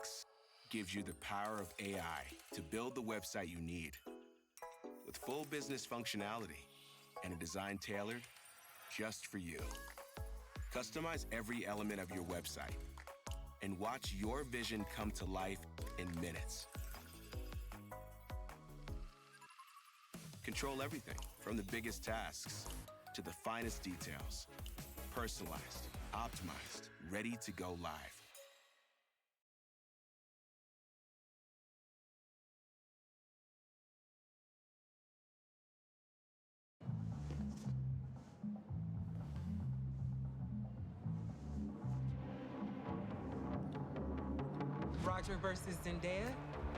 Wix gives you the power of AI to build the website you need. With full business functionality and a design tailored just for you. Customize every element of your website and watch your vision come to life in minutes. Control everything from the biggest tasks to the finest details. Personalized, optimized, ready to go live. Roger versus Zendaya,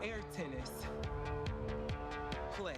air tennis. Play.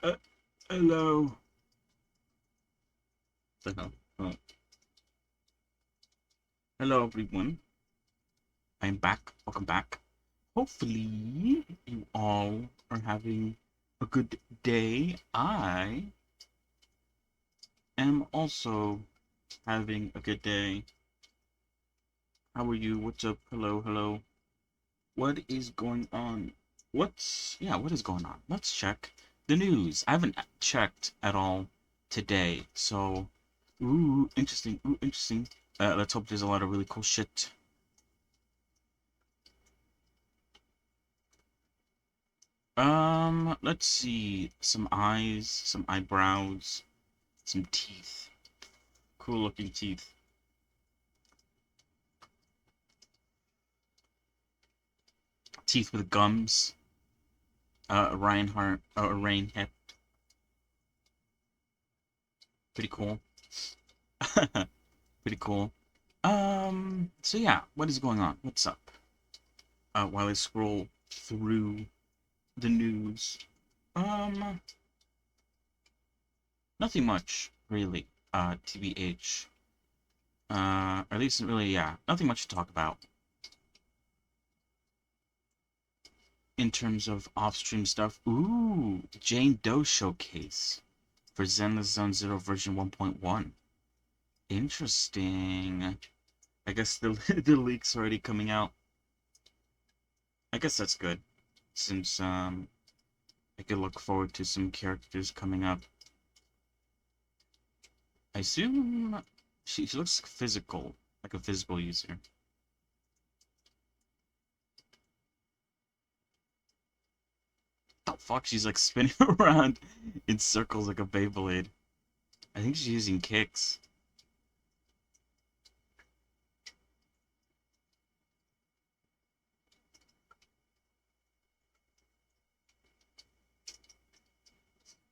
Uh, hello. The hell? Oh. Hello, everyone. I'm back. Welcome back. Hopefully, you all are having a good day. I am also having a good day. How are you? What's up? Hello, hello. What is going on? What is going on? Let's check the news. I haven't checked at all today, so interesting. Interesting. Let's hope there's a lot of really cool shit. Let's see. Some eyes, some eyebrows, some teeth. Cool looking teeth. Teeth with gums. Reinhardt, Reinhardt. Pretty cool. Pretty cool. So yeah, what is going on? What's up? While I scroll through the news. Um, Nothing much, really. TBH. Or at least, really, yeah, nothing much to talk about. In terms of off-stream stuff. Ooh, Jane Doe showcase for Zenless Zone Zero version 1.1. Interesting. I guess the the leak's already coming out. I guess that's good, since I could look forward to some characters coming up. I assume she looks physical, like a physical user. Oh fuck, she's like spinning around in circles like a Beyblade. I think she's using kicks.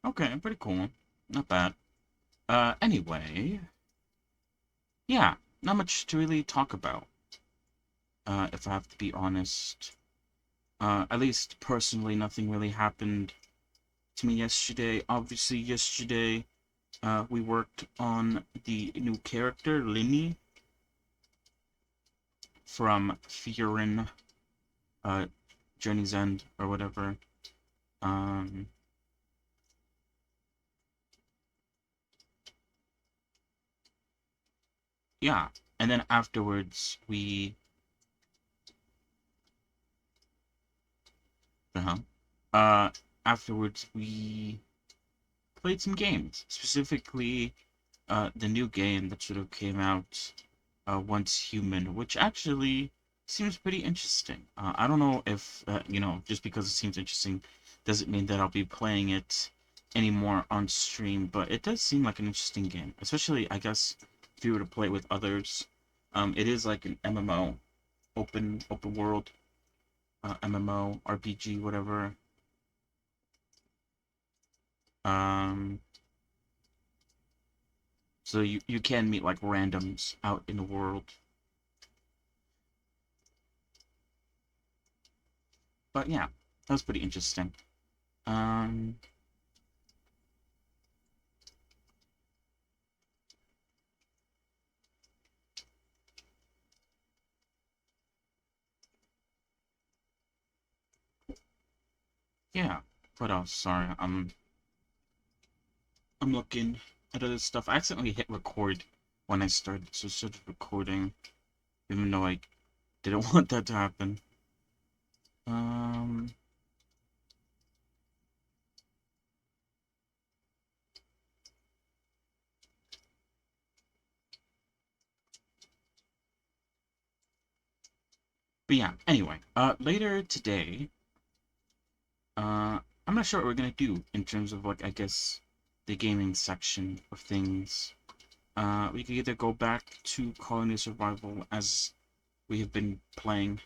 Okay, pretty cool. Not bad. Anyway, yeah, not much to really talk about. If I have to be honest. At least personally, nothing really happened to me yesterday. Obviously, yesterday, we worked on the new character, Linny, from Fiorin, Journey's End, or whatever. Um, yeah, and then afterwards, uh-huh. Uh, afterwards, we played some games, specifically, the new game that sort of came out, Once Human, which actually seems pretty interesting. I don't know if, just because it seems interesting doesn't mean that I'll be playing it anymore on stream, but it does seem like an interesting game, especially, I guess, if you were to play it with others. It is like an MMO, open world, MMO, RPG, whatever. Um, so you can meet like randoms out in the world. But yeah, that was pretty interesting. Um, yeah. What else? Sorry, I'm looking at other stuff. I accidentally hit record when I started, so started recording, even though I didn't want that to happen. Um, but yeah. Anyway, later today, I'm not sure what we're gonna do in terms of like I guess the gaming section of things. We could either go back to Colony Survival as we have been playing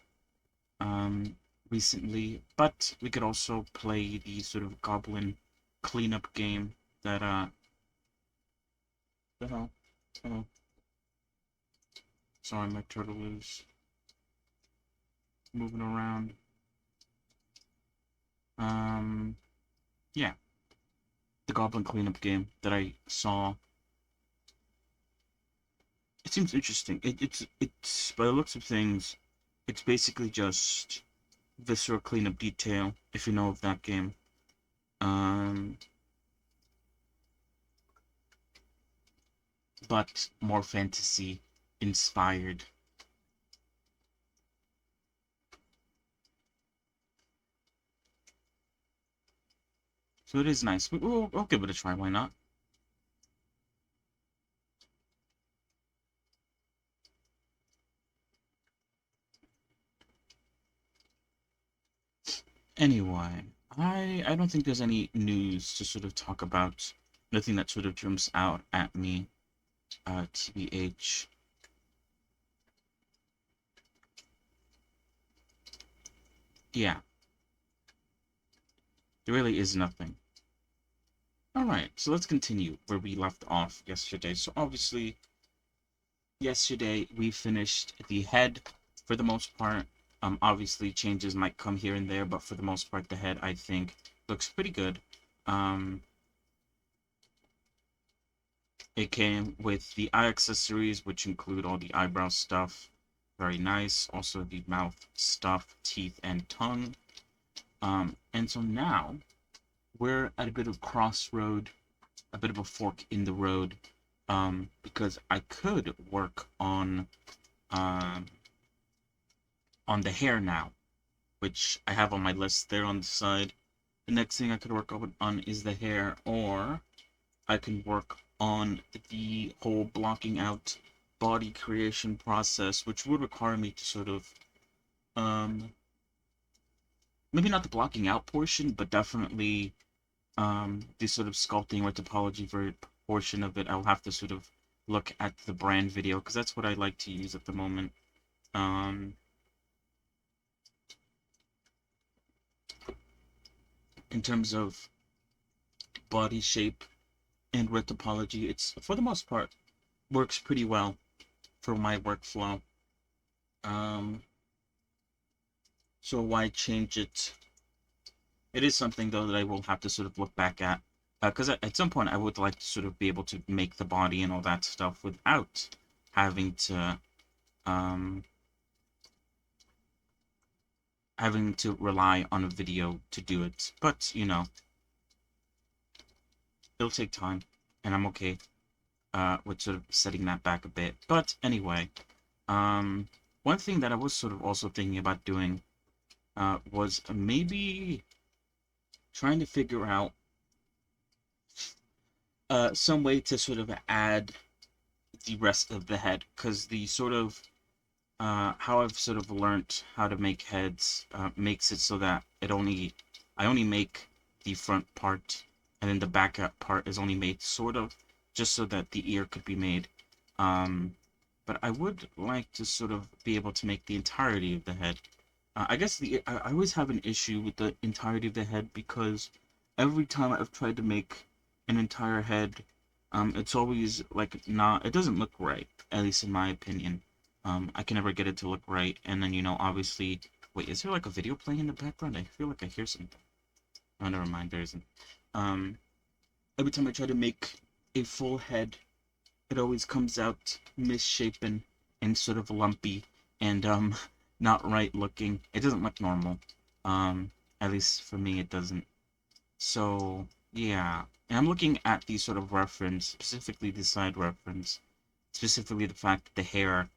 um, recently, but we could also play the sort of goblin cleanup game that the hell? Oh, sorry, my turtle is moving around. Um, yeah. the Goblin Cleanup game that I saw. It seems interesting. It's by the looks of things, it's basically just Viscera Cleanup Detail, if you know of that game. But more fantasy inspired. So it is nice. We'll give it a try, why not? Anyway, I don't think there's any news to sort of talk about. Nothing that sort of jumps out at me. TBH. Yeah. There really is nothing. Alright, so let's continue where we left off yesterday. So obviously, yesterday we finished the head for the most part. Obviously changes might come here and there, but for the most part the head, I think, looks pretty good. It came with the eye accessories, which include all the eyebrow stuff. Very nice. Also the mouth stuff, teeth, and tongue. And so now we're at a bit of crossroad, a bit of a fork in the road, because I could work on the hair now, which I have on my list there on the side. The next thing I could work on is the hair, or I can work on the whole blocking out body creation process, which would require me to sort of, maybe not the blocking out portion, but definitely the sort of sculpting or topology portion of it. I'll have to sort of look at the brand video, because that's what I like to use at the moment. In terms of body shape and red topology, it's, for the most part, works pretty well for my workflow. So why change it? It is something, though, that I will have to sort of look back at, because at some point I would like to sort of be able to make the body and all that stuff without having to rely on a video to do it. But, you know, it'll take time, and I'm okay with sort of setting that back a bit. But anyway, one thing that I was sort of also thinking about doing was maybe trying to figure out some way to sort of add the rest of the head, because the sort of how I've sort of learnt how to make heads makes it so that I only make the front part, and then the back part is only made sort of just so that the ear could be made. But I would like to sort of be able to make the entirety of the head. I guess I always have an issue with the entirety of the head, because every time I've tried to make an entire head, it's always like it doesn't look right, at least in my opinion. I can never get it to look right, and then, you know, obviously, wait, is there like a video playing in the background? I feel like I hear something. Oh, never mind, there isn't. Every time I try to make a full head, it always comes out misshapen and sort of lumpy and not right looking. It doesn't look normal. At least for me it doesn't. So yeah. And I'm looking at the sort of reference, specifically the side reference, specifically the fact that the hair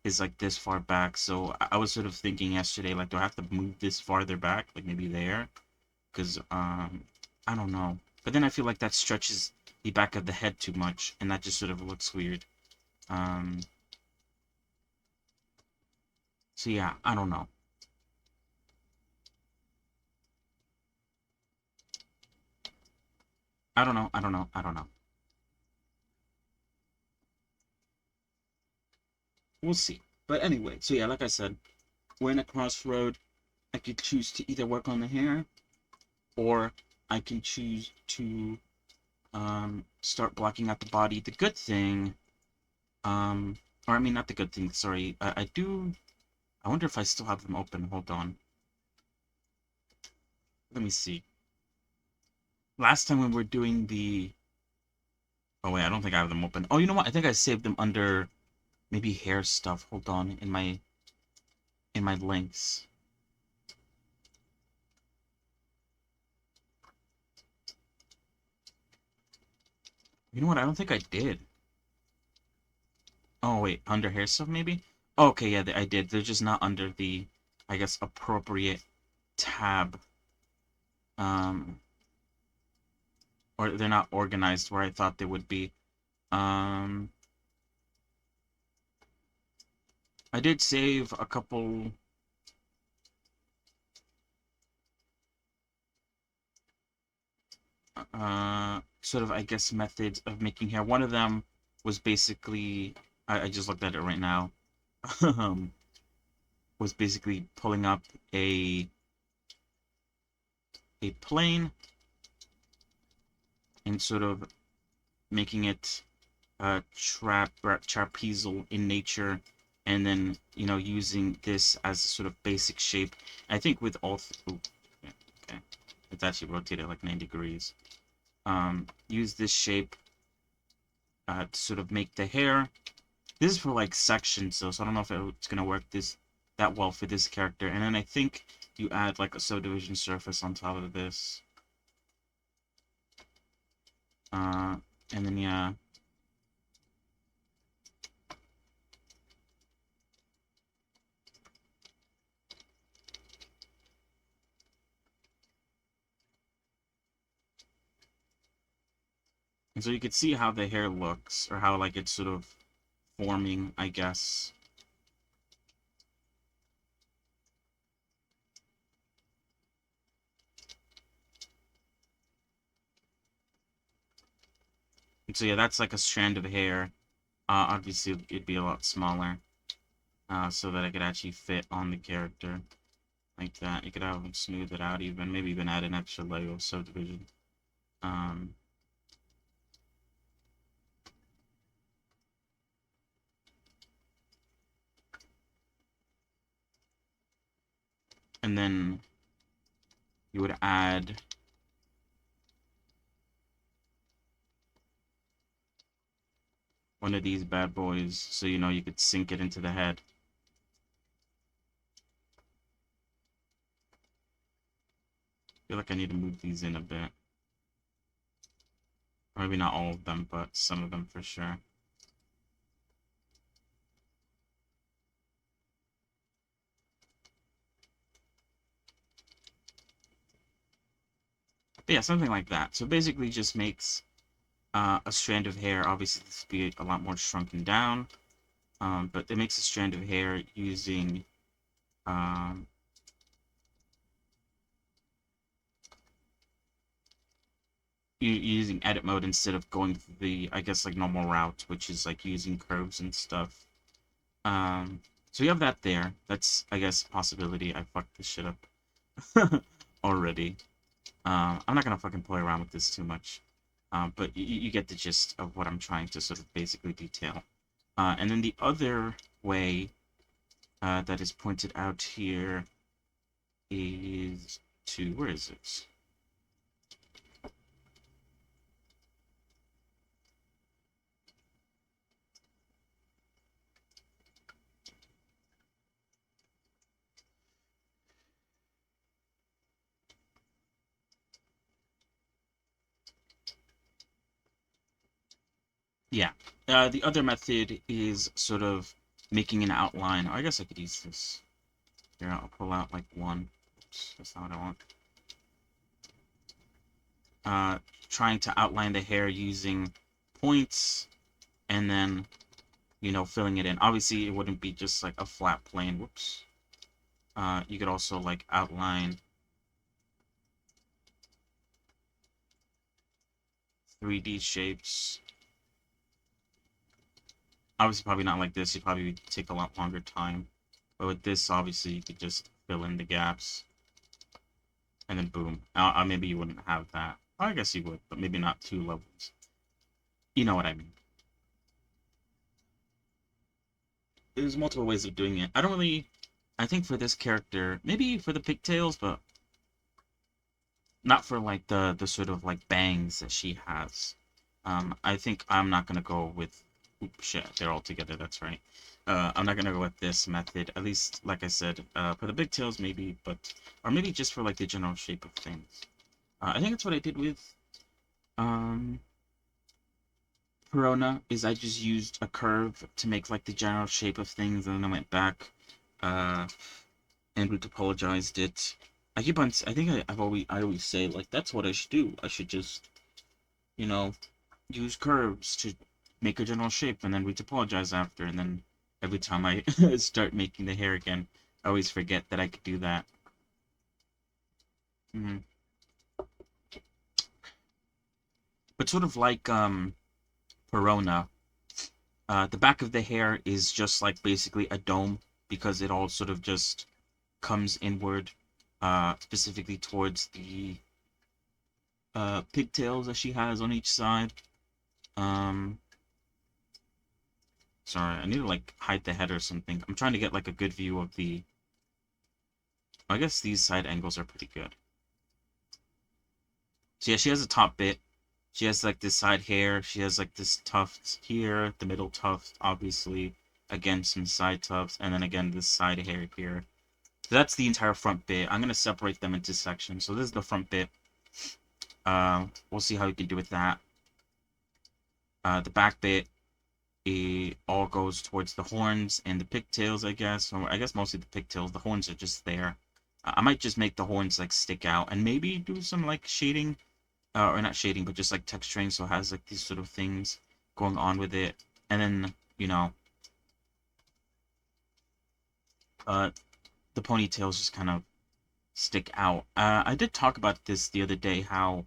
is like this far back. So I was sort of thinking yesterday, like, do I have to move this farther back? Like maybe there? Because I don't know. But then I feel like that stretches the back of the head too much, and that just sort of looks weird. So yeah, I don't know. I don't know. We'll see. But anyway, so yeah, like I said, we're in a crossroad. I could choose to either work on the hair, or I can choose to start blocking out the body. The good thing, or I mean, not the good thing, sorry. I wonder if I still have them open. Hold on. Let me see. last time when we were doing the... Oh wait, I don't think I have them open. Oh, you know what? I think I saved them under maybe hair stuff. Hold on, in my links. You know what? I don't think I did. Oh wait, under hair stuff maybe? Oh, okay, yeah, I did. They're just not under the, I guess, appropriate tab. Or they're not organized where I thought they would be. Um, I did save a couple. Sort of, I guess, methods of making hair. One of them was basically, I just looked at it right now, was basically pulling up a plane and sort of making it trapezoidal in nature, and then, you know, using this as a sort of basic shape. I think with all, ooh, yeah, okay, it's actually rotated like 9 degrees. Use this shape to sort of make the hair. This is for like sections though, so I don't know if it's gonna work that well for this character. And then I think you add like a subdivision surface on top of this. And then yeah. And so you can see how the hair looks, or how like it's sort of forming, I guess. And so yeah, that's like a strand of hair. Obviously it'd be a lot smaller, so that it could actually fit on the character like that. You could have them smooth it out even, maybe even add an extra layer of subdivision. And then you would add one of these bad boys, so you know you could sink it into the head. I feel like I need to move these in a bit. Or maybe not all of them, but some of them for sure. But yeah, something like that. So basically just makes a strand of hair. Obviously this would be a lot more shrunken down. But it makes a strand of hair using using edit mode instead of going through the, I guess, like normal route, which is like using curves and stuff. So you have that there. That's, I guess, a possibility. I fucked this shit up already. I'm not gonna fucking play around with this too much. But you get the gist of what I'm trying to sort of basically detail. And then the other way that is pointed out here is to, where is it? Yeah. The other method is sort of making an outline. Oh, I guess I could use this. Here, I'll pull out like one. Oops, that's not what I want. Trying to outline the hair using points, and then, you know, filling it in. Obviously, it wouldn't be just like a flat plane. Whoops. You could also like outline 3D shapes. Obviously, probably not like this. You'd probably take a lot longer time. But with this, obviously, you could just fill in the gaps. And then boom. Maybe you wouldn't have that. I guess you would, but maybe not 2 levels. You know what I mean. There's multiple ways of doing it. I think for this character, maybe for the pigtails, but not for like the sort of like bangs that she has. I think I'm not gonna go with. Oop, shit, they're all together. That's right. I'm not gonna go with this method. At least, like I said, for the pigtails maybe, but or maybe just for like the general shape of things. I think that's what I did with um Perona. Is I just used a curve to make like the general shape of things, and then I went back, uh, and retopologized it. I keep on. I think I always say like that's what I should do. I should just, you know, use curves to make a general shape and then retopologize after. And then every time I start making the hair again, I always forget that I could do that. Hmm. But sort of like Perona, the back of the hair is just like basically a dome because it all sort of just comes inward, specifically towards the pigtails that she has on each side. Um, Sorry, I need to like hide the head or something. I'm trying to get like a good view of the. I guess these side angles are pretty good. So yeah, she has a top bit. She has like this side hair. She has like this tuft here, the middle tuft, obviously. Again, some side tufts, and then again this side hair here. So that's the entire front bit. I'm gonna separate them into sections. So this is the front bit. We'll see how we can do with that. The back bit, it all goes towards the horns and the pigtails, I guess. Or I guess mostly the pigtails. The horns are just there. I might just make the horns like stick out and maybe do some like shading, or not shading, but just like texturing, so it has like these sort of things going on with it. And then, uh, the ponytails just kind of stick out. I did talk about this the other day, how,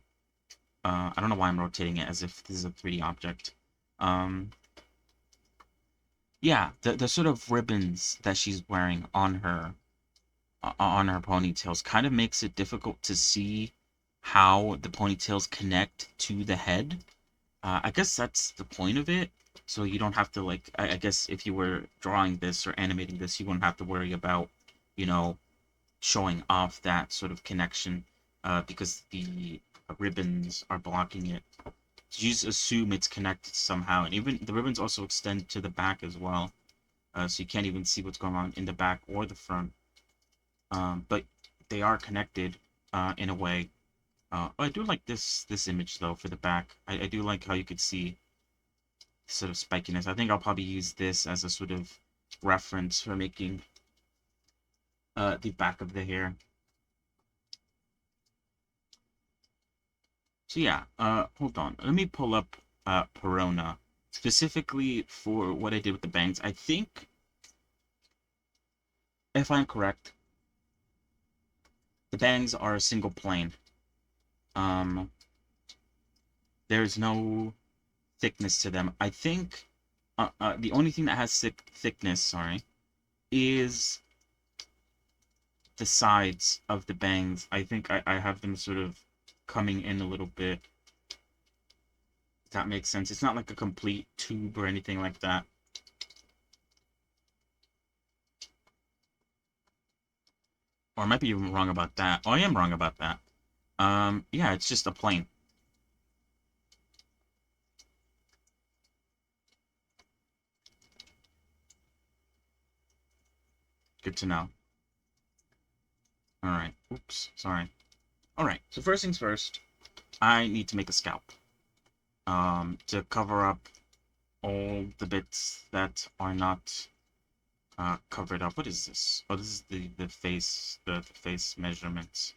I don't know why I'm rotating it as if this is a 3D object. Um, yeah, the sort of ribbons that she's wearing on her ponytails kind of makes it difficult to see how the ponytails connect to the head. I guess that's the point of it. So you don't have to like. I guess if you were drawing this or animating this, you wouldn't have to worry about, you know, showing off that sort of connection, because the ribbons are blocking it. So you just assume it's connected somehow, and even the ribbons also extend to the back as well. So you can't even see what's going on in the back or the front. But they are connected, in a way. I do like this image though for the back. I do like how you could see sort of spikiness. I think I'll probably use this as a sort of reference for making the back of the hair. So yeah, hold on. Let me pull up Perona specifically for what I did with the bangs. I think, if I'm correct, the bangs are a single plane. Um, there's no thickness to them. I think the only thing that has thickness, sorry, is the sides of the bangs. I think I have them sort of coming in a little bit. If that makes sense. It's not like a complete tube or anything like that. Or I might be even wrong about that. Oh, I am wrong about that. Yeah, it's just a plane. Good to know. Alright. Oops, sorry. Alright, so first things first, I need to make a scalp. To cover up all the bits that are not covered up. What is this? Oh, this is the face, the face measurements.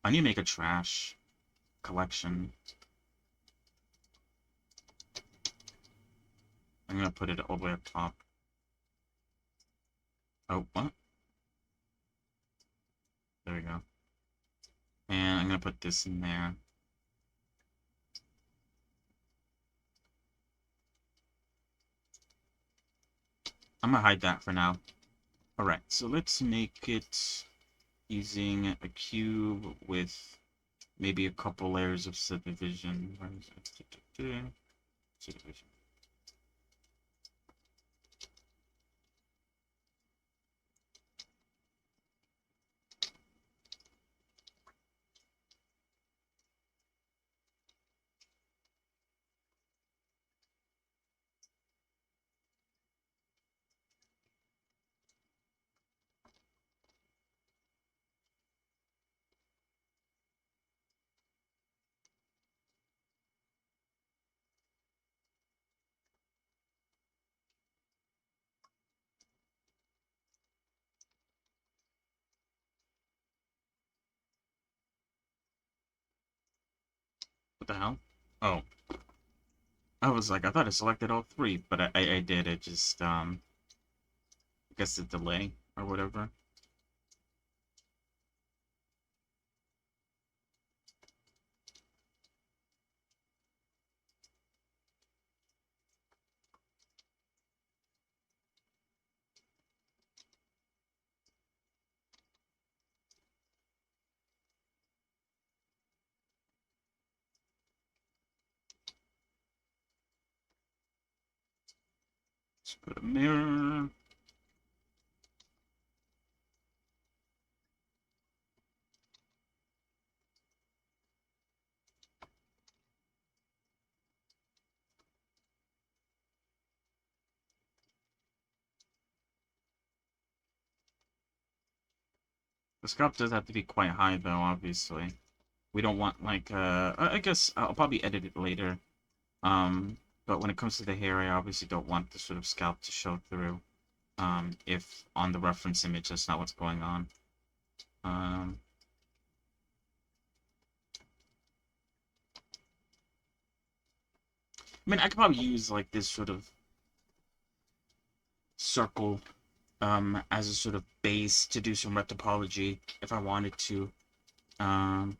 I need to make a trash collection. I'm gonna put it all the way up top. Oh, what? There we go. And I'm gonna put this in there. I'm gonna hide that for now. Alright, so let's make it using a cube with maybe a couple layers of subdivision. Where is it? Subdivision. What the hell? Oh, I was like, I thought I selected all three, but I did. It just, I guess the delay or whatever. Let's put a mirror. The scalp does have to be quite high, though, obviously. We don't want, like, I guess I'll probably edit it later. But when it comes to the hair, I obviously don't want the sort of scalp to show through. If on the reference image, that's not what's going on. I mean, I could probably use, like, this sort of circle, as a sort of base to do some retopology if I wanted to. Um,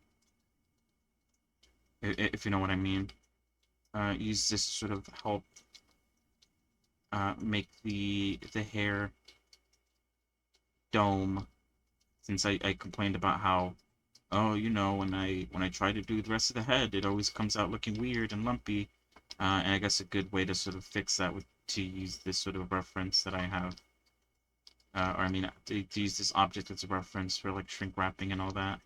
if you know what I mean. Use this to sort of help make the hair dome, since I complained about how, oh, you know, when I try to do the rest of the head, it always comes out looking weird and lumpy. And I guess a good way to sort of fix that would to use this sort of reference that I have. Or I mean, to use this object as a reference for like shrink wrapping and all that.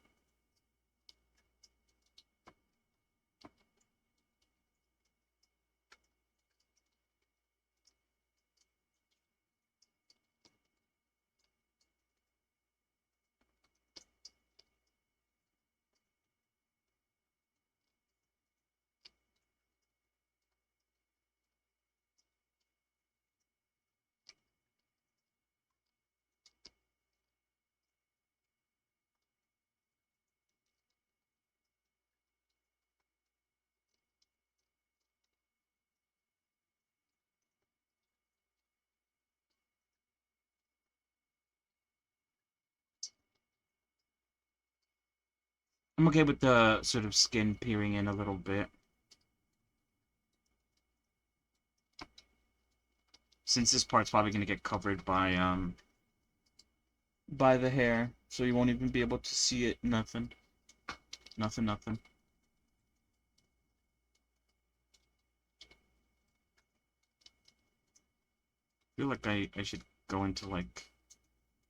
I'm okay with the sort of skin peering in a little bit, since this part's probably gonna get covered by the hair, so you won't even be able to see it. Nothing. Nothing, nothing. I feel like I should go into like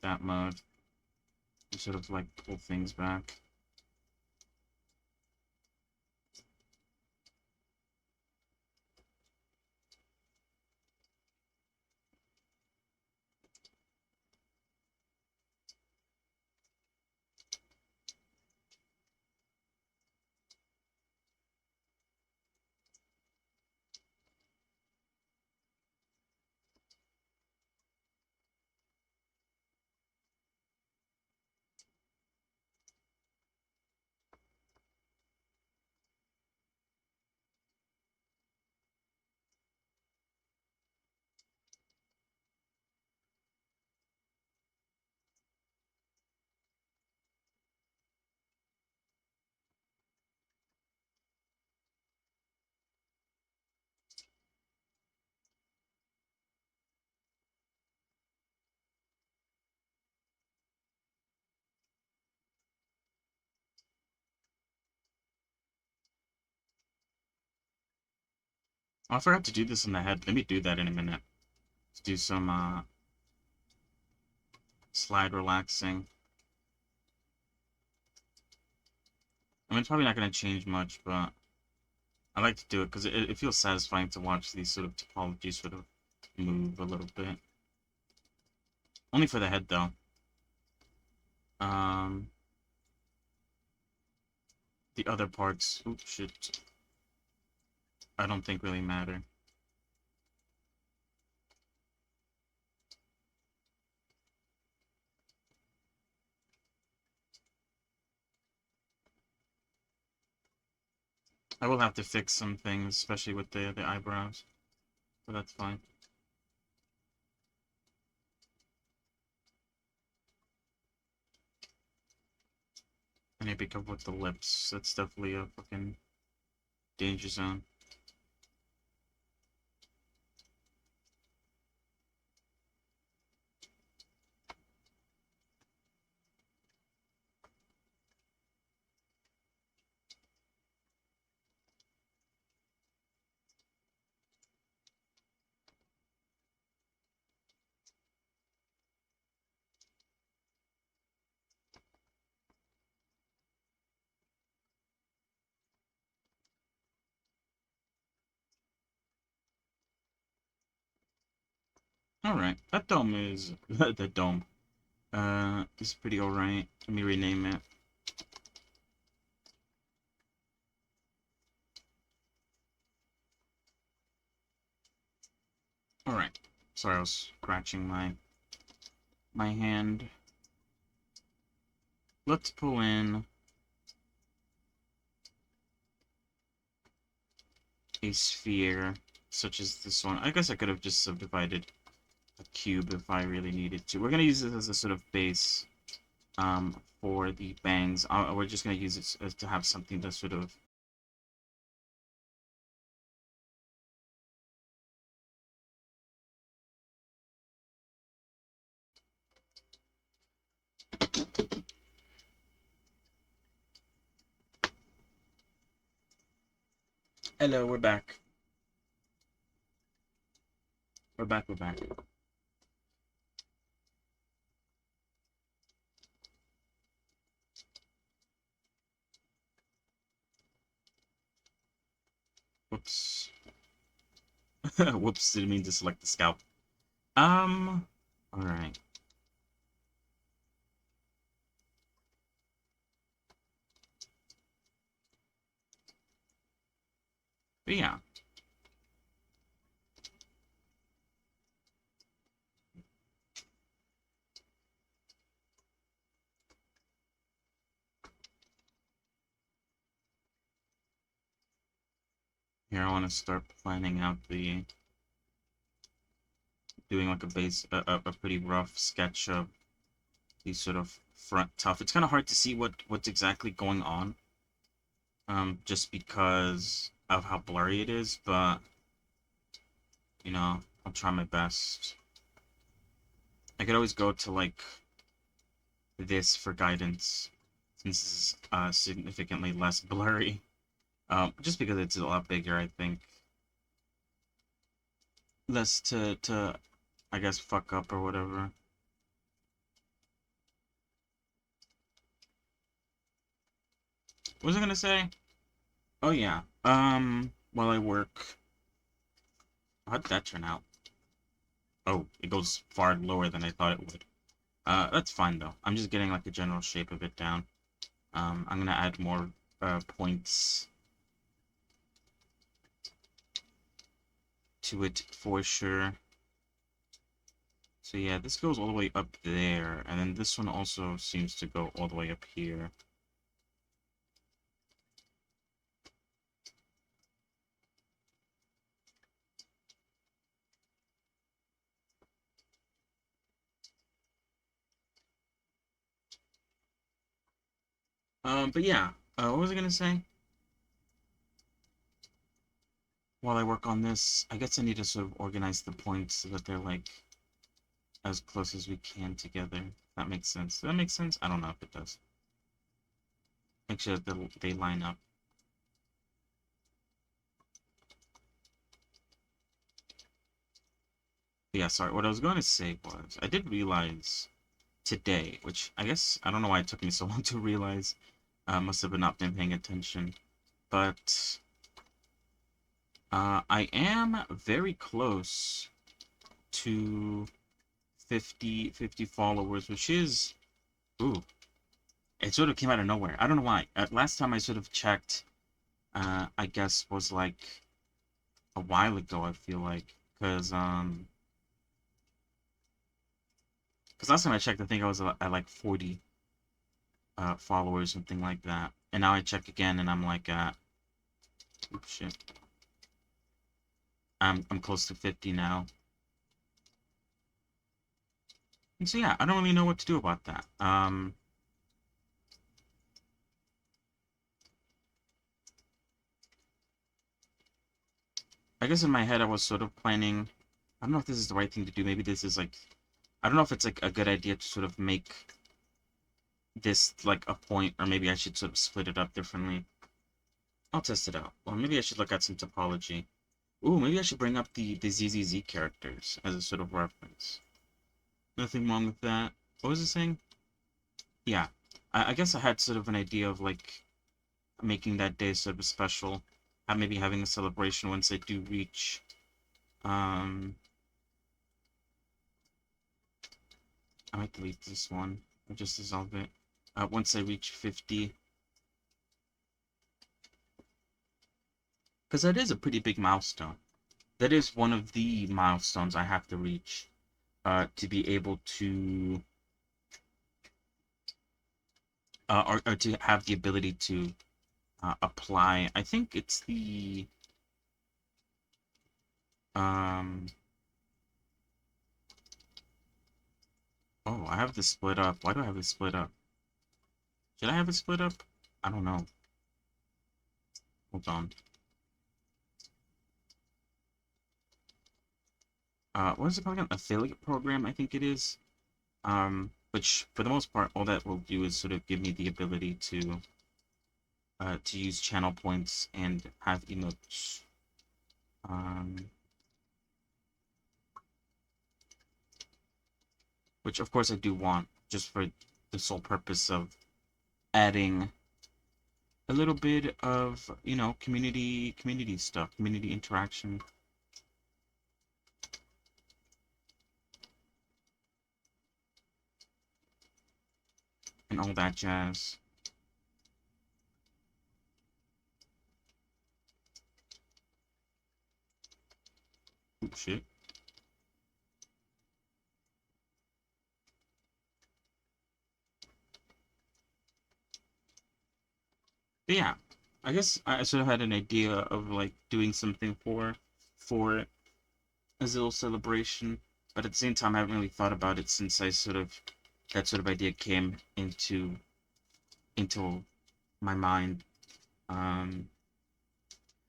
that mode and sort of like pull things back. Oh, I forgot to do this in the head. Let me do that in a minute. Let's do some slide relaxing. I mean, it's probably not going to change much, but I like to do it because it feels satisfying to watch these sort of topologies sort of move a little bit. Only for the head, though. Um, the other parts, oops, shit, I don't think really matter. I will have to fix some things, especially with the eyebrows, but that's fine. I need to be careful with the lips. That's definitely a fucking danger zone. Alright, that dome is... the dome. Is pretty alright. Let me rename it. Alright. Sorry, I was scratching my hand. Let's pull in a sphere, such as this one. I guess I could have just subdivided a cube if I really needed to. We're going to use this as a sort of base for the bangs. We're just going to use it as to have something to sort of... Hello, we're back. We're back. Whoops. Whoops, didn't mean to select the scalp. Alright. But yeah. Here, I want to start planning out the... doing like a base, a pretty rough sketch of the sort of front tough. It's kind of hard to see what's exactly going on, just because of how blurry it is, but, you know, I'll try my best. I could always go to, like, this for guidance, since this is significantly less blurry, just because it's a lot bigger, I think. Less to I guess, fuck up or whatever. What was I gonna say? Oh yeah. While I work. How'd that turn out? Oh, it goes far lower than I thought it would. That's fine though. I'm just getting like the general shape of it down. I'm gonna add more points to it for sure. So yeah, this goes all the way up there, and then this one also seems to go all the way up here. But yeah, what was I gonna say? While I work on this, I guess I need to sort of organize the points so that they're like as close as we can together. If that makes sense. Does that make sense? I don't know if it does. Make sure that they line up. But yeah, sorry. What I was going to say was, I did realize today, which I guess, I don't know why it took me so long to realize. Must have not been paying attention. But I am very close to 50 followers, which is... Ooh. It sort of came out of nowhere. I don't know why. Last time I sort of checked, I guess was like a while ago, I feel like. Because last time I checked, I think I was at like 40 followers, something like that. And now I check again, and I'm like at Oops, shit. I'm close to 50 now. And so yeah, I don't really know what to do about that. I guess in my head I was sort of planning. I don't know if this is the right thing to do. Maybe this is like, I don't know if it's like a good idea to sort of make this like a point, or maybe I should sort of split it up differently. I'll test it out. Well, maybe I should look at some topology. Ooh, maybe I should bring up the ZZZ characters as a sort of reference. Nothing wrong with that. What was it saying? Yeah, I guess I had sort of an idea of like making that day sort of special. Maybe having a celebration once I do reach I might delete this one or just dissolve it. Once I reach 50. Because that is a pretty big milestone. That is one of the milestones I have to reach to be able to or to have the ability to apply. I think it's the oh, I have this split up. Why do I have this split up? Should I have it split up? I don't know. Hold on. What is it called again? Affiliate program, I think it is. Which for the most part, all that will do is sort of give me the ability to use channel points and have emotes. Which of course I do want, just for the sole purpose of adding a little bit of, you know, community stuff, community interaction. And all that jazz. Oh shit. But yeah, I guess I sort of had an idea of like doing something for it as a little celebration, but at the same time I haven't really thought about it since I sort of that sort of idea came into my mind.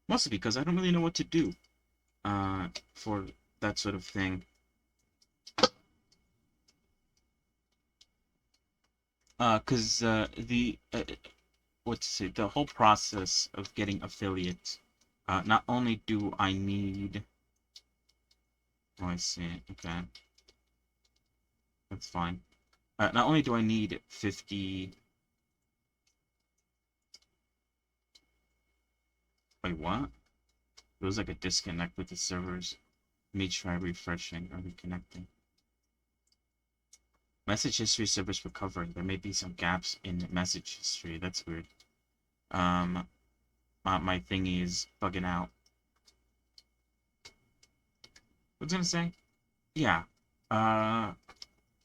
Mostly because I don't really know what to do for that sort of thing. Because the whole process of getting affiliates, not only do I need, oh, I see, okay, that's fine. Not only do I need 50, wait, what? It was like a disconnect with the servers. Let me try refreshing or reconnecting. Message history service recovering. There may be some gaps in message history. That's weird. My thingy is bugging out. What's it gonna say? Yeah.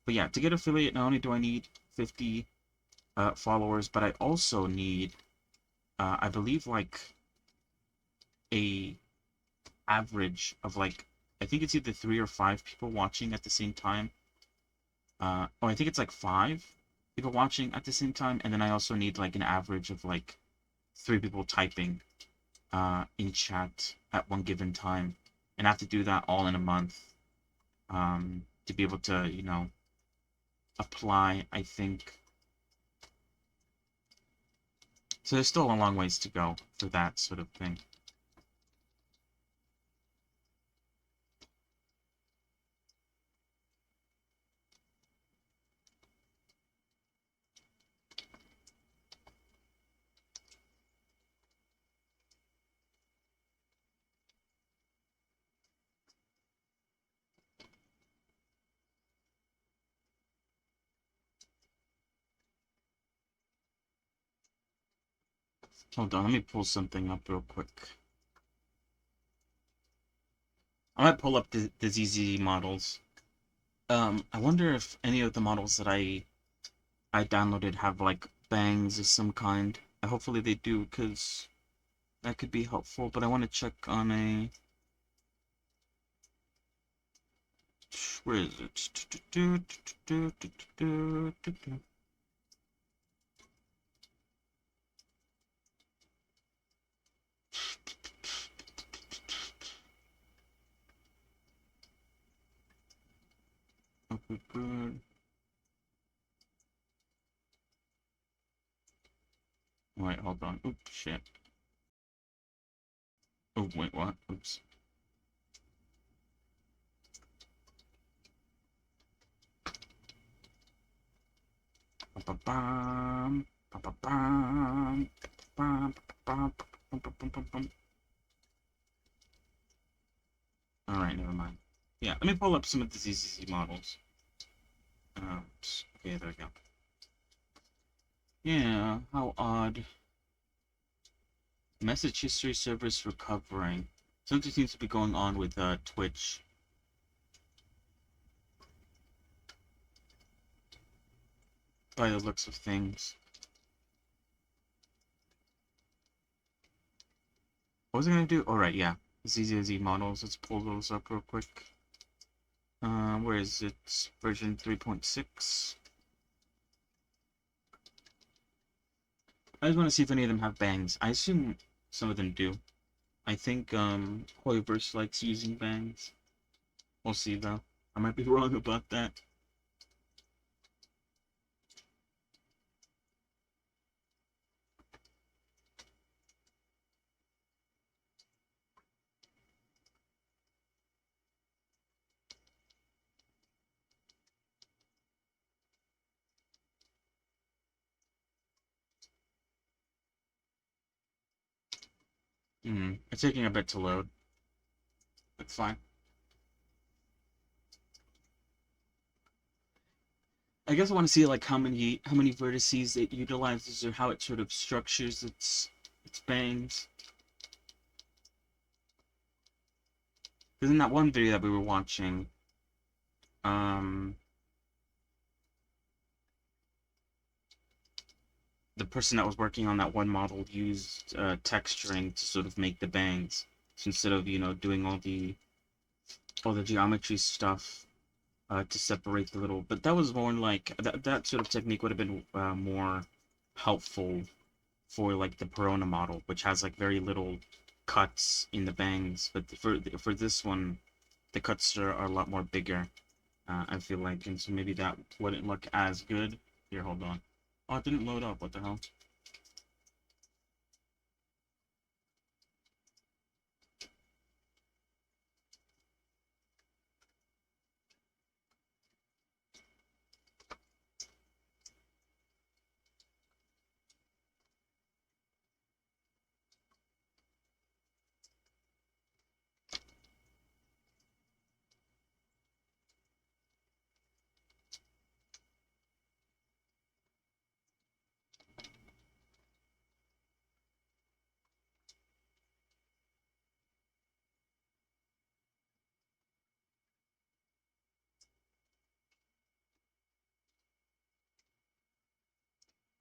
But yeah, to get affiliate, not only do I need 50 followers, but I also need, I believe, like a average of like, I think it's either 3 or 5 people watching at the same time. Oh, I think it's like 5 people watching at the same time, and then I also need like an average of like 3 people typing in chat at one given time, and I have to do that all in a month to be able to, you know, apply, I think. So there's still a long ways to go for that sort of thing. Hold on, let me pull something up real quick. I might pull up the ZZ models. I wonder if any of the models that I downloaded have like bangs of some kind. Hopefully they do, because that could be helpful, but I want to check on a... Where is it? Okay, good. Wait, hold on. Oops, shit. Oh, wait, what? Oops. Ba-ba-bam, ba-ba-bam, ba-ba-bam, ba-ba-bam. Alright, never mind. Yeah, let me pull up some of the ZZZ models. Okay, there we go. Yeah, how odd. Message history servers recovering. Something seems to be going on with Twitch. By the looks of things. What was I gonna do? Alright, yeah. ZZZ models. Let's pull those up real quick. Where is it? Version 3.6. I just want to see if any of them have bangs. I assume some of them do. I think Hoiverse likes using bangs. We'll see though. I might be wrong about that. It's taking a bit to load. That's fine. I guess I want to see like how many vertices it utilizes or how it sort of structures its bangs. Because in that one video that we were watching, the person that was working on that one model used texturing to sort of make the bangs. So instead of, you know, doing all the geometry stuff to separate the little, but that was more like that sort of technique would have been more helpful for like the Perona model, which has like very little cuts in the bangs. But for this one, the cuts are a lot more bigger. I feel like, and so maybe that wouldn't look as good. Here, hold on. Oh, it didn't load up. What the hell?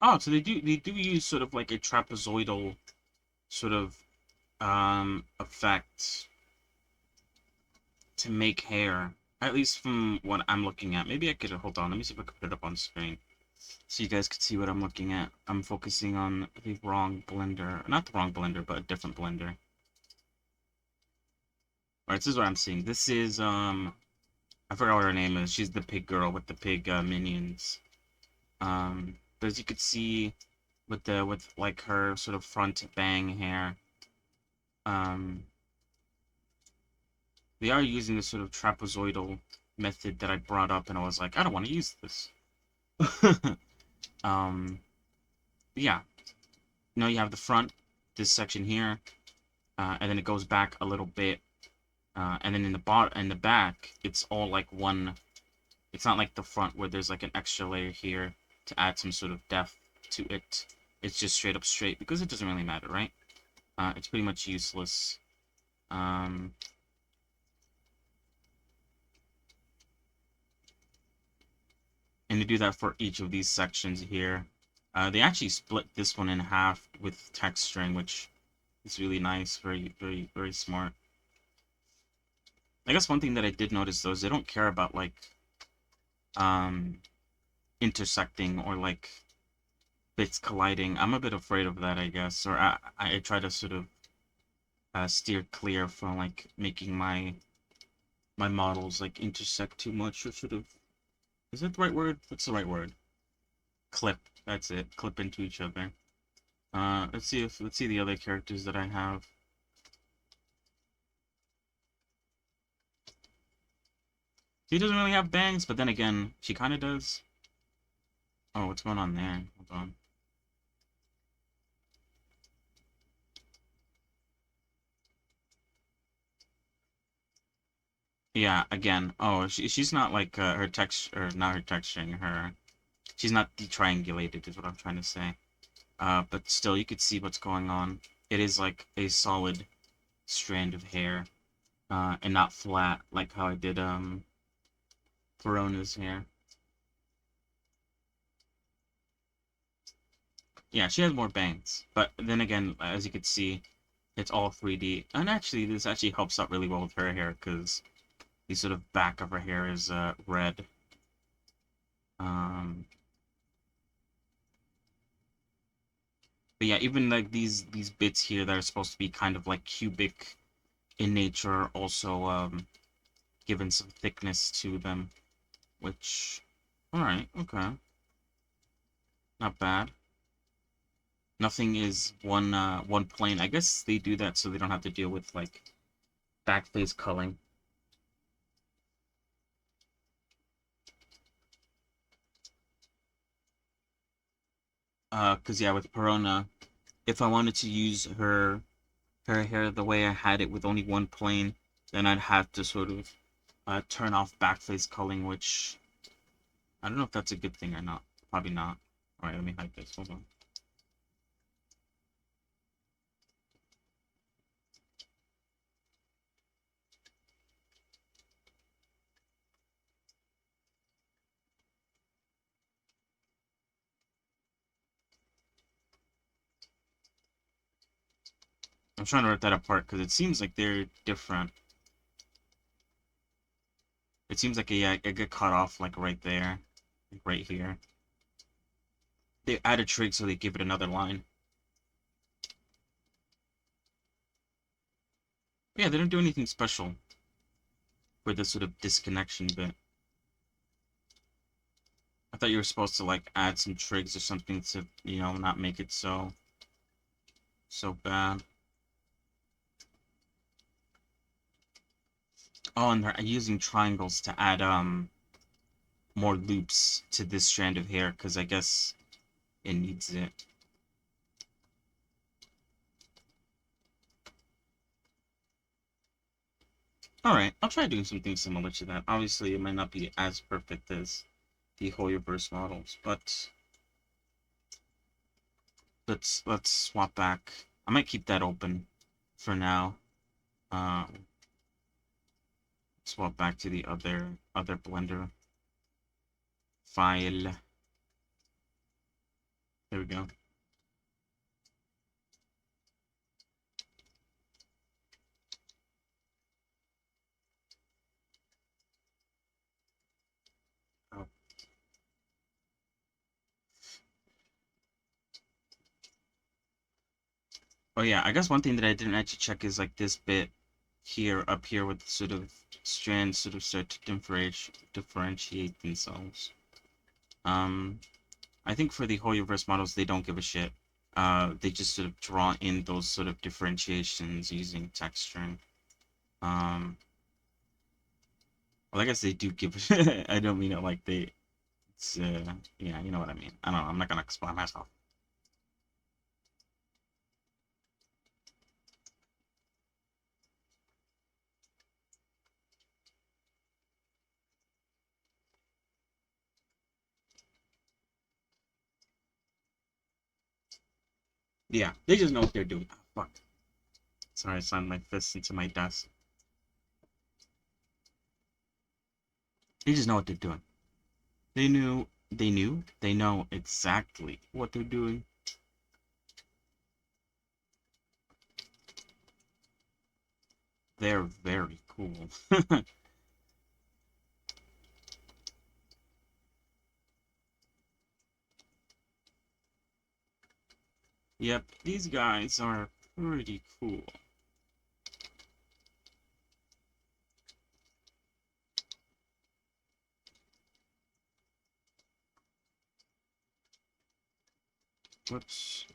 Oh, so they do use sort of like a trapezoidal sort of effect to make hair. At least from what I'm looking at. Maybe I could hold on. Let me see if I can put it up on screen so you guys could see what I'm looking at. I'm focusing on the wrong blender, not the wrong blender, but a different blender. All right, this is what I'm seeing. This is I forgot what her name is. She's the pig girl with the pig minions. But as you could see, with like her sort of front bang hair, they are using this sort of trapezoidal method that I brought up, and I was like, I don't want to use this. Yeah. You know, you have the front, this section here, and then it goes back a little bit, and then in the back, it's all like one. It's not like the front where there's like an extra layer here to add some sort of depth to it. It's just straight up straight because it doesn't really matter, right? It's pretty much useless. And to do that for each of these sections here. They actually split this one in half with texturing, which It's really nice, very, very, very smart. I guess one thing that I did notice though is they don't care about like um intersecting or like bits colliding. I'm a bit afraid of that, I guess, or I try to sort of steer clear from like making my models like intersect too much or sort of, is that the right word? What's the right word? Clip. That's it. Clip into each other. Let's see the other characters that I have. She doesn't really have bangs, but then again, she kind of does. Oh, what's going on there? Hold on. Yeah, again. Oh, she's not like her text or not her texturing. She's not detriangulated, is what I'm trying to say. But still, you could see what's going on. It is like a solid strand of hair, and not flat like how I did Verona's hair. Yeah, she has more bangs, but then again, as you could see, it's all 3D. And actually, this actually helps out really well with her hair because the sort of back of her hair is red. Um, but yeah, even like these bits here that are supposed to be kind of like cubic in nature are also given some thickness to them, which, all right, okay, not bad. Nothing is one plane. I guess they do that so they don't have to deal with like backface culling. Cause yeah, with Perona, if I wanted to use her hair the way I had it with only one plane, then I'd have to sort of turn off backface culling, which I don't know if that's a good thing or not. Probably not. All right, let me hide this. Hold on. I'm trying to rip that apart because it seems like they're different. It seems like yeah, it get cut off like right there, like right here. They add a trig so they give it another line. But yeah, they don't do anything special for this sort of disconnection bit. I thought you were supposed to like add some trigs or something to, you know, not make it so bad. Oh, and they're using triangles to add more loops to this strand of hair because I guess it needs it. Alright, I'll try doing something similar to that. Obviously, it might not be as perfect as the Hoyoverse models, but let's swap back. I might keep that open for now. Swap back to the other Blender file. There we go. Oh. Oh yeah, I guess one thing that I didn't actually check is like this bit here, up here, with sort of strands sort of start to differentiate themselves. I think for the Hoyoverse models, they don't give a shit. They just sort of draw in those sort of differentiations using texturing. Well, I guess they do give. I don't mean it like they. It's yeah, you know what I mean. I don't know. I'm not gonna explain myself. Yeah, they just know what they're doing. Oh, fuck. Sorry, I slammed my fist into my desk. They just know what they're doing. They know exactly what they're doing. they're very cool. Yep, these guys are pretty cool. Whoops.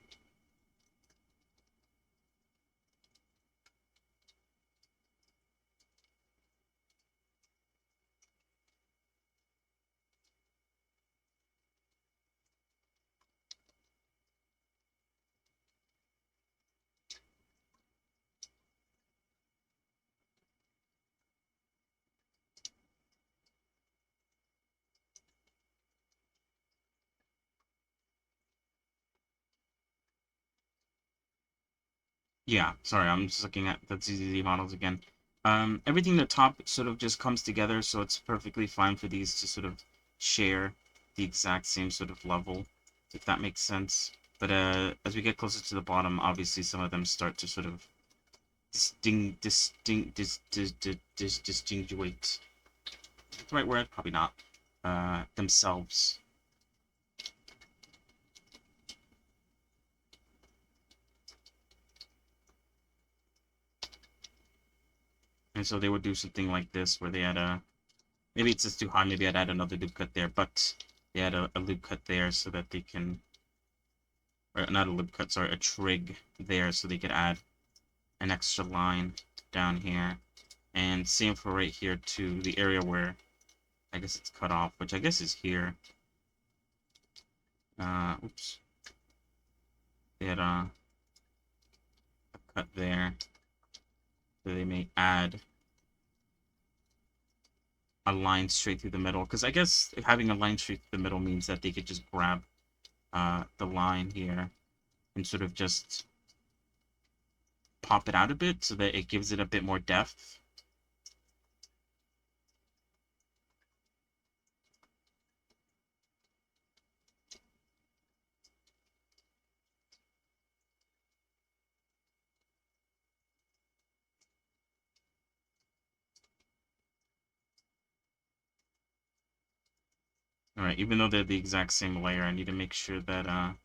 Yeah, sorry, I'm just looking at the ZZZ models again. Everything at the top sort of just comes together, so it's perfectly fine for these to sort of share the exact same sort of level, if that makes sense. But as we get closer to the bottom, obviously some of them start to sort of distinguish. The right word? Probably not. Themselves. And so they would do something like this, where they had a... Maybe it's just too high, maybe I'd add another loop cut there, but they had a loop cut there so that they can... Or not a loop cut, sorry, a trig there so they could add an extra line down here. And same for right here to the area where I guess it's cut off, which I guess is here. Oops. They had a cut there. So they may add a line straight through the middle. Because I guess having a line straight through the middle means that they could just grab the line here and sort of just pop it out a bit so that it gives it a bit more depth. Alright, even though they're the exact same layer, I need to make sure that,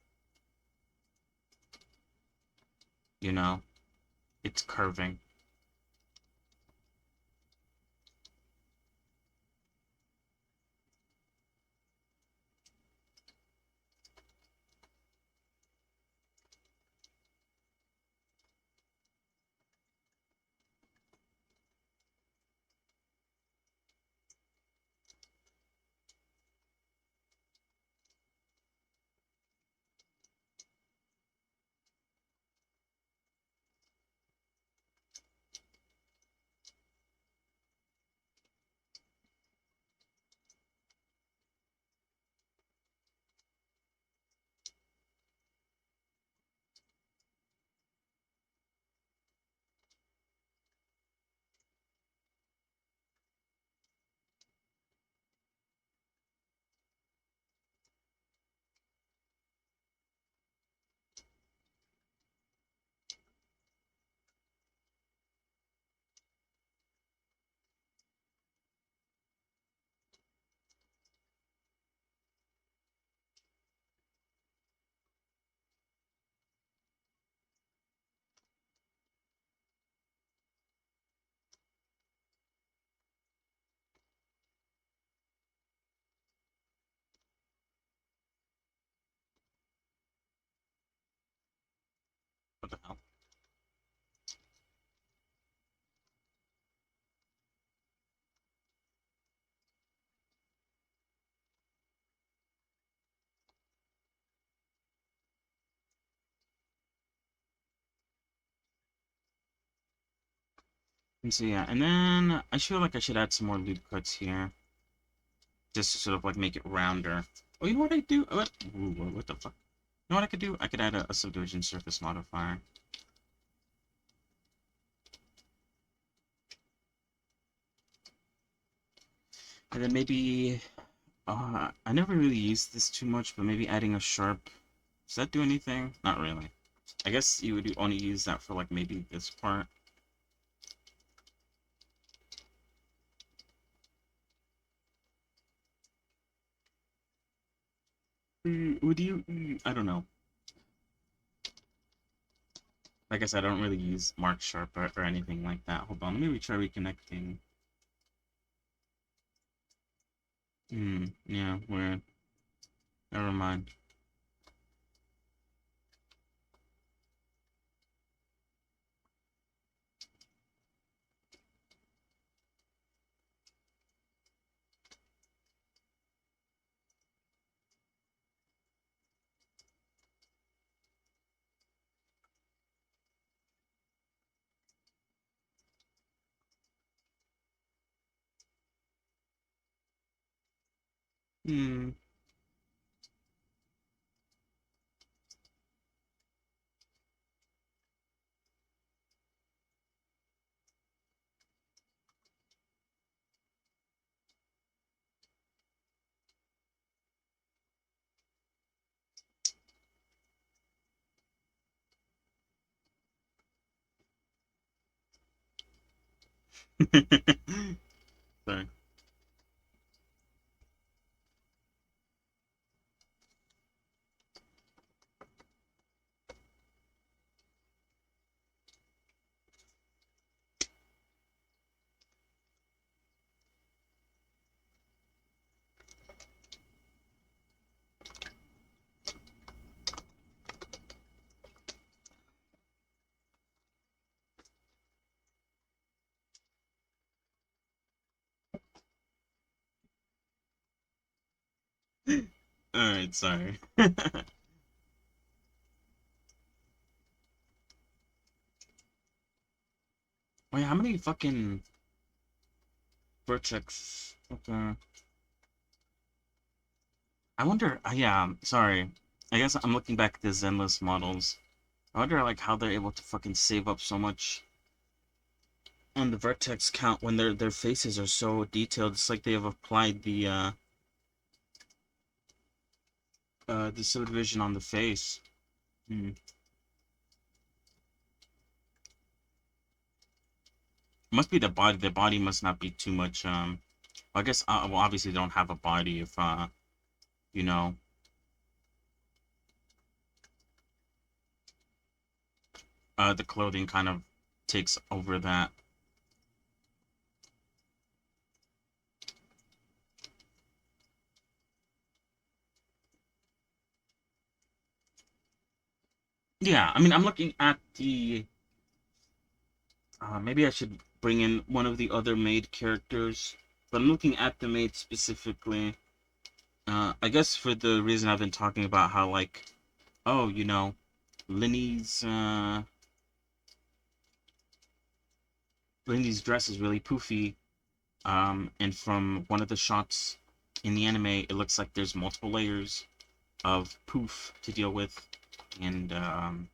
you know, it's curving. What the hell? And so yeah, and then I feel like I should add some more loop cuts here. Just to sort of like make it rounder. Oh, you know what I do? What the fuck? You know what I could do? I could add a subdivision surface modifier. And then maybe... I never really used this too much, but maybe adding a sharp... Does that do anything? Not really. I guess you would only use that for like maybe this part. Would you? I don't know. Like I said, I don't really use Mark Sharp or anything like that. Hold on, let me try reconnecting. Yeah, weird. Never mind. Hmm. Sorry. All right, sorry. Wait, how many fucking vertex? Okay. I wonder. Yeah, sorry. I guess I'm looking back at the Zenless models. I wonder like how they're able to fucking save up so much on the vertex count when their faces are so detailed. It's like they have applied the subdivision on the face. Hmm. Must be the body. The body must not be too much. I guess. Well, obviously they don't have a body. If you know, the clothing kind of takes over that. Yeah, I mean, I'm looking at the. Maybe I should bring in one of the other maid characters, but I'm looking at the maid specifically. I guess for the reason I've been talking about how like, oh, Linny's Lindy's dress is really poofy. And from one of the shots in the anime, it looks like there's multiple layers of poof to deal with, and I'm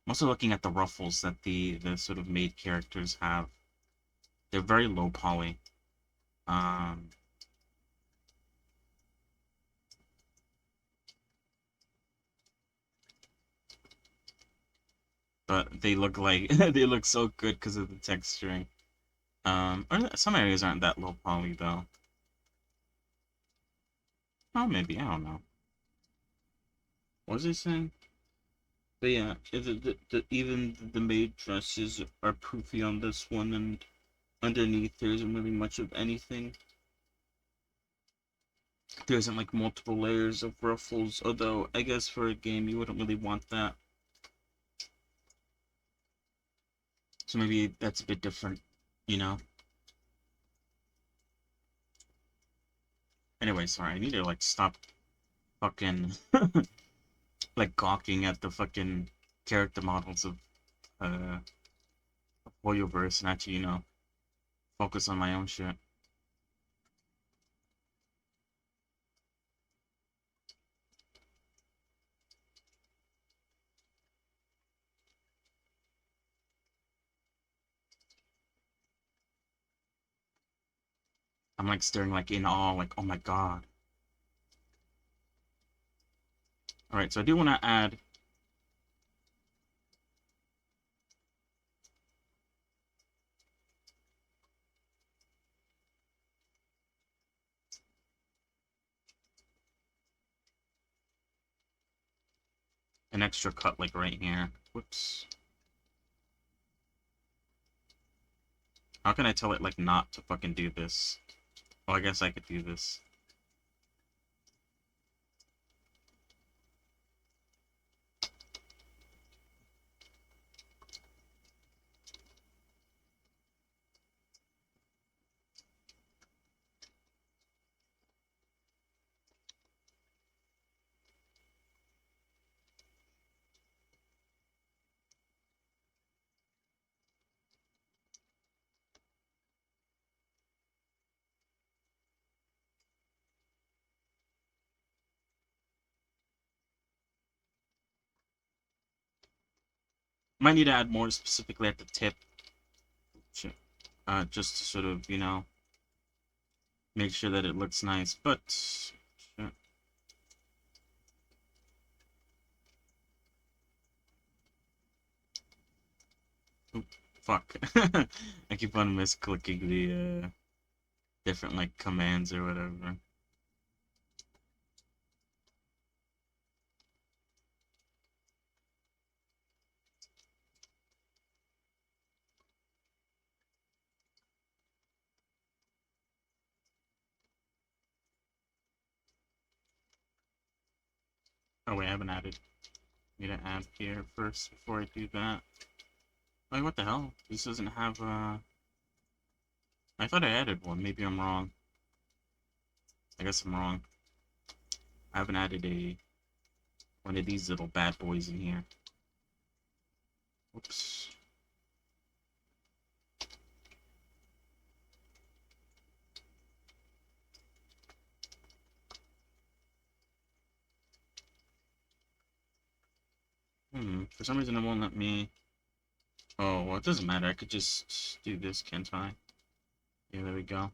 also looking at the ruffles that the sort of maid characters have. They're very low poly. Um, but they look like they look so good because of the texturing. Or some areas aren't that low poly though. Oh, maybe I don't know. What was I saying? But yeah, even the maid dresses are poofy on this one, and underneath there isn't really much of anything. There isn't like multiple layers of ruffles, although I guess for a game you wouldn't really want that. So maybe that's a bit different, you know? Anyway, sorry, I need to like stop fucking like gawking at the fucking character models of uh Hoyoverse and actually, focus on my own shit. I'm like staring like in awe, like, oh my god. Alright, so I do want to add an extra cut like right here. Whoops. How can I tell it like not to fucking do this? Oh, I guess I could do this. Might need to add more specifically at the tip. Just to sort of, you know, make sure that it looks nice, but... Shit. Oop, fuck. I keep on misclicking the, different, like, commands or whatever. Oh wait, I haven't added. Need to add here first before I do that. Like, what the hell? This doesn't have, I thought I added one. Maybe I'm wrong. I guess I'm wrong. I haven't added one of these little bad boys in here. Whoops. For some reason it won't let me... Oh, well, it doesn't matter. I could just do this, can't I? Yeah, there we go.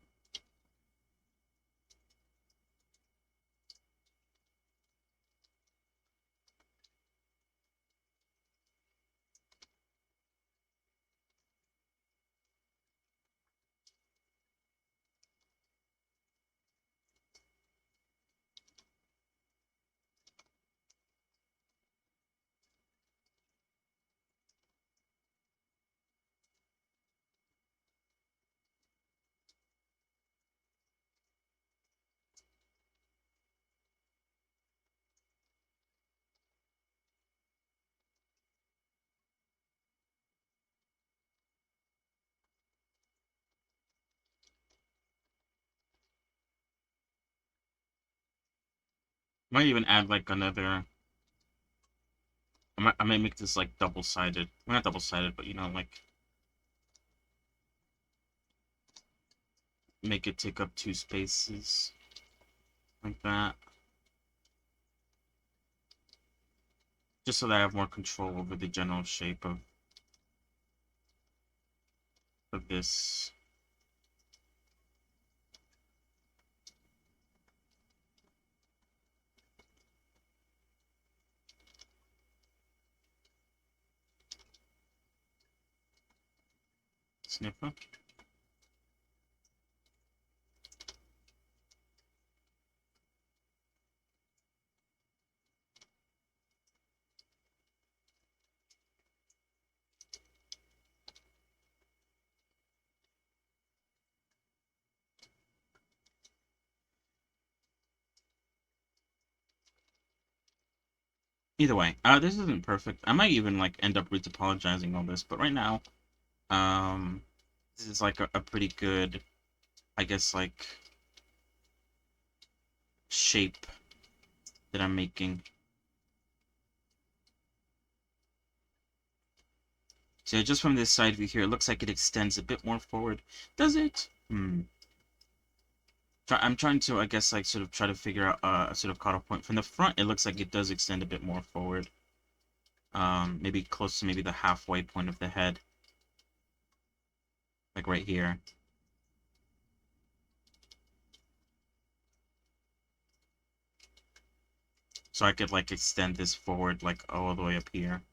Might even add, like, another... I might make this, like, double-sided. Well, not double-sided, but, you know, like... Make it take up 2 spaces. Like that. Just so that I have more control over the general shape of this. Snipper. Either way, this isn't perfect. I might even, like, end up retopologizing all this, but right now, this is, like, a pretty good, I guess, like, shape that I'm making. So just from this side view here, it looks like it extends a bit more forward. Does it? I'm trying to, I guess, like, sort of try to figure out a sort of cutoff point. From the front, it looks like it does extend a bit more forward. Maybe close to maybe the halfway point of the head. Like right here. So I could, like, extend this forward, like, all the way up here.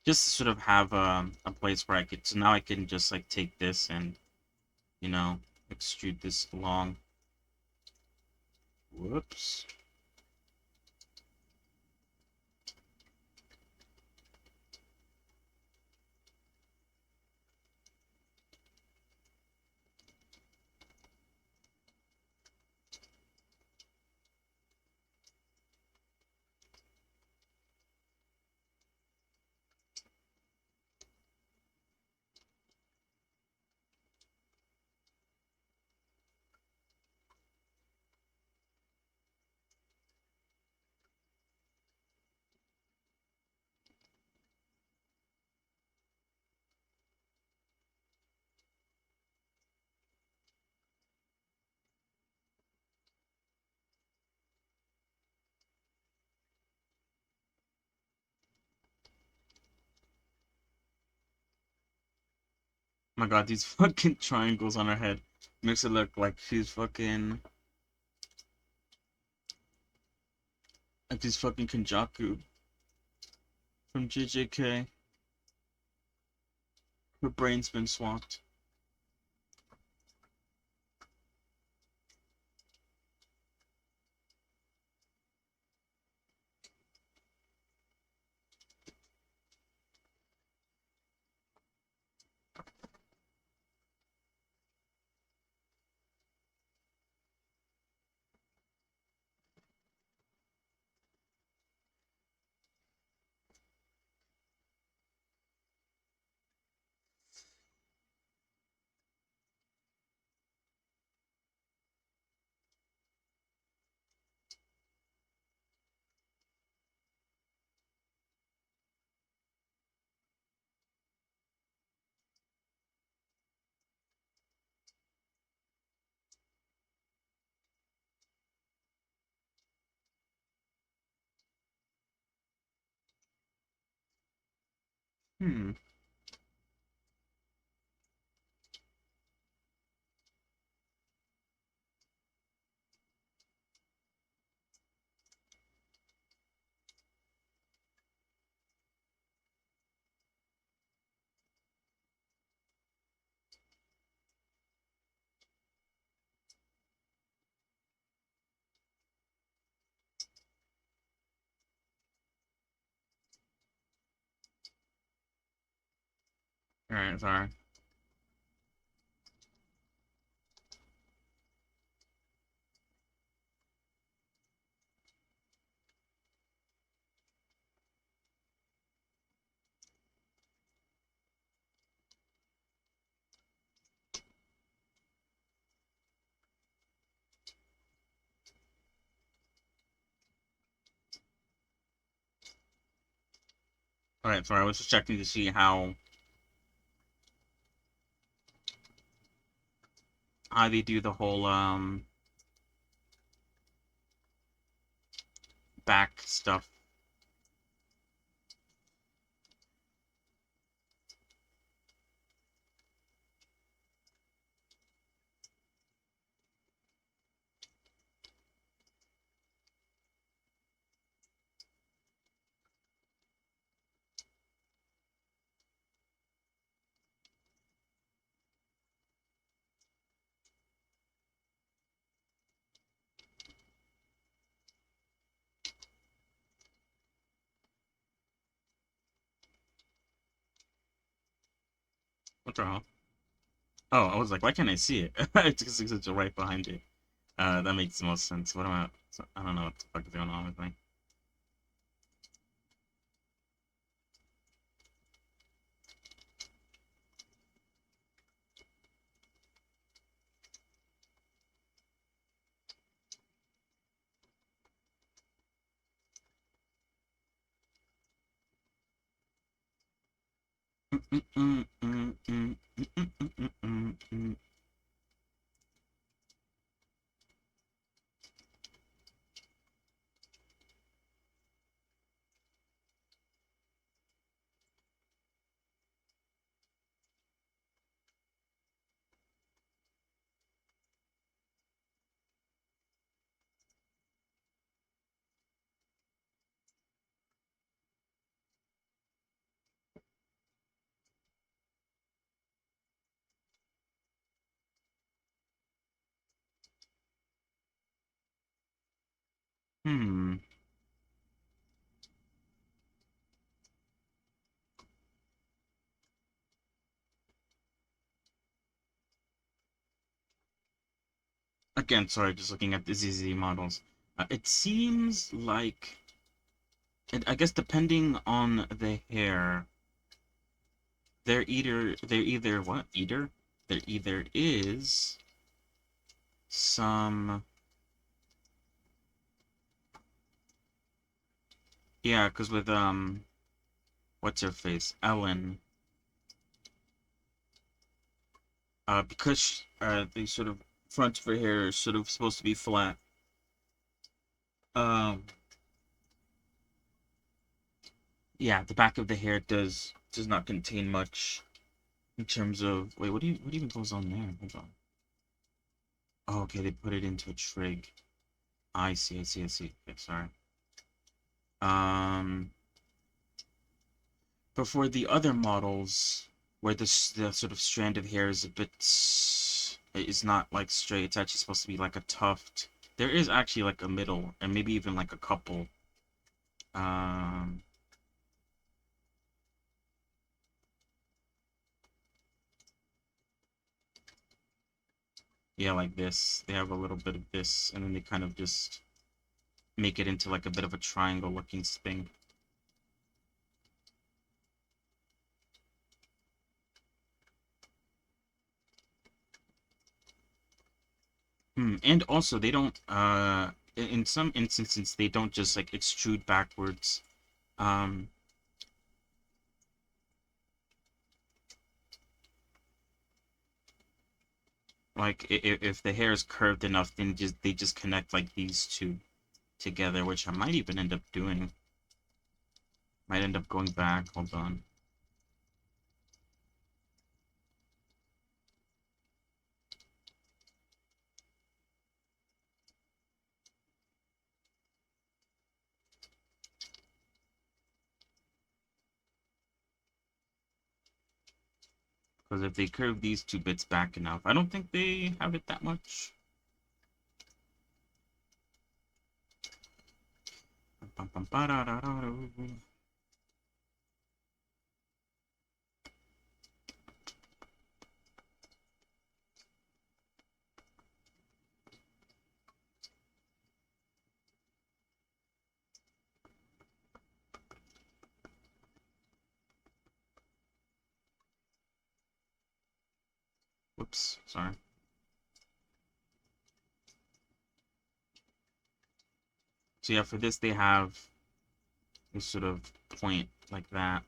just to sort of have a place where I could. So now I can just like take this and you know extrude this along. Whoops. My God, these fucking triangles on her head makes it look like she's fucking like she's fucking Kenjaku from JJK. Her brain's been swapped. Hmm. Alright, sorry. Alright, sorry, I was just checking to see how they do the whole back stuff. What the hell? Oh, I was like, why can't I see it? It's because it's right behind it. That makes the most sense. What am I? I don't know what the fuck is going on with me. again, sorry, just looking at the ZZ models. It seems like, I guess depending on the hair, they're either what? Either? There either is some, yeah, because with, what's her face? Ellen, because, the sort of front of her hair is sort of supposed to be flat. Um, yeah, the back of the hair does not contain much in terms of, wait, what even goes on there? Hold on. Oh, okay, they put it into a trig. I see. Okay, sorry. Um, but for the other models, where the sort of strand of hair is a bit, is not like straight, it's actually supposed to be like a tuft. There is actually like a middle, and maybe even like a couple. Um, yeah, like this. They have a little bit of this, and then they kind of just make it into like a bit of a triangle looking thing. And also they don't in some instances they don't just like extrude backwards. Um like if the hair is curved enough, then just they just connect like these two together, which I might even end up doing. Might end up going back. Hold on. Because if they curve these two bits back enough, I don't think they have it that much. Whoops, sorry. So yeah, for this they have this sort of point like that.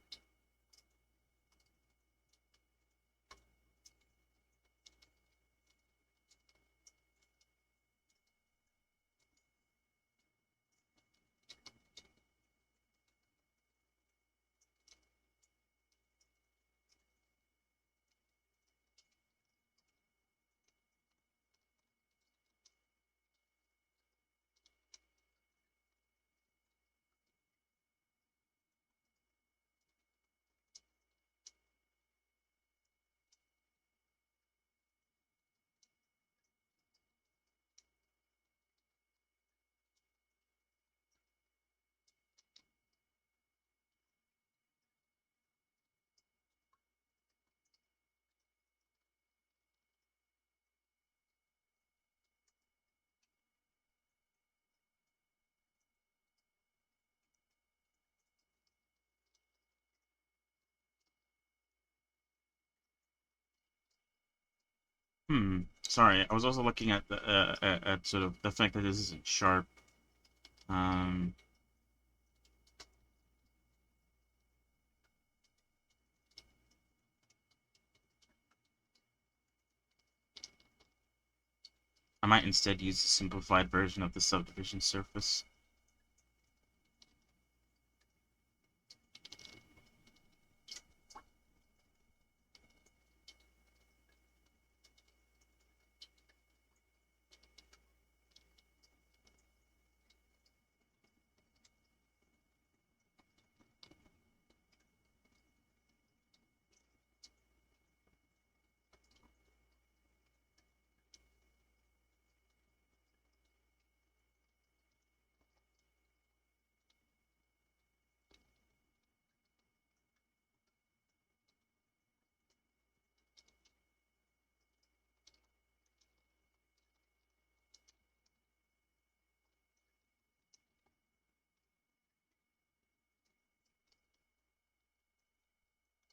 Sorry, I was also looking at the at sort of the fact that this isn't sharp. Um, I might instead use a simplified version of the subdivision surface.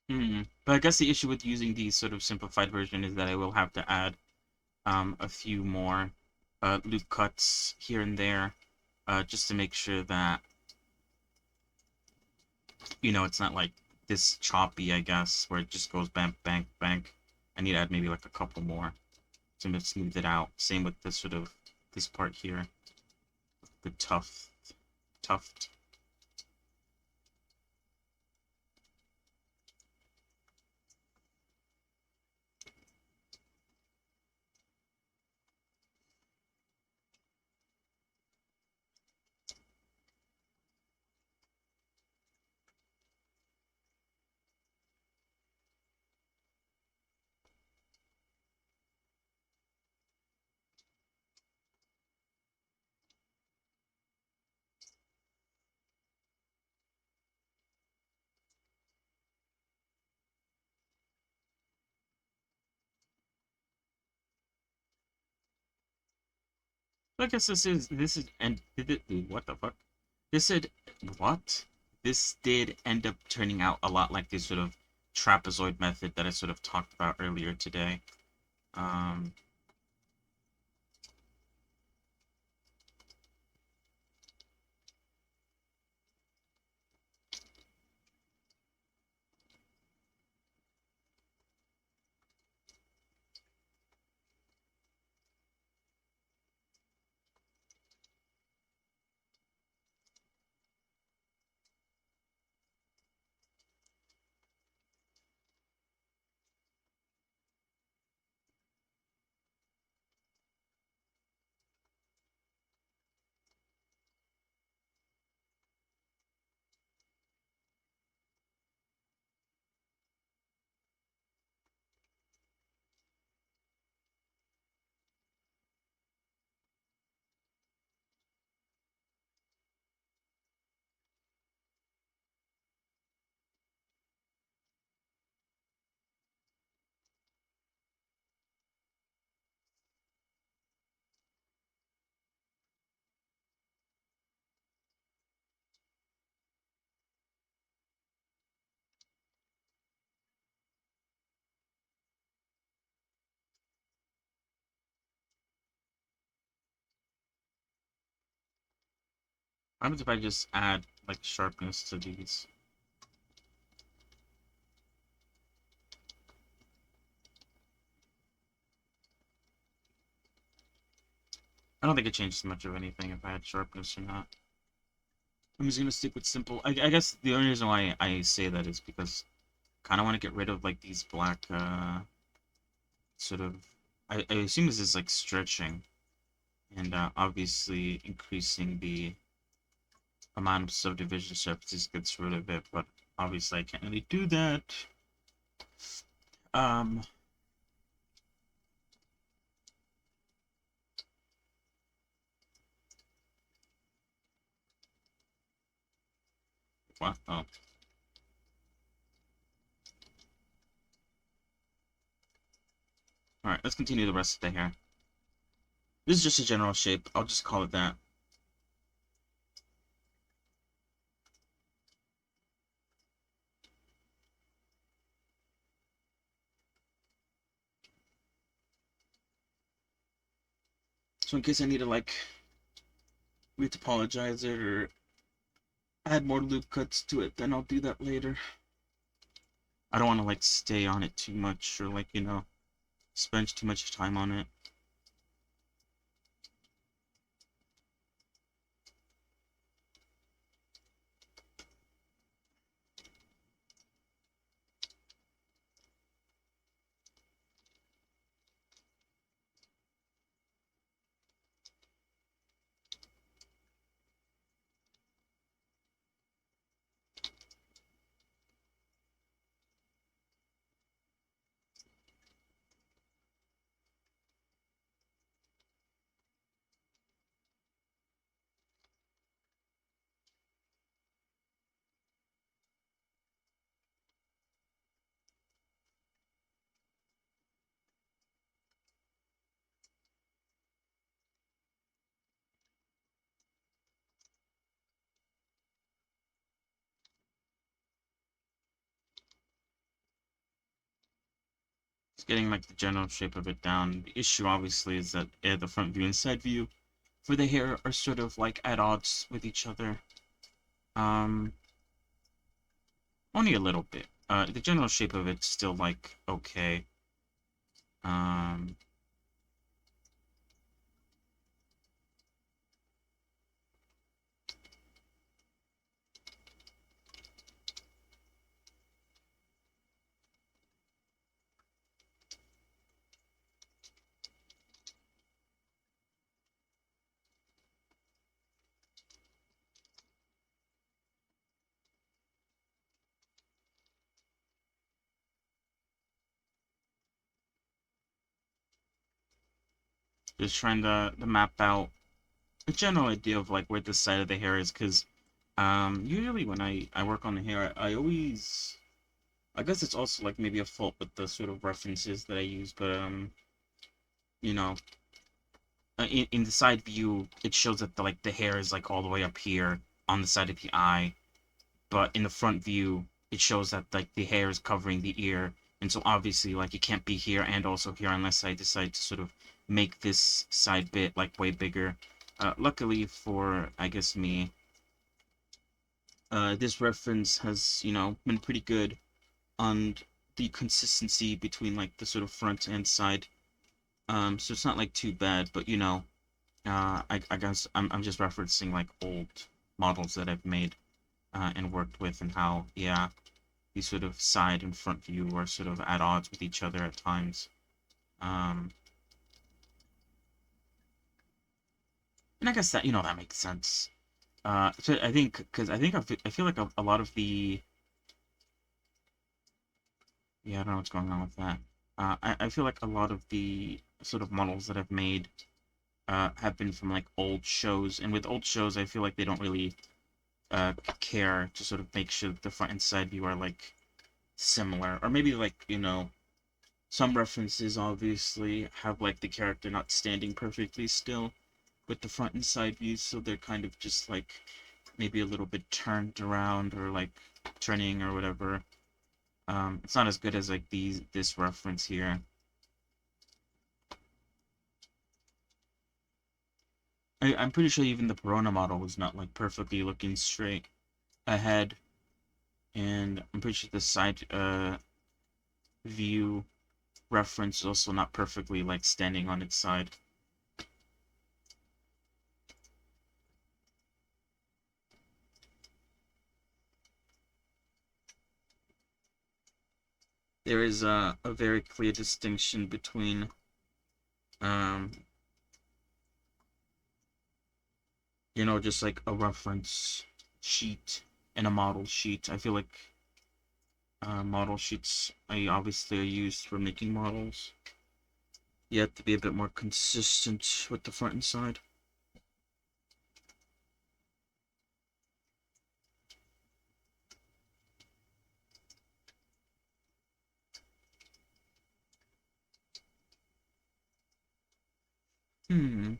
But I guess the issue with using the sort of simplified version is that I will have to add a few more loop cuts here and there, just to make sure that it's not like this choppy, I guess, where it just goes bank, bank, bank. I need to add maybe like a couple more to smooth it out. Same with this this part here, the tuft. So I guess this is and did it what the fuck? This said what? This did end up turning out a lot like this sort of trapezoid method that I sort of talked about earlier today. Um, what happens if I just add like sharpness to these? I don't think it changes much of anything if I had sharpness or not. I'm just gonna stick with simple. I guess the only reason why I say that is because I kind of want to get rid of like these black sort of. I assume this is like stretching and obviously increasing the amount of subdivision surfaces gets rid of it, but obviously I can't really do that. Um, what? Oh, all right. Let's continue the rest of the hair. This is just a general shape. I'll just call it that. So in case I need to like retopologize it or add more loop cuts to it, then I'll do that later. I don't want to like stay on it too much or like, spend too much time on it. It's getting like the general shape of it down. The issue obviously is that the front view and side view for the hair are sort of like at odds with each other. Um, Only a little bit. The general shape of it's still like okay. Um, just trying to map out a general idea of like where the side of the hair is, because usually when I work on the hair, I always, I guess it's also like maybe a fault with the sort of references that I use, but you know, in the side view, it shows that the hair is like all the way up here on the side of the eye, but in the front view, it shows that like the hair is covering the ear, and so obviously like it can't be here and also here unless I decide to sort of make this side bit like way bigger. Luckily for, I guess, me, this reference has, been pretty good on the consistency between like the sort of front and side. So it's not like too bad, but I guess I'm just referencing like old models that I've made and worked with, and how, yeah, these sort of side and front view are sort of at odds with each other at times. Um, and I guess that, that makes sense. So I think, because I feel like a lot of the, yeah, I don't know what's going on with that. I feel like a lot of the sort of models that I've made have been from like old shows, and with old shows, I feel like they don't really care to sort of make sure that the front and side view are like similar, or maybe like, some references obviously have like the character not standing perfectly still with the front and side views, so they're kind of just like maybe a little bit turned around or like turning or whatever. It's not as good as like this reference here. I'm pretty sure even the Perona model was not like perfectly looking straight ahead, and I'm pretty sure the side view reference is also not perfectly like standing on its side. There is a very clear distinction between um just like a reference sheet and a model sheet. I feel like model sheets I obviously are used for making models. You have to be a bit more consistent with the front and side. Hmm.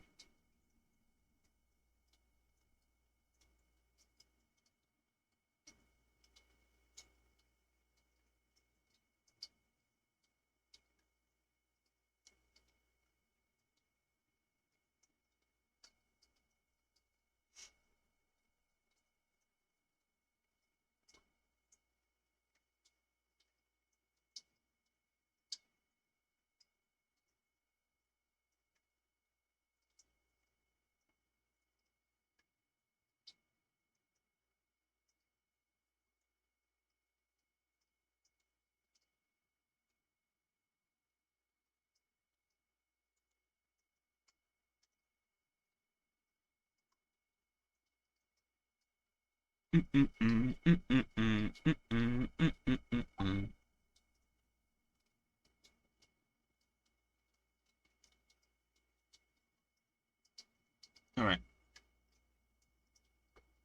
All right,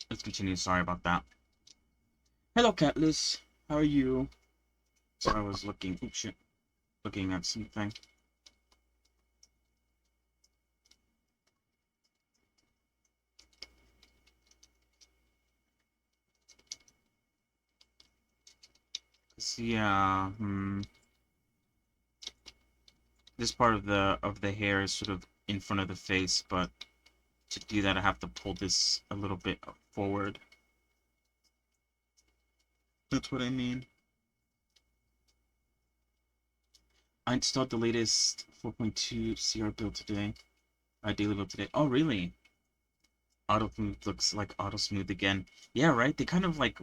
let's continue. Sorry about that. Hello, Catless. How are you? So I was looking. Oops, shit. Looking at something. Yeah. Hmm. this part of the hair is sort of in front of the face, but to do that I have to pull this a little bit forward. That's what I mean. I installed the latest 4.2 CR build today. Daily build today. Oh, really? Auto smooth looks like auto smooth again. Yeah, right? They kind of like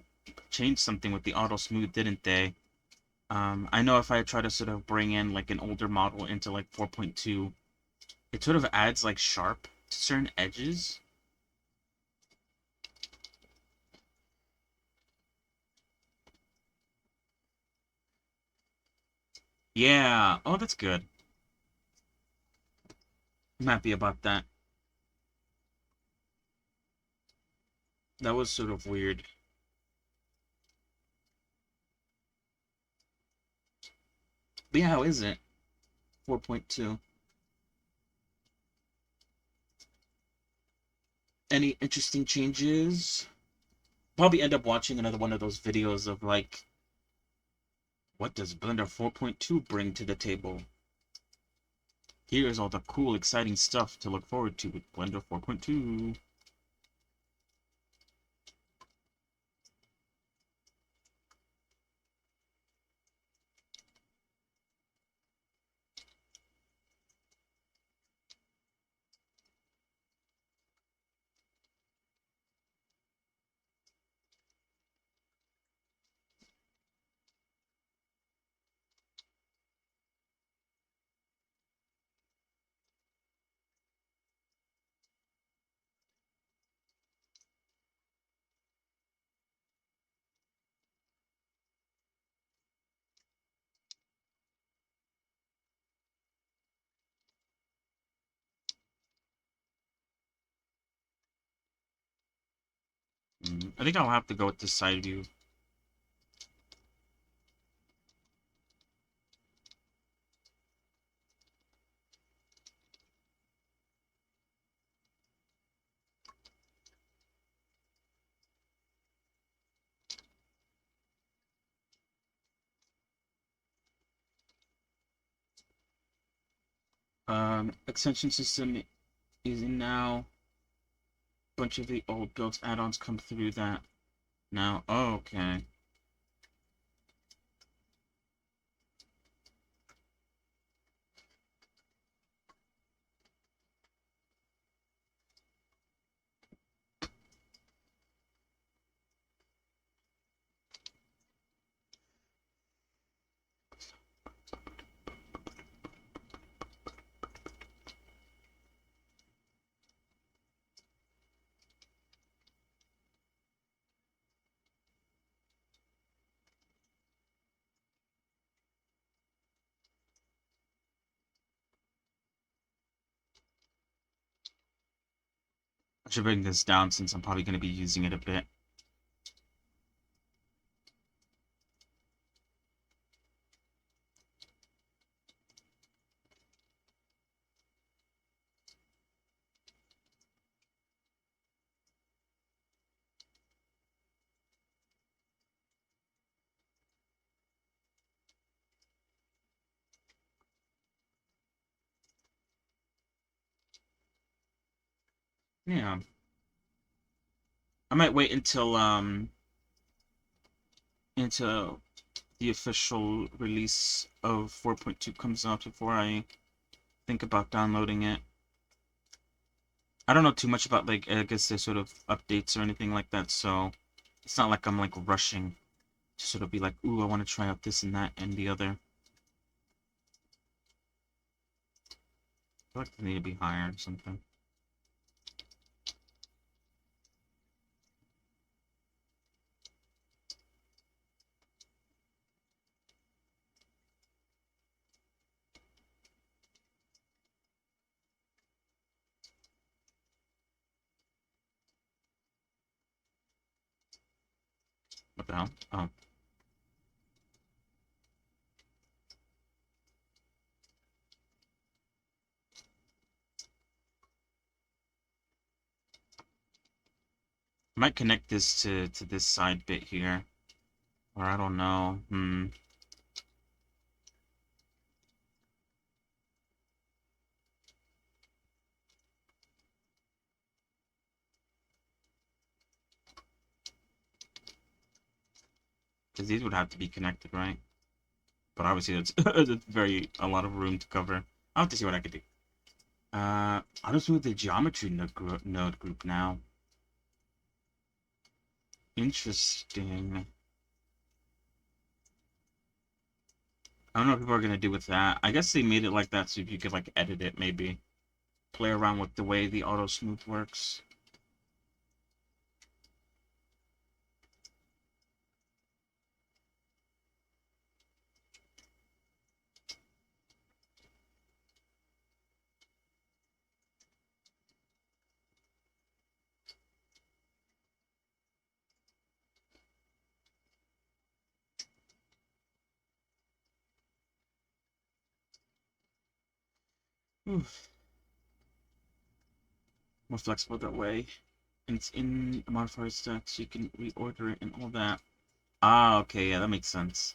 changed something with the auto smooth, didn't they? I know if I try to sort of bring in like an older model into like 4.2, it sort of adds like sharp to certain edges. Yeah. Oh, that's good. I'm happy about that. That was sort of weird. But yeah, how is it? 4.2. Any interesting changes? Probably end up watching another one of those videos of like, what does Blender 4.2 bring to the table? Here's all the cool, exciting stuff to look forward to with Blender 4.2. I think I'll have to go with the side view. Extension system is in now. Bunch of the old built add-ons come through that now. Oh, okay. I should bring this down since I'm probably going to be using it a bit. Yeah. I might wait until the official release of 4.2 comes out before I think about downloading it. I don't know too much about like I guess the sort of updates or anything like that, so it's not like I'm like rushing to sort of be like, ooh, I want to try out this and that and the other. I feel like they need to be higher or something. What the hell? Oh. I might connect this to this side bit here. Or I don't know. Because these would have to be connected, right? But obviously, that's a lot of room to cover. I'll have to see what I could do. I'll just do the geometry node group now. Interesting. I don't know what people are gonna do with that. I guess they made it like that so you could like edit it, maybe play around with the way the auto smooth works. Oof. More flexible that way. And it's in a modifier stack, so you can reorder it and all that. Ah, okay, yeah, that makes sense.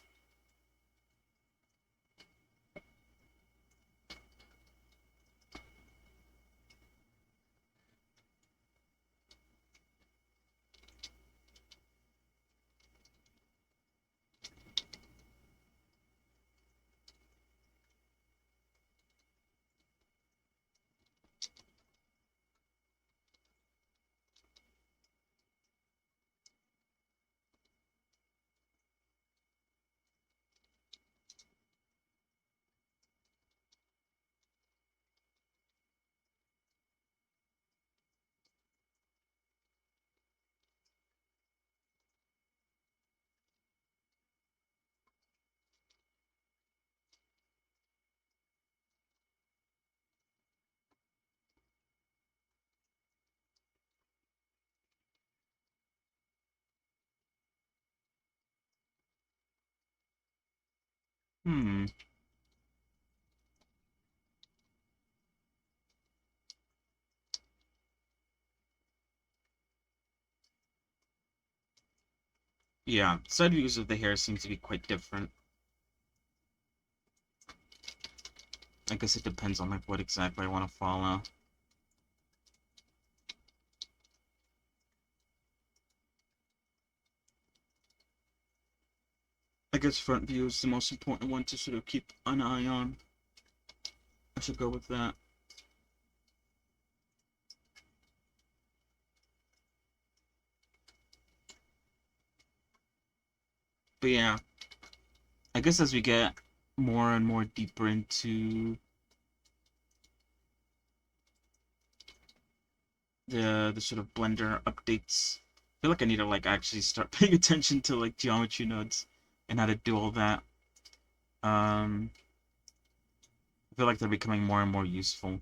Hmm. Yeah, side views of the hair seem to be quite different. I guess it depends on like what exactly I want to follow. I guess front view is the most important one to sort of keep an eye on. I should go with that. But yeah, I guess as we get more and more deeper into the sort of Blender updates, I feel like I need to like actually start paying attention to like geometry nodes and how to do all that. I feel like they're becoming more and more useful.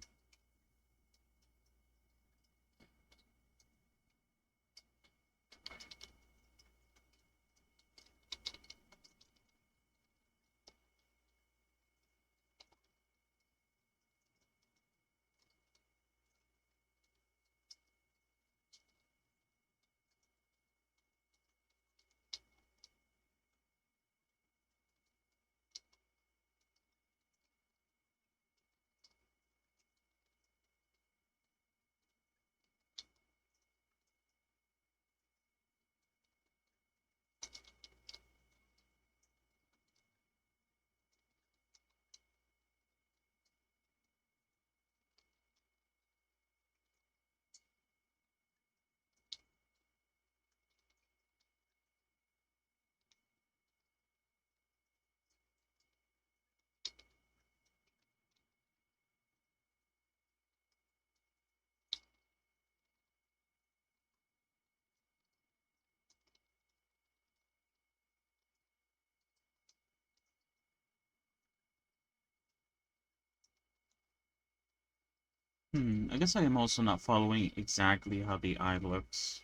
I guess I am also not following exactly how the eye looks.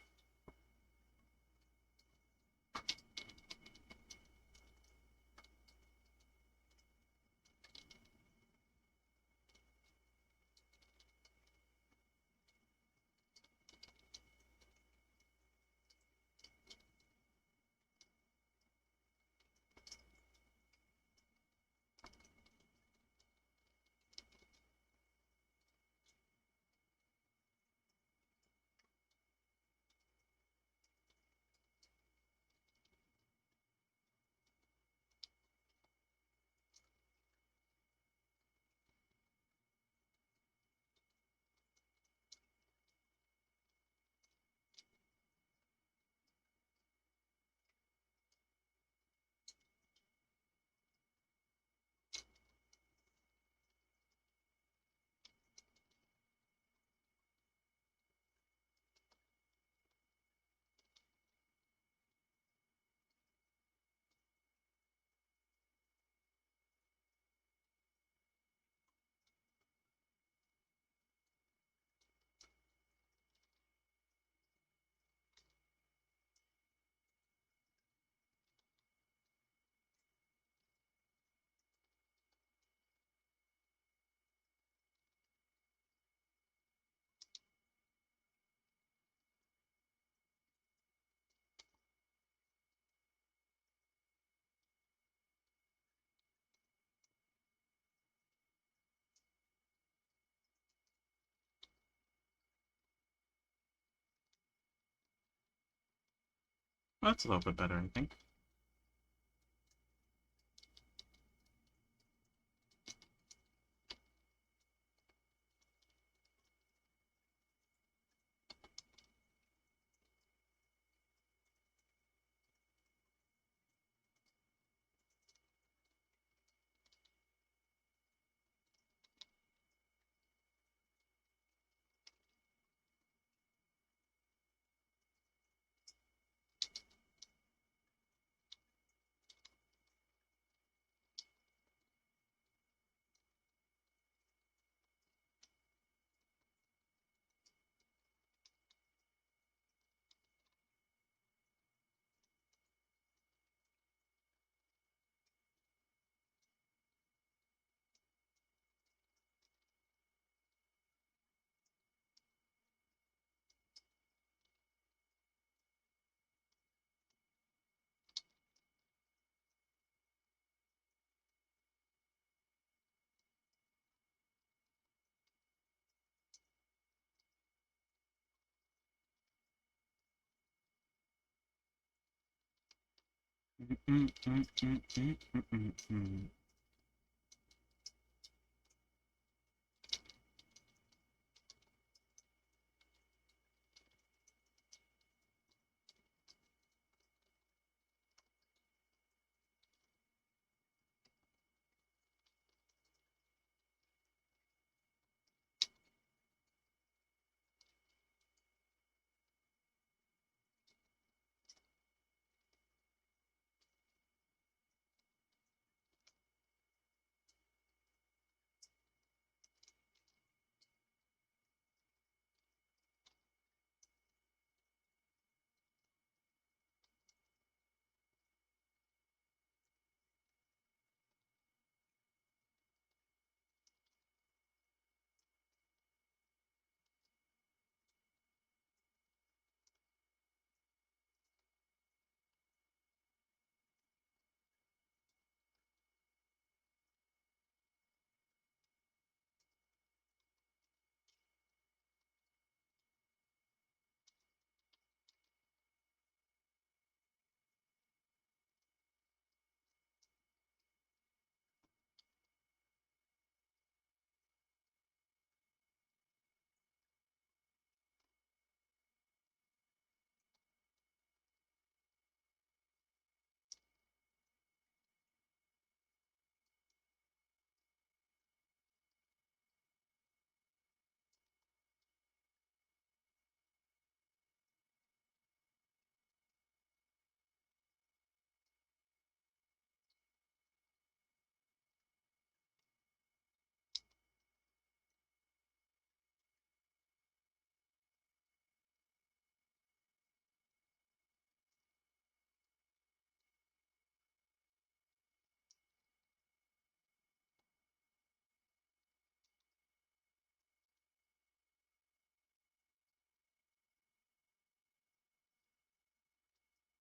That's a little bit better, I think.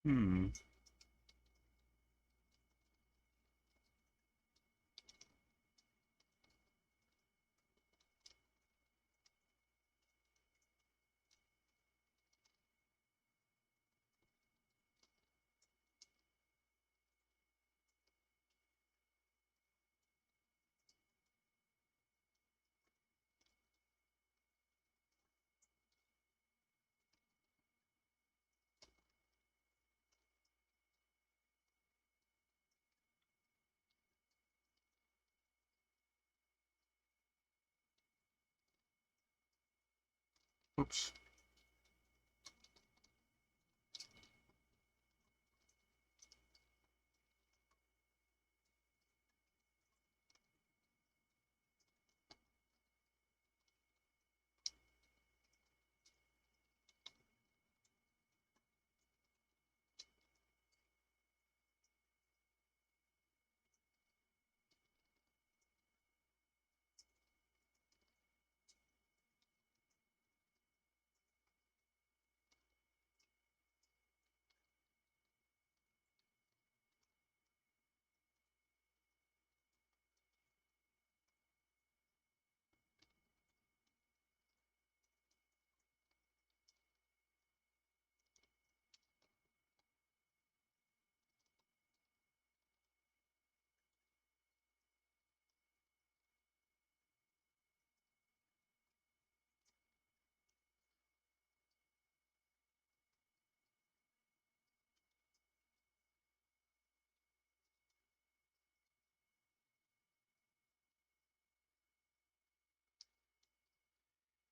Hmm. Oops.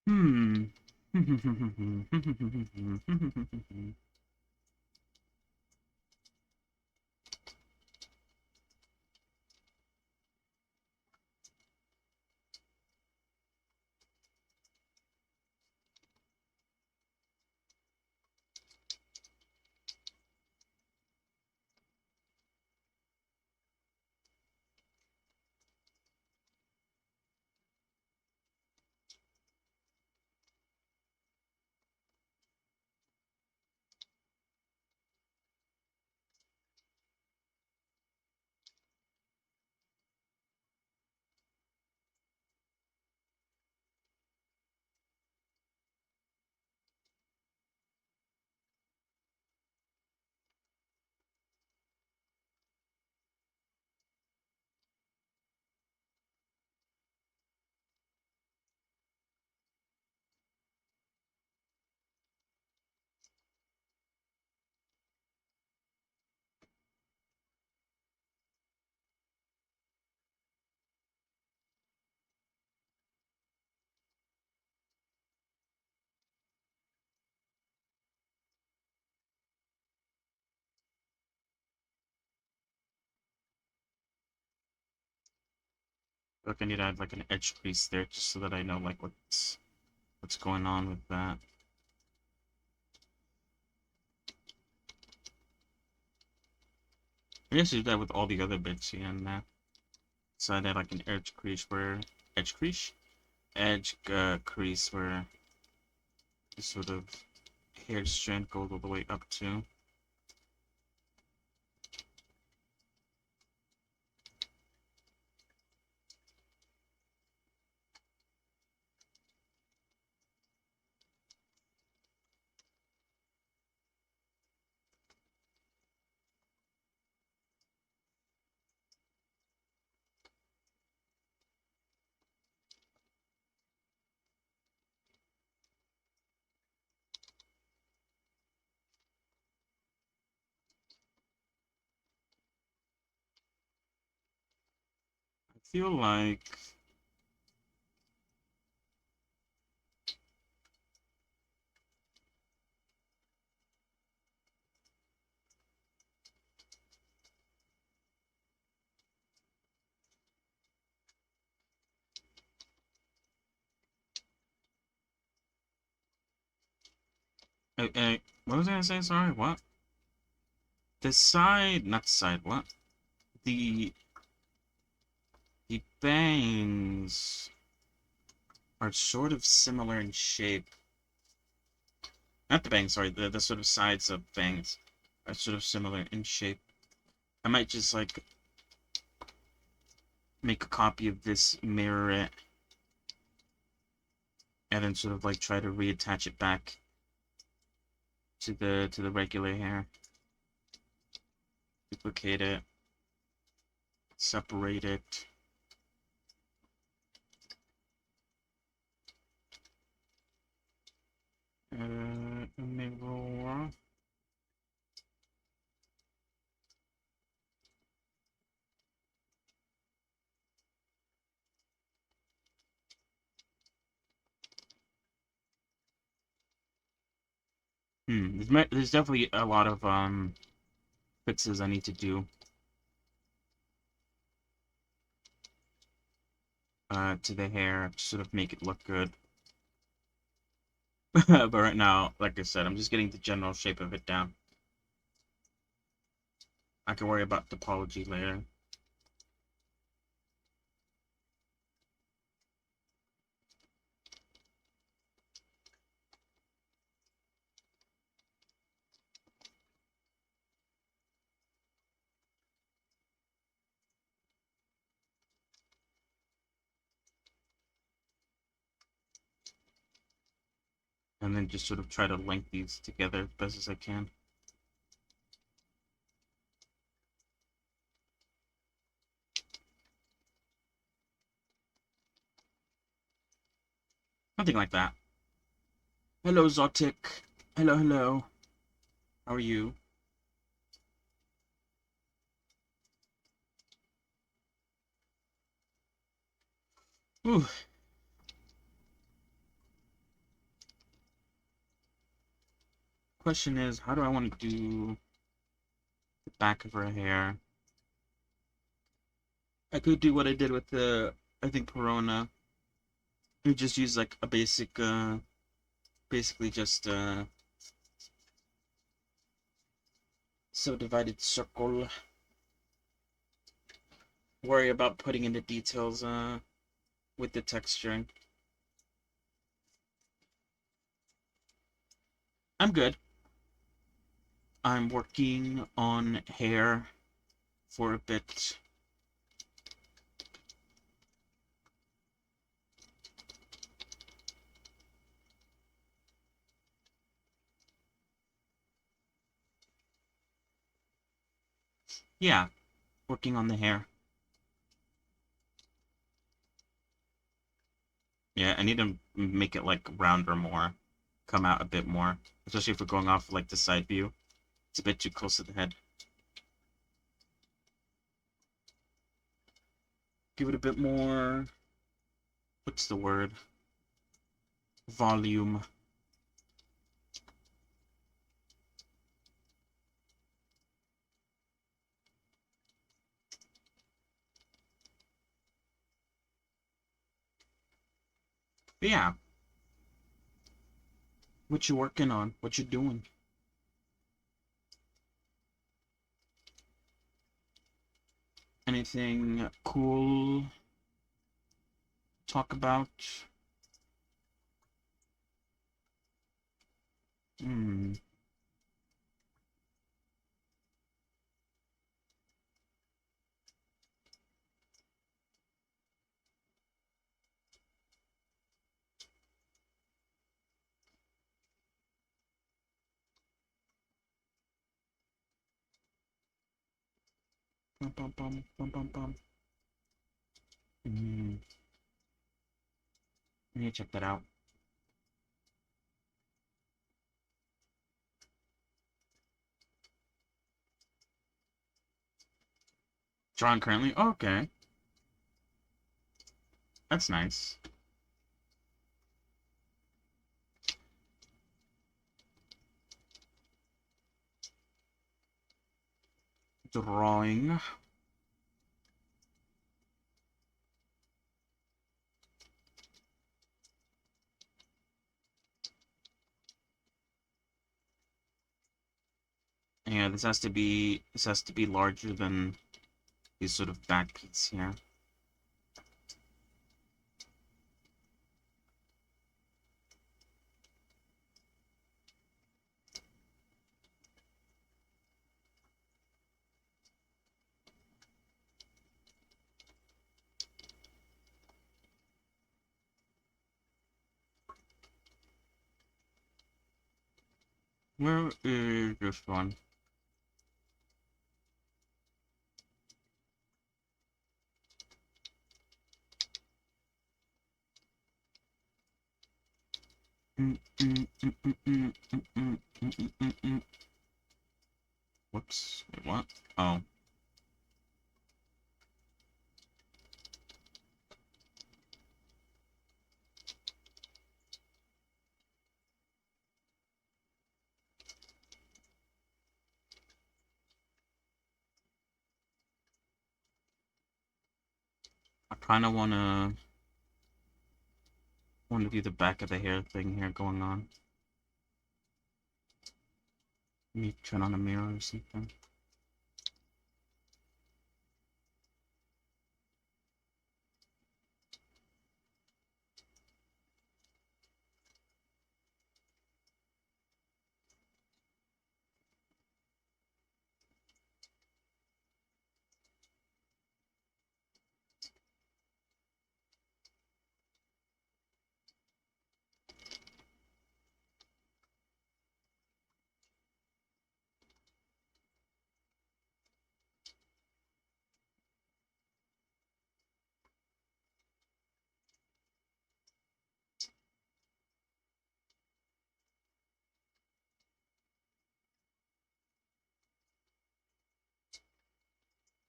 Hmm. Look, I need to add like an edge crease there just so that I know like what's going on with that. I guess I do that with all the other bits here and there. So I'd add like an edge crease where this sort of hair strand goes all the way up to. I feel like what was I gonna say? Sorry, what? The side, not the side, what? The the bangs are sort of similar in shape. Not the bangs, sorry, the sort of sides of bangs are sort of similar in shape. I might just like make a copy of this, mirror it, and then sort of like try to reattach it back to the regular hair. Duplicate it, separate it. Mirror. There's definitely a lot of fixes I need to do to the hair to sort of make it look good. But right now, like I said, I'm just getting the general shape of it down. I can worry about topology later. And then just sort of try to link these together as best as I can. Something like that. Hello, Zotic. Hello, hello. How are you? Ooh. question is, how do I want to do the back of her hair? I could do what I did with the, I think, Corona. You just use like a basic, basically just subdivided circle. Worry about putting in the details with the texturing. I'm good. I'm working on hair for a bit. Yeah, working on the hair. Yeah, I need to make it like rounder more, come out a bit more, especially if we're going off like the side view. It's a bit too close to the head. Give it a bit more, what's the word? Volume. But yeah. What you working on? What you doing? Anything cool? Talk about? Hmm. Bum, bum, bum, bum, bum, bum. Hmm. I need to check that out. Drawing currently? Oh, okay. That's nice. Drawing. Yeah, this has to be larger than these sort of back beats here. Where is this one? Whoops. Wait, what? Oh. I kind of wanna do the back of the hair thing here going on. Let me turn on a mirror or something.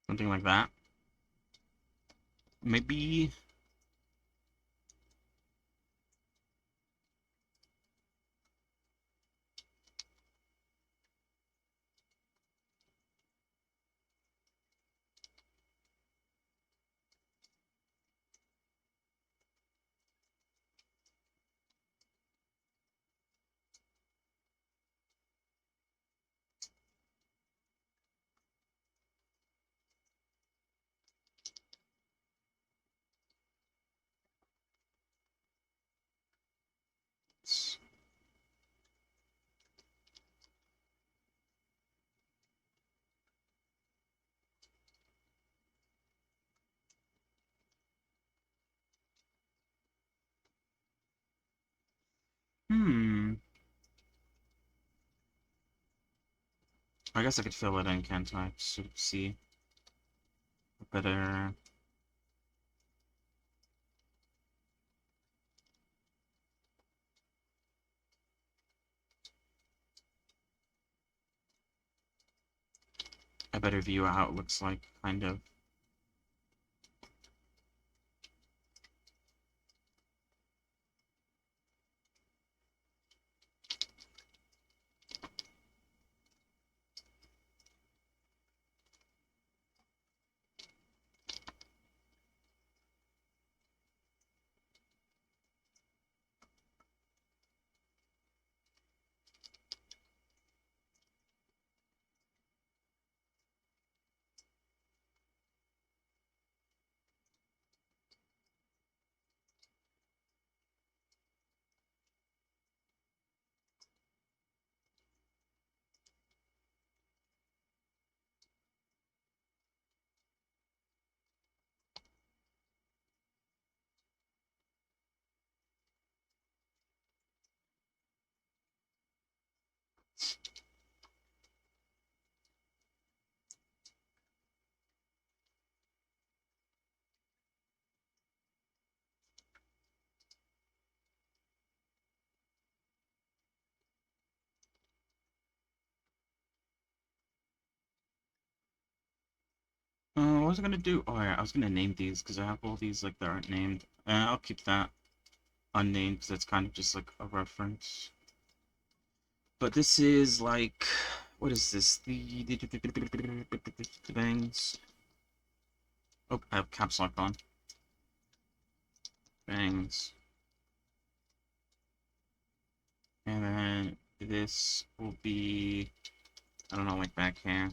Something like that. Maybe... Hmm. I guess I could fill it in, can't I? So see a better. A better view of how it looks like, kind of. What was I gonna do? Oh yeah, I was gonna name these because I have all these like that aren't named. I'll keep that unnamed because that's kind of just like a reference. But this is like, what is this? The bangs. Oh, I have caps lock on. Bangs. And then this will be, I don't know, like back here.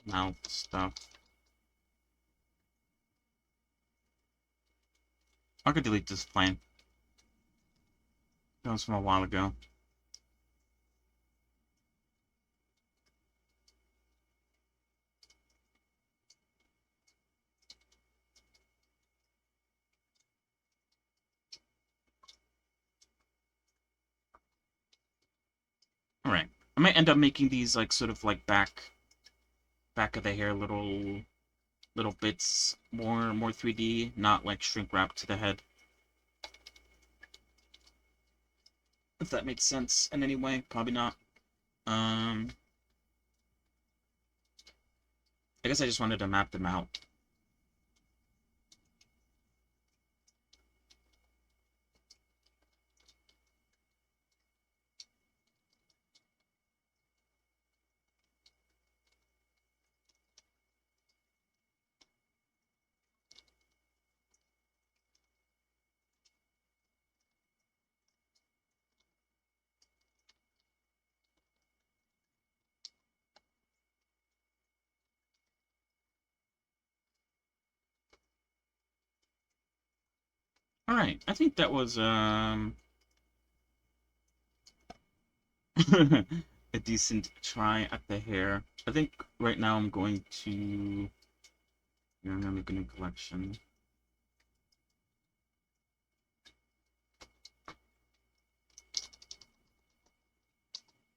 Mouth stuff. I could delete this plane. That was from a while ago. Alright. I might end up making these like sort of like back of the hair little bits more 3D, not like shrink wrapped to the head. If that makes sense in any way, probably not. Um I guess I just wanted to map them out. Alright, I think that was a decent try at the hair. I think right now I'm going to, yeah, I'm gonna make a new collection.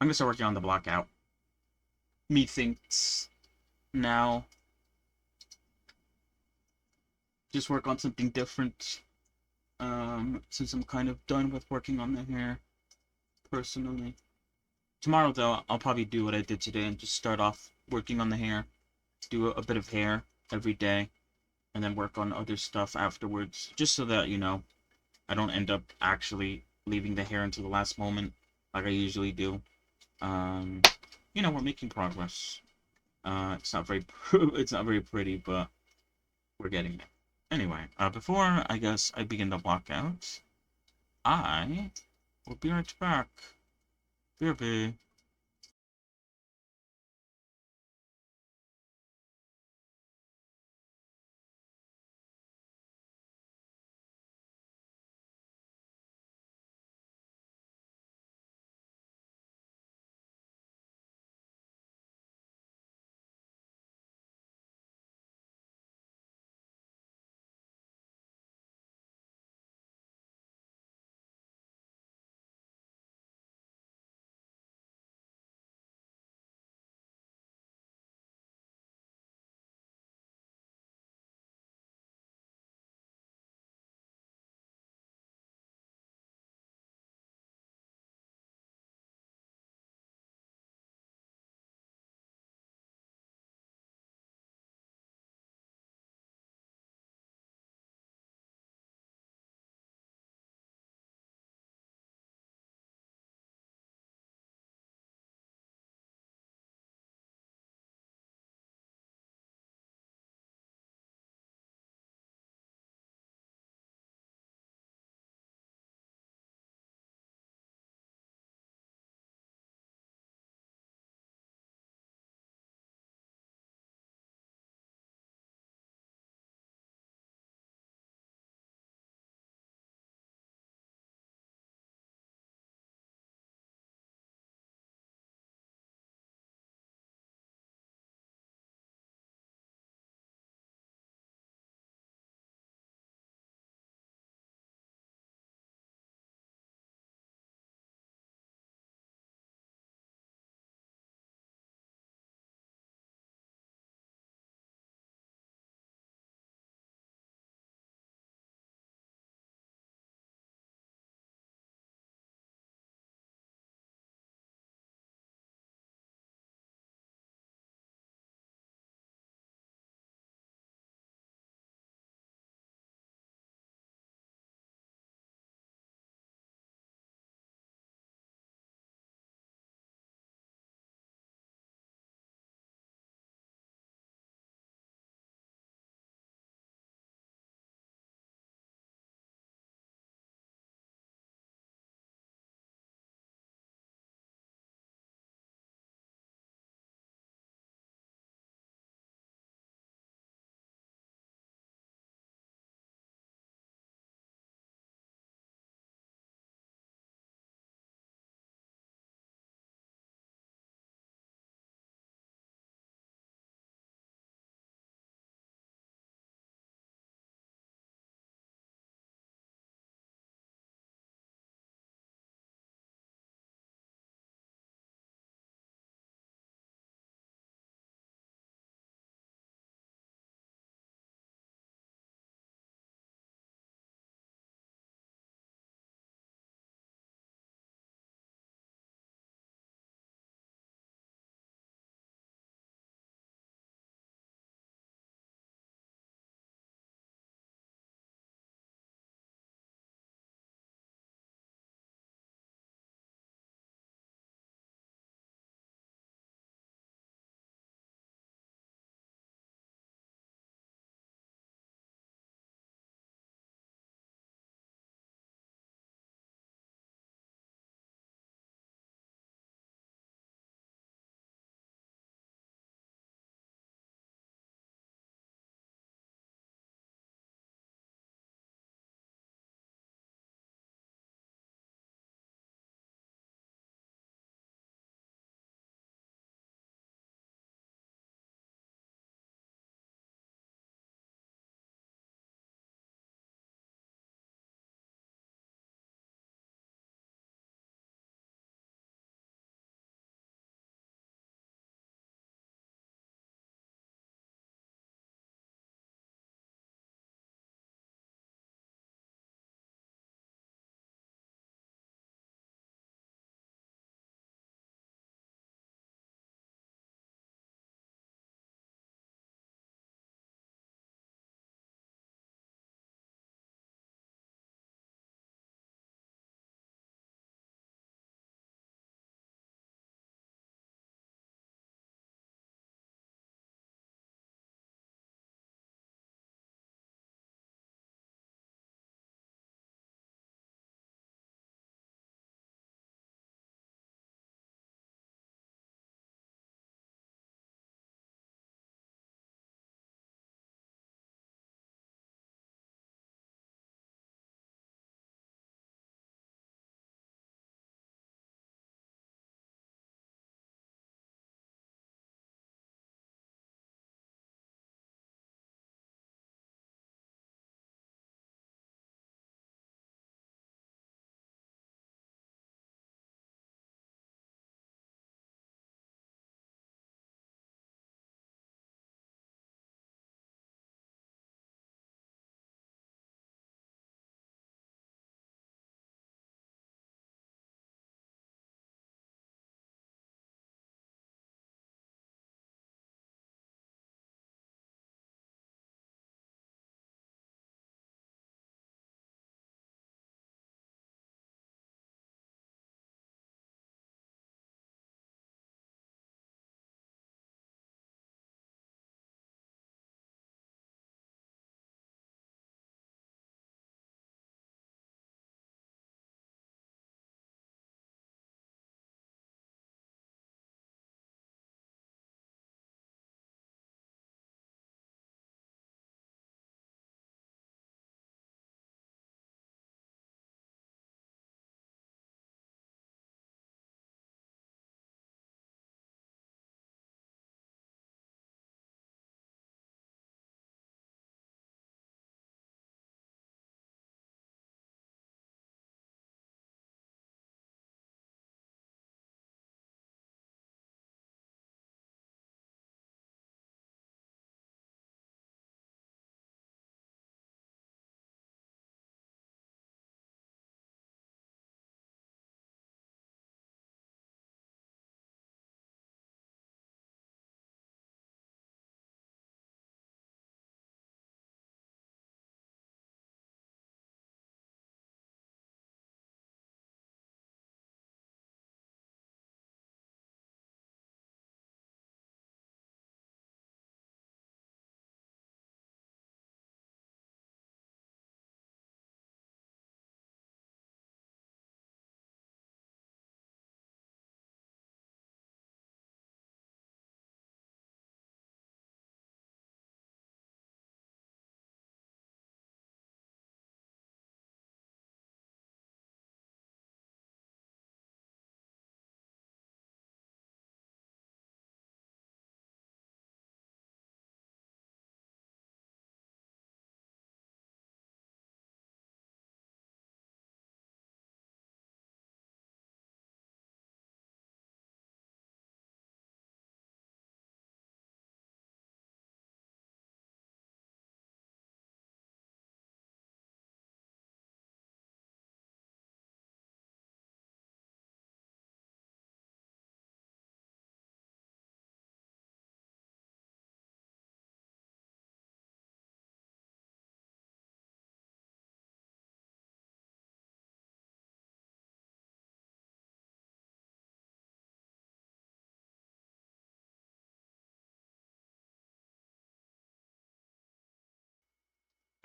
I'm gonna start working on the block out. Methinks now. Just work on something different. Since I'm kind of done with working on the hair, personally. Tomorrow, though, I'll probably do what I did today and just start off working on the hair. Do a bit of hair every day, and then work on other stuff afterwards. Just so that, you know, I don't end up actually leaving the hair until the last moment, like I usually do. Um, you know, we're making progress. It's not very, it's not very pretty, but we're getting there. Anyway, before I guess I begin the walkout, I will be right back. BRB.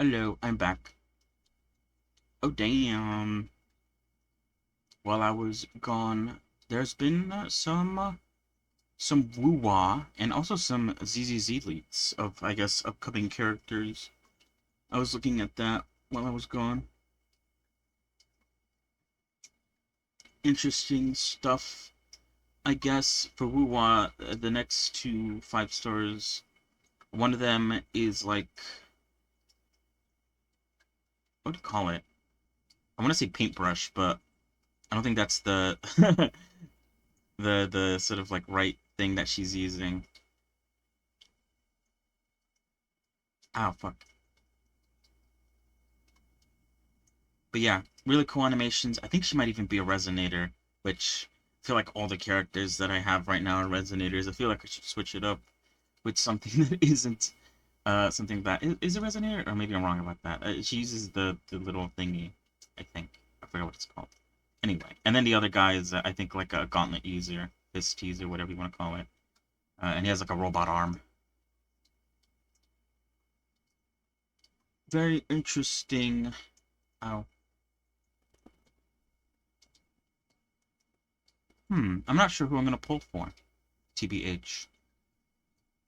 Hello, I'm back. Oh, damn. While I was gone, there's been some woo-wah and also some ZZZ leaks of, I guess, upcoming characters. I was looking at that while I was gone. Interesting stuff, I guess, for woo-wah. The next two 5 stars, one of them is like, what do you call it? I want to say paintbrush, but I don't think that's the the sort of like right thing that she's using. Oh fuck. But yeah, really cool animations. I think she might even be a resonator, which I feel like all the characters that I have right now are resonators. I feel like I should switch it up with something that isn't something that is a resonator, or maybe I'm wrong about that. She uses the little thingy, I think. I forget what it's called. Anyway, and then the other guy is I think like a gauntlet user, fist user, whatever you want to call it, and he has like a robot arm. Very interesting. Ow. I'm not sure who I'm gonna pull for. TBH.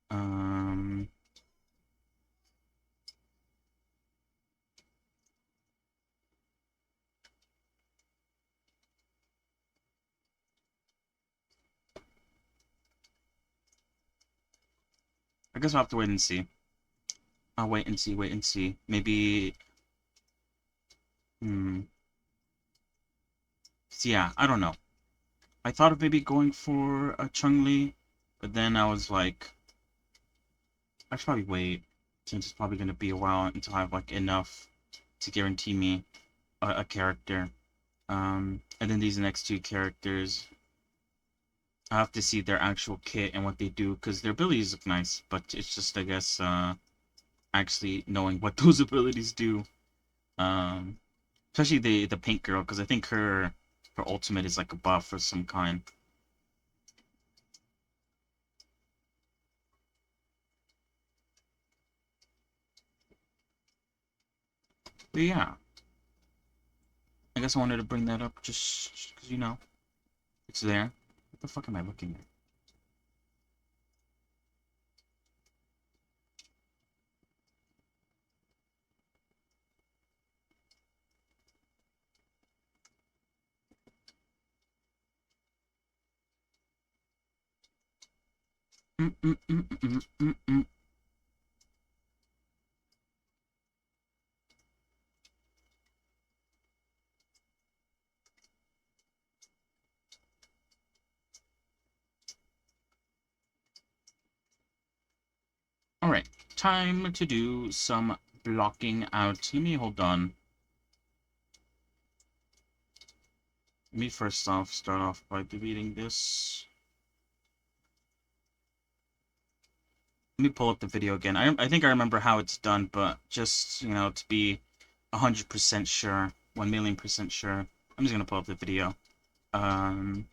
Um. I guess I'll have to wait and see. I'll wait and see, wait and see. Maybe. Hmm. So yeah, I don't know. I thought of maybe going for a Chun-Li, but then I was like, I should probably wait, since it's probably gonna be a while until I have like enough to guarantee me a character. And then these next two characters, I have to see their actual kit and what they do, because their abilities look nice, but it's just, I guess, actually knowing what those abilities do. Um, Especially the pink girl, because I think her ultimate is like a buff of some kind. But yeah, I guess I wanted to bring that up just because, it's there. What the fuck am I looking at? Mm, mm, mm, mm, mm, mm, mm. Alright, time to do some blocking out. Let me hold on. Let me first off start off by deleting this. Let me pull up the video again. I think I remember how it's done, but just, to be 100% sure, 1,000,000% sure, I'm just gonna pull up the video. Um,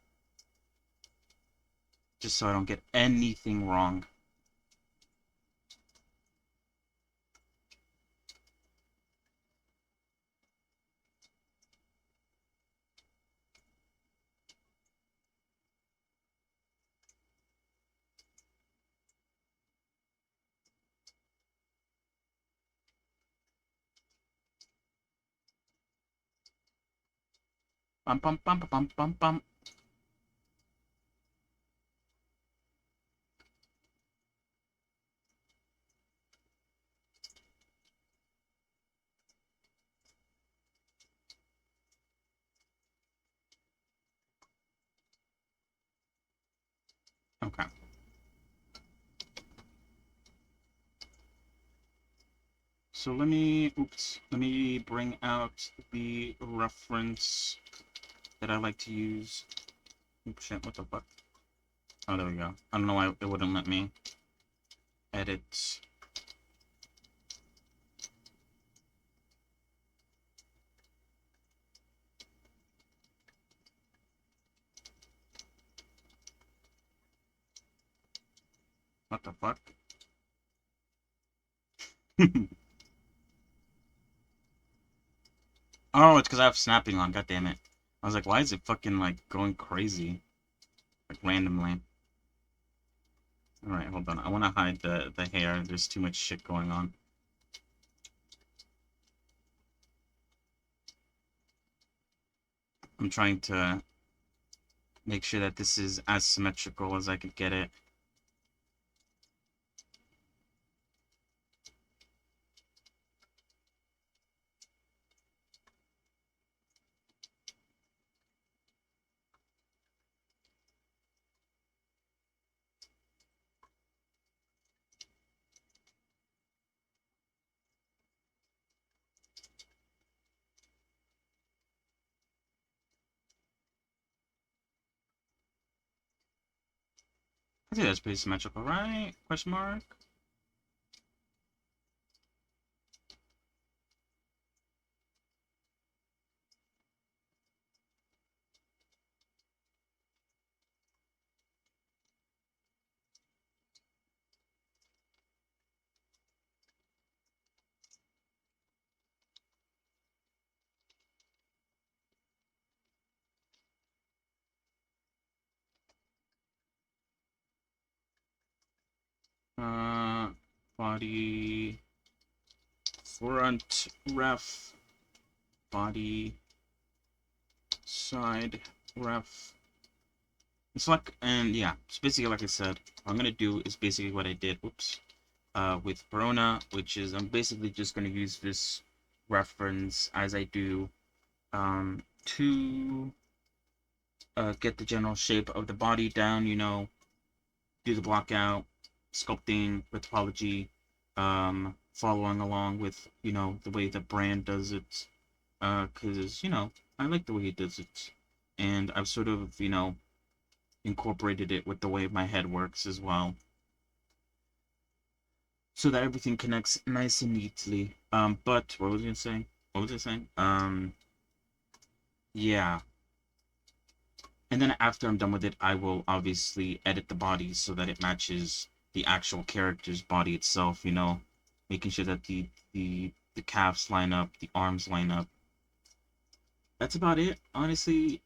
just so I don't get anything wrong. Bum bum bum bum bum bum. Okay. So let me bring out the reference that I like to use. Oops, shit, what the fuck? Oh, there we go. I don't know why it wouldn't let me edit. What the fuck? Oh, it's because I have snapping on. God damn it! I was like, why is it fucking like going crazy, like randomly? All right, hold on. I want to hide the hair. There's too much shit going on. I'm trying to make sure that this is as symmetrical as I could get it. I think that's pretty symmetrical, right? Question mark. Uh, body, front, ref, body, side, ref. It's like, and yeah, it's basically like I said. What I'm gonna do is basically what I did. Oops. With Verona, which is I'm basically just gonna use this reference as I do to get the general shape of the body down. You know, do the block out, sculpting, lithology, following along with, you know, the way the brand does it, because, you know, I like the way he does it, and I've sort of, you know, incorporated it with the way my head works as well, so that everything connects nice and neatly. But, what was I saying? What was I saying? Yeah. And then after I'm done with it, I will obviously edit the body so that it matches the actual character's body itself, you know, making sure that the calves line up, the arms line up. That's about it, honestly,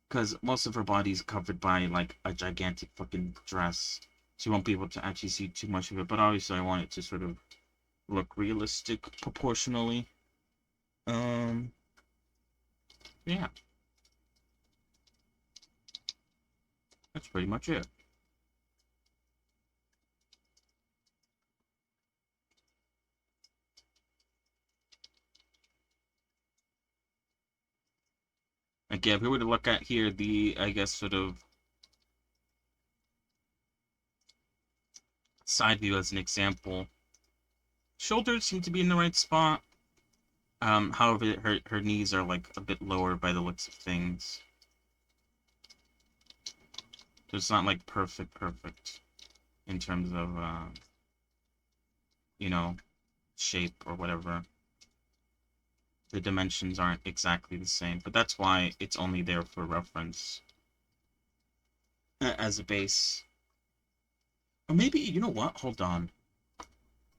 because most of her body's covered by like a gigantic fucking dress. So you won't be able to actually see too much of it, but obviously I want it to sort of look realistic proportionally. Um yeah, that's pretty much it. Again, if we were to look at here the, I guess, sort of side view as an example, shoulders seem to be in the right spot. However, her knees are like a bit lower by the looks of things. So it's not like perfect in terms of you know, shape or whatever. The dimensions aren't exactly the same, but that's why it's only there for reference as a base. Or maybe, you know what? Hold on.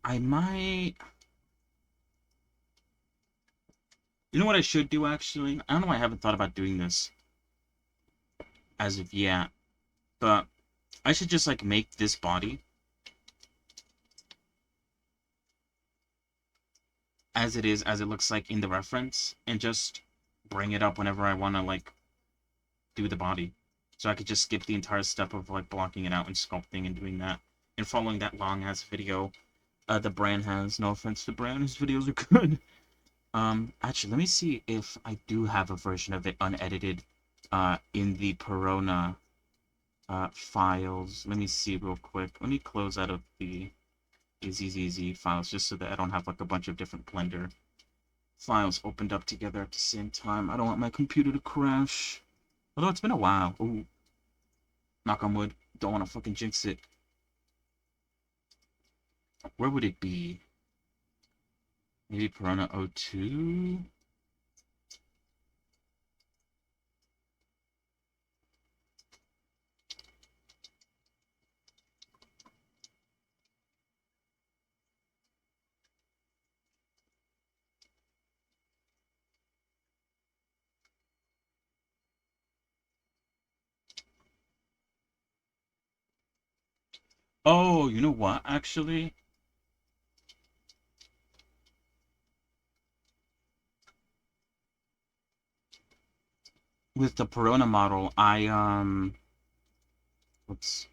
I might. You know what I should do actually? I don't know why I haven't thought about doing this as of yet, but I should just like make this body as it is, as it looks like in the reference, and just bring it up whenever I want to like do the body. So I could just skip the entire step of like blocking it out and sculpting and doing that and following that long ass video the brand has. No offense to brand, his videos are good. Actually, let me see if I do have a version of it unedited in the Perona files. Let me see real quick. Let me close out of the ZZZ files just so that I don't have like a bunch of different Blender files opened up together at the same time. I don't want my computer to crash. Although it's been a while. Ooh, knock on wood. Don't want to fucking jinx it. Where would it be? Maybe Piranha 02? Oh, you know what, actually? With the Perona model, what's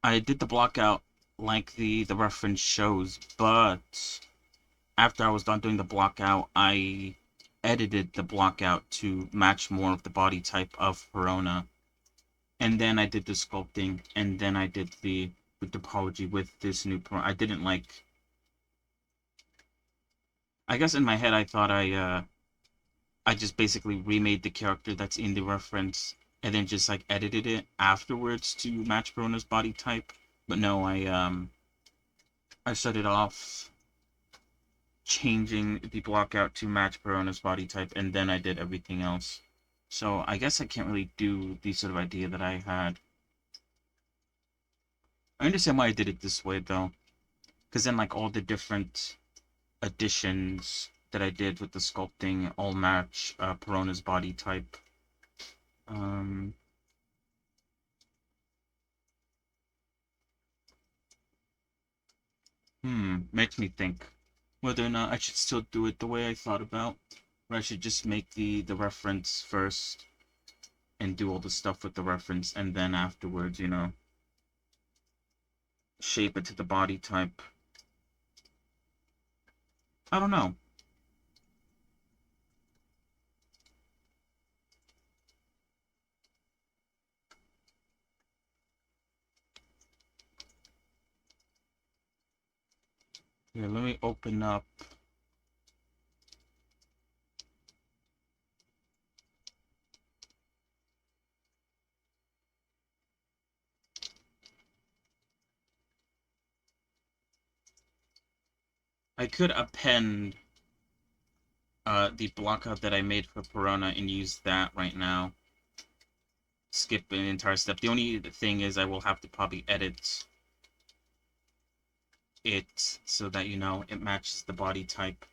I did the block out like the reference shows, but after I was done doing the block out, I edited the block out to match more of the body type of Perona. And then I did the sculpting, and then I did the topology with this new Perona. I didn't like, I guess in my head I thought I just basically remade the character that's in the reference and then just like edited it afterwards to match Perona's body type. But no, I started off changing the block out to match Perona's body type, and then I did everything else. So I guess I can't really do the sort of idea that I had. I understand why I did it this way though, because then like all the different additions that I did with the sculpting all match Perona's body type. Um, Makes me think whether or not I should still do it the way I thought about, or I should just make the reference first and do all the stuff with the reference, and then afterwards, shape it to the body type. I don't know. Here, let me open up. I could append the blockout that I made for Perona and use that right now. Skip an entire step. The only thing is I will have to probably edit it so that, it matches the body type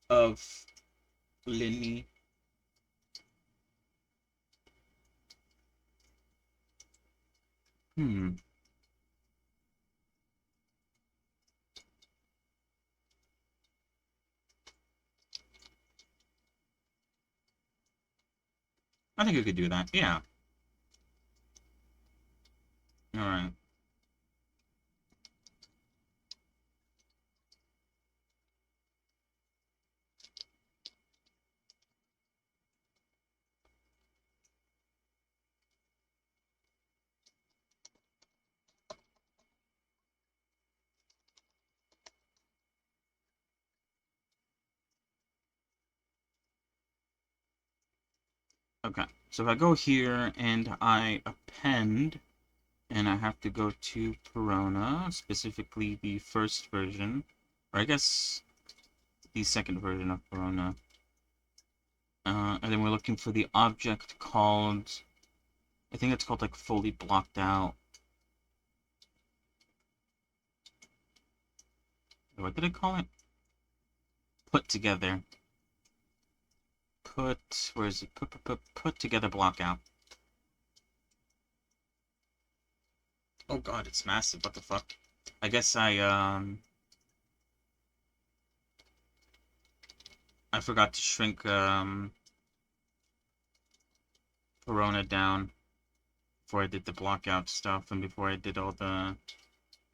of Linny. Hmm. I think I could do that. Yeah. Alright. Okay. So if I go here and I append, and I have to go to Perona, specifically the first version, or I guess the second version of Perona. And then we're looking for the object called, I think it's called like fully blocked out. What did I call it? Put together. Where is it? Put together block out. Oh god, it's massive. What the fuck? I guess I forgot to shrink, Perona down before I did the block out stuff and before I did all the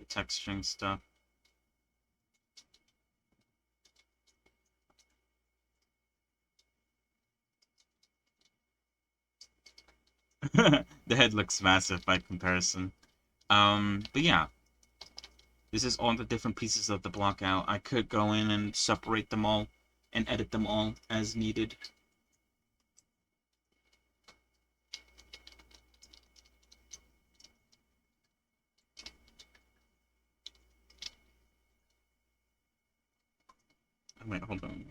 texturing stuff. The head looks massive by comparison. But yeah, this is all the different pieces of the block out. I could go in and separate them all and edit them all as needed. Wait, hold on.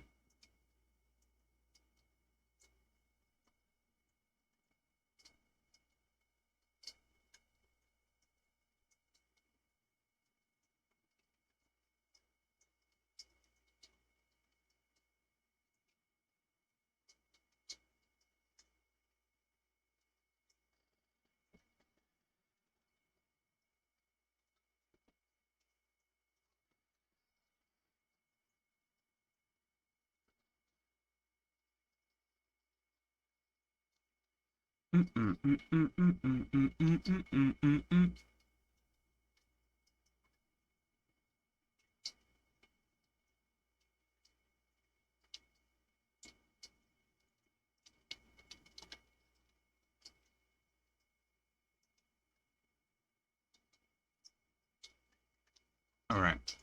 All right.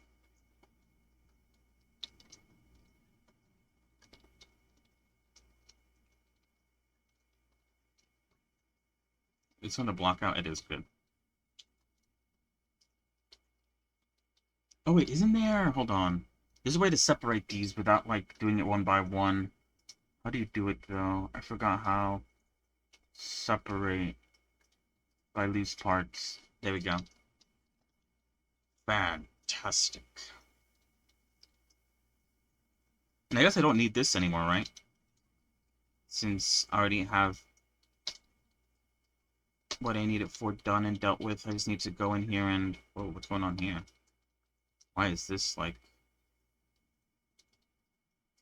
It's going to block out. It is good. Oh, wait, isn't there? Hold on. There's a way to separate these without, like, doing it one by one. How do you do it, though? I forgot how. Separate by loose parts. There we go. Fantastic. And I guess I don't need this anymore, right? Since I already have what I need it for done and dealt with. I just need to go in here and... Oh, what's going on here? Why is this, like...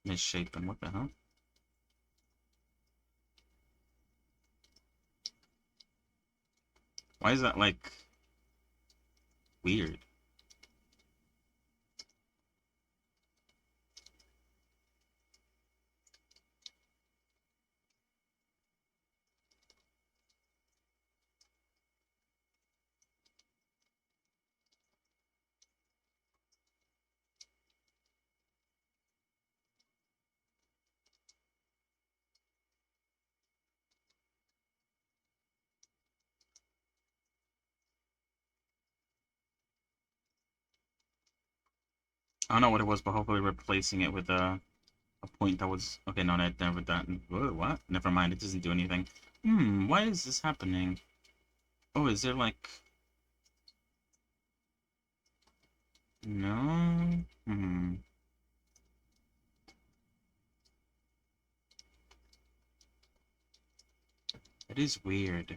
misshapen? What the hell? Why is that, like... weird? I don't know what it was, but hopefully replacing it with a point that was... Okay, no, never that. Whoa, what? Never mind, it doesn't do anything. Why is this happening? Oh, is there, like... No? It is weird.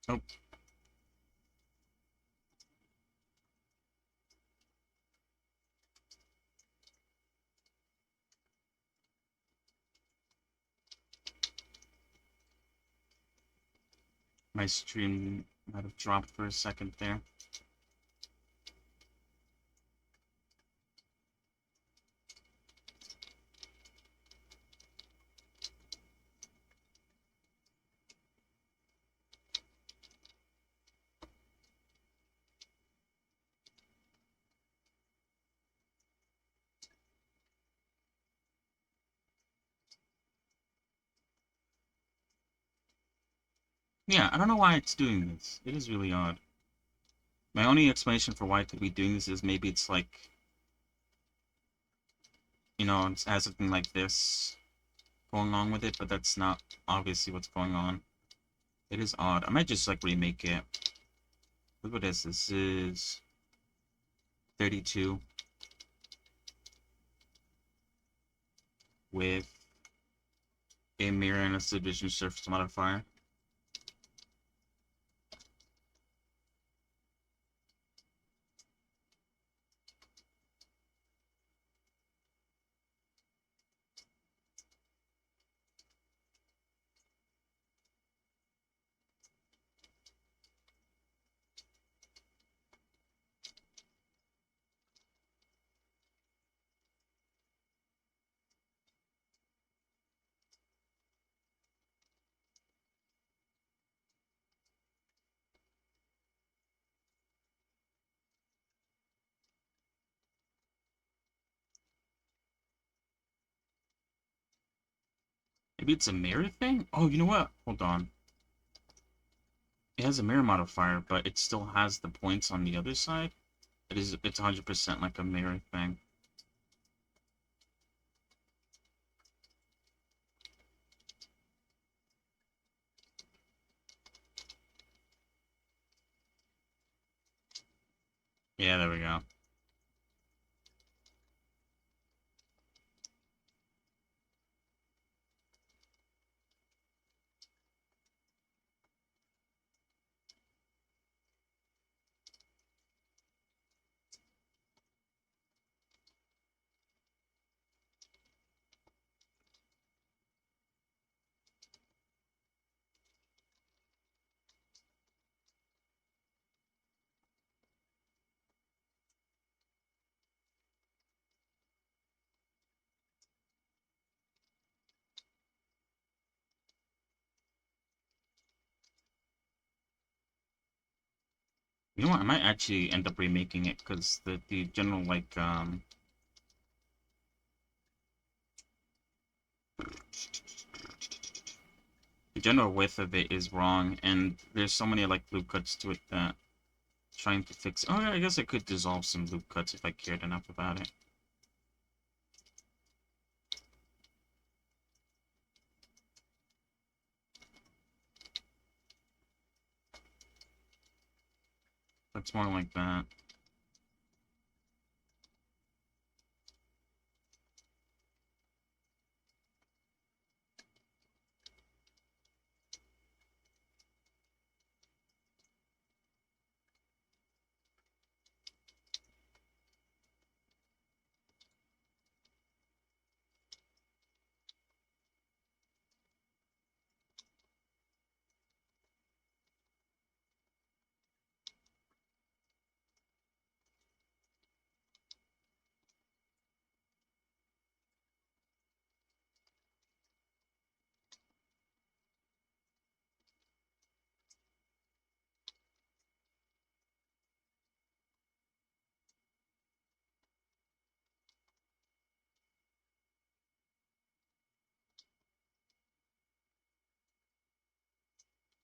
Oh. My stream might have dropped for a second there. Yeah, I don't know why it's doing this. It is really odd. My only explanation for why it could be doing this is maybe it's like, you know, it has something like this going on with it, but that's not obviously what's going on. It is odd. I might just like remake it. Look what this is. This is 32 with a mirror and a subdivision surface modifier. Maybe it's a mirror thing? Oh, you know what? Hold on. It has a mirror modifier, but it still has the points on the other side. It's 100% like a mirror thing. Yeah, there we go. You know what? I might actually end up remaking it because the general like the general width of it is wrong, and there's so many like loop cuts to it that trying to fix. Oh yeah, I guess I could dissolve some loop cuts if I cared enough about it. That's more like that.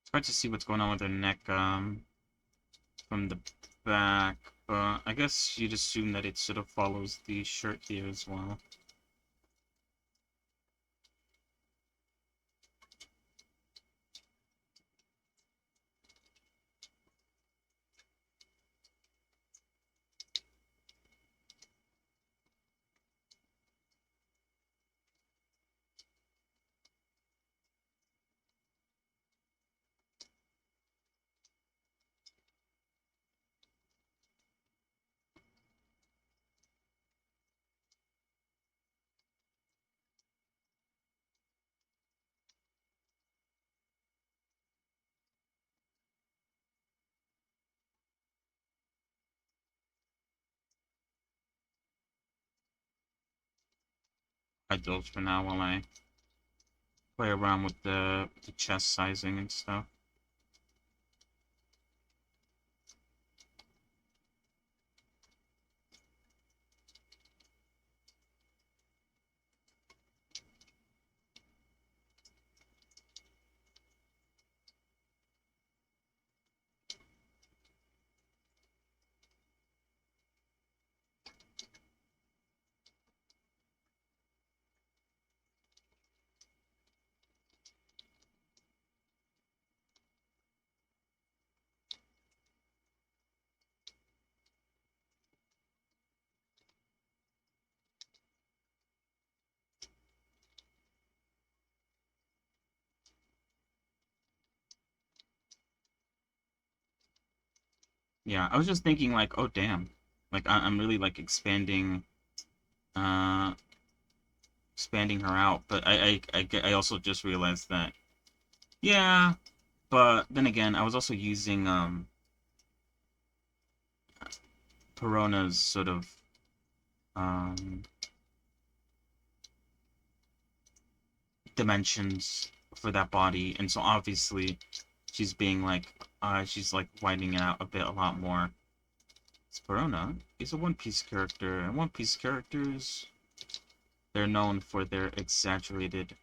It's hard to see what's going on with her neck from the back, but I guess you'd assume that it sort of follows the shirt here as well. Hide those for now while I play around with the chest sizing and stuff. Yeah, I was just thinking like, oh damn, like I'm really like uh, expanding her out. But I also just realized that, yeah, but then again, I was also using Perona's sort of um dimensions for that body, and so obviously she's being like she's like widening it out a lot more. Sperona is a One Piece character, and One Piece characters, they're known for their exaggerated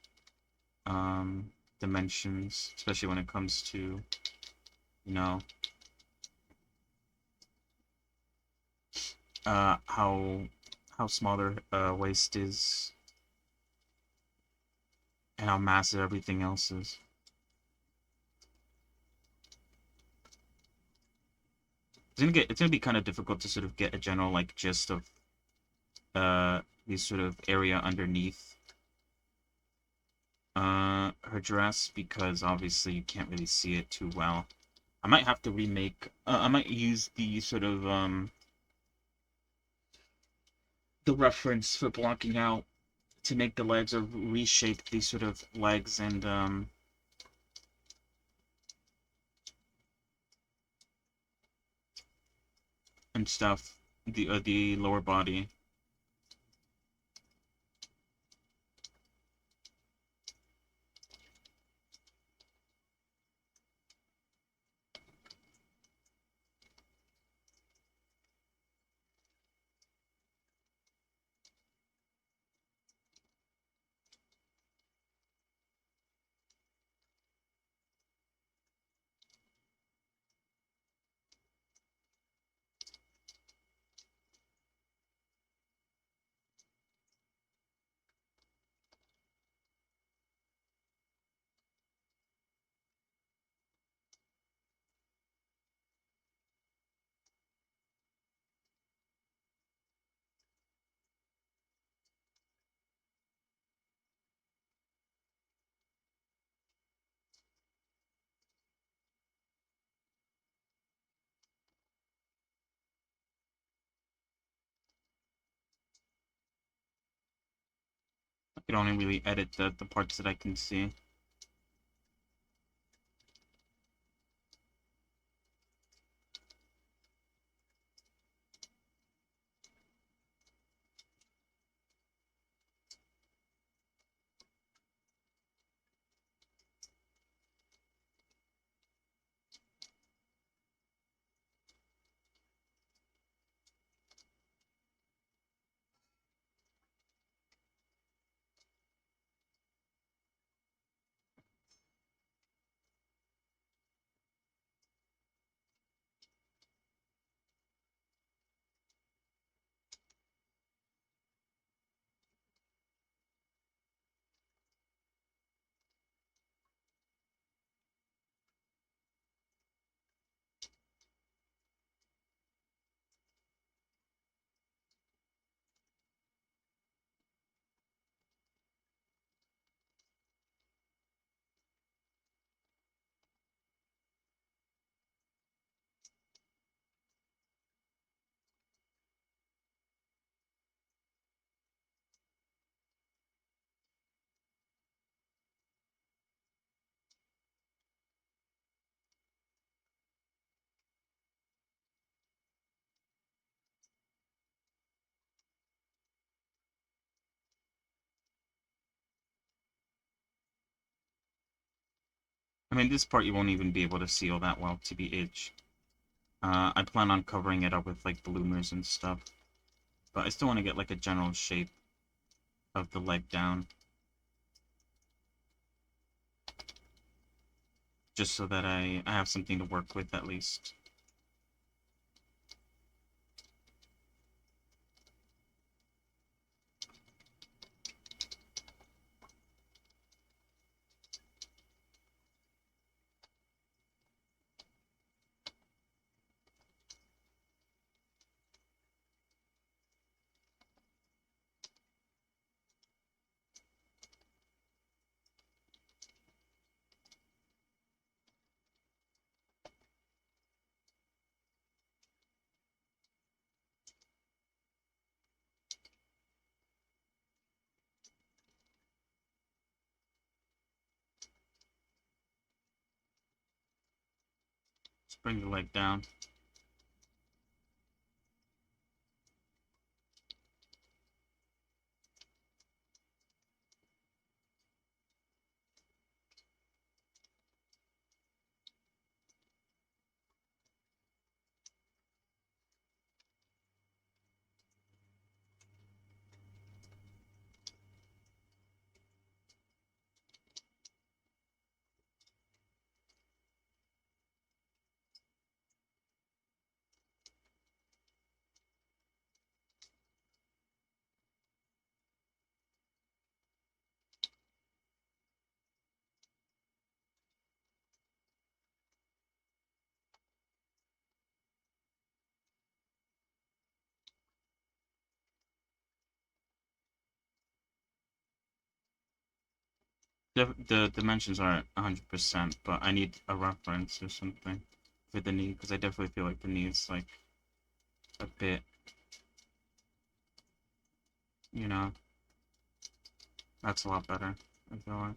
dimensions, especially when it comes to, you know, how small their waist is and how massive everything else is. It's gonna be kind of difficult to sort of get a general like gist of the sort of area underneath her dress, because obviously you can't really see it too well. I might have to remake I might use the sort of the reference for blocking out to make the legs, or reshape these sort of legs and stuff, the lower body. can only really edit the parts that I can see. I mean, this part you won't even be able to see all that well, TBH. I plan on covering it up with, like, bloomers and stuff. But I still want to get, like, a general shape of the leg down. Just so that I have something to work with, at least. Just bring the leg down. The dimensions are 100%, but I need a reference or something for the knee, because I definitely feel like the knee is, like, a bit, you know, that's a lot better, I feel like.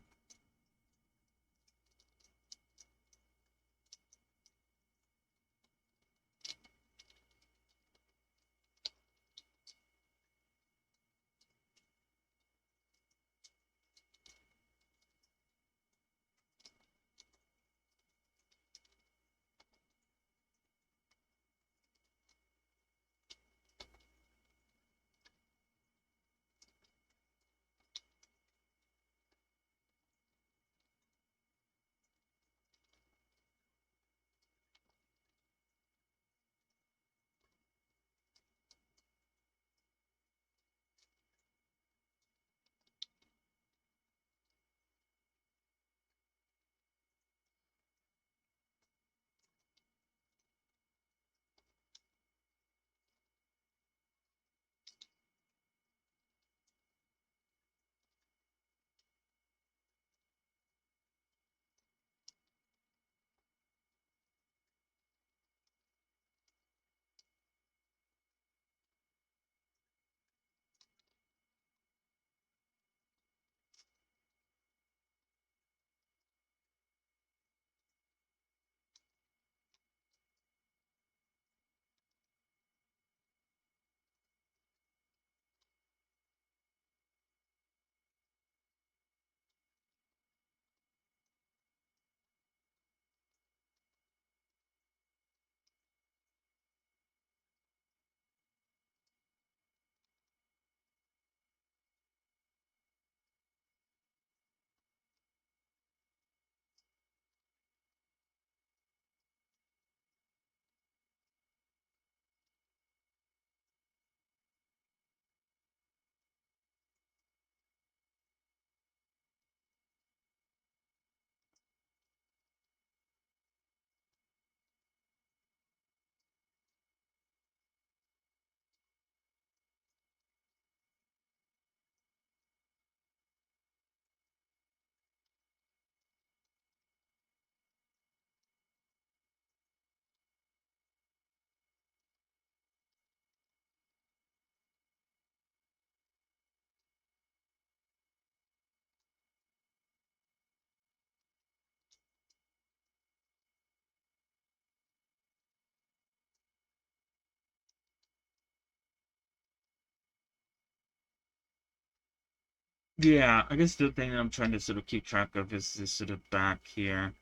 Yeah, I guess the thing that I'm trying to sort of keep track of is this sort of back here,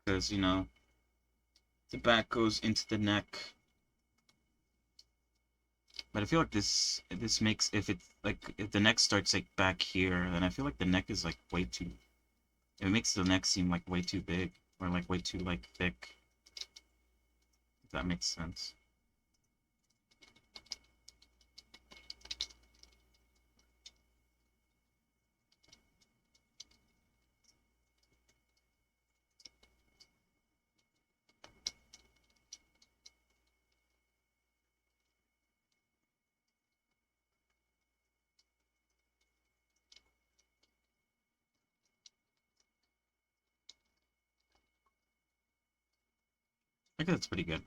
because the back goes into the neck. But I feel like this makes, if it's like, if the neck starts like back here, then I feel like the neck is like way too, it makes the neck seem like way too big, or like way too like thick, if that makes sense. I guess that's pretty good.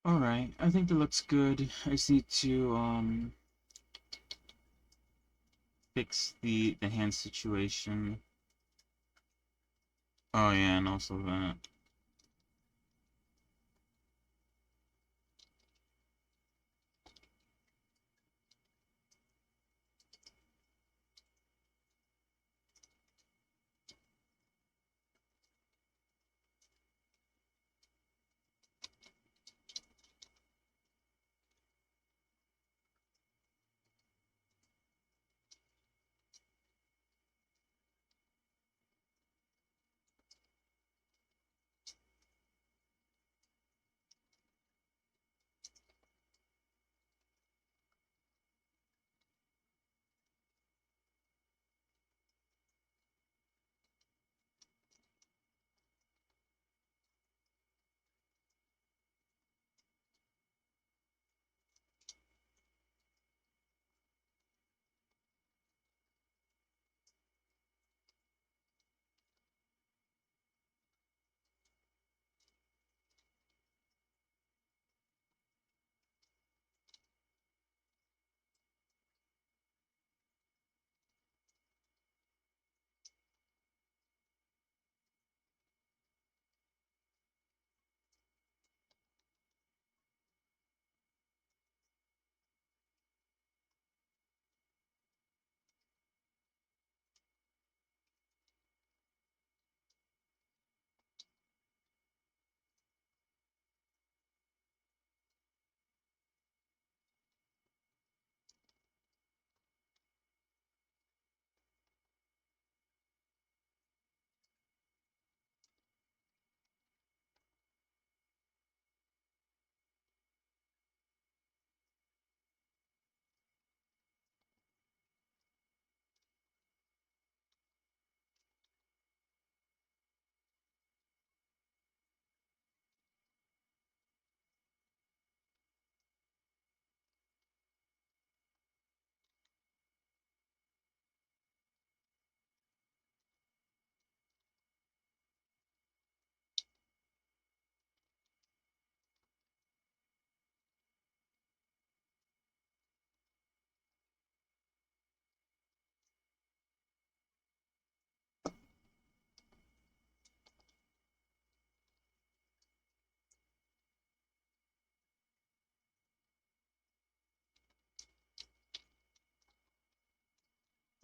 Alright, I think that looks good. I just need to fix the hand situation. Oh yeah, and also that.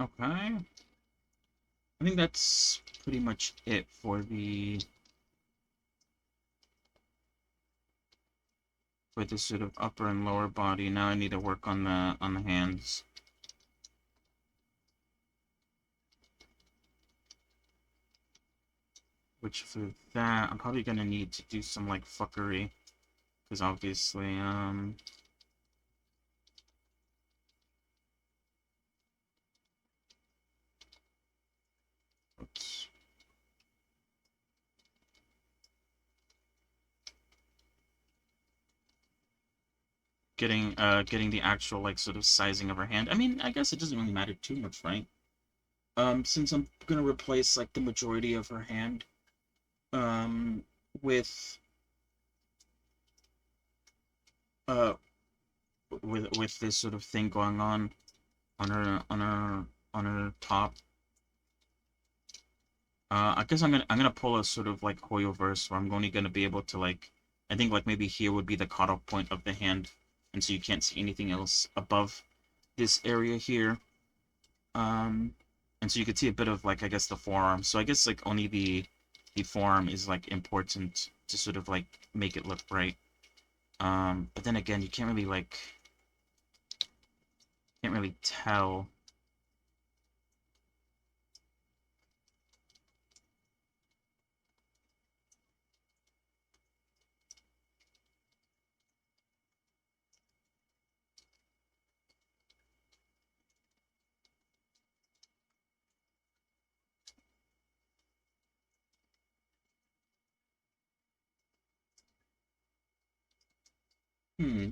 Okay. I think that's pretty much it for for this sort of upper and lower body. Now I need to work on the hands. Which for that, I'm probably gonna need to do some like fuckery. Because obviously, oops. Getting the actual like sort of sizing of her hand. I mean, I guess it doesn't really matter too much, right? Since I'm gonna replace like the majority of her hand, um, with uh with this sort of thing going on her top. I guess I'm gonna pull a sort of like Hoyoverse where I'm only gonna be able to like, I think like maybe here would be the cutoff point of the hand, and so you can't see anything else above this area here. And so you could see a bit of like, I guess, the forearm. So I guess like only the forearm is like important to sort of like make it look right. But then again, you can't really tell.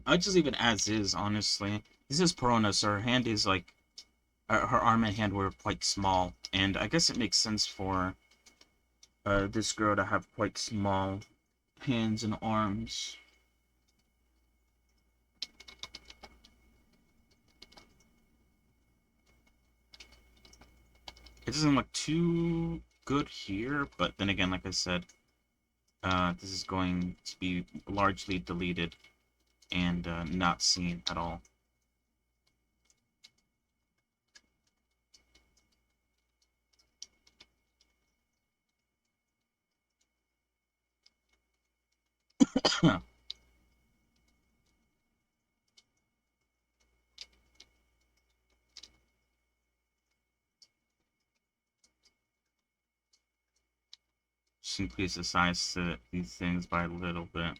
I'd just leave it as is, honestly. This is Perona, so her hand is like, her arm and hand were quite small, and I guess it makes sense for this girl to have quite small hands and arms. It doesn't look too good here, but then again, like I said, this is going to be largely deleted and not seen at all. Just increase the size to these things by a little bit.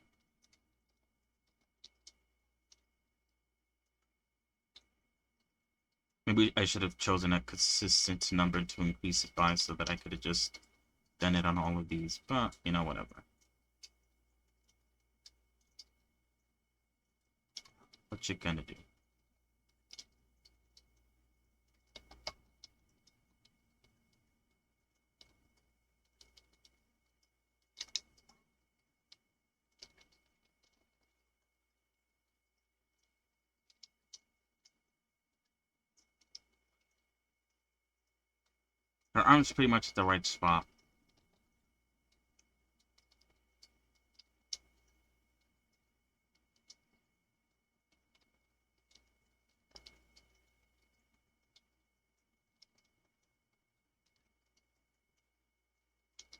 Maybe I should have chosen a consistent number to increase it by so that I could have just done it on all of these, but, you know, whatever. What you gonna do? Her arm's pretty much at the right spot.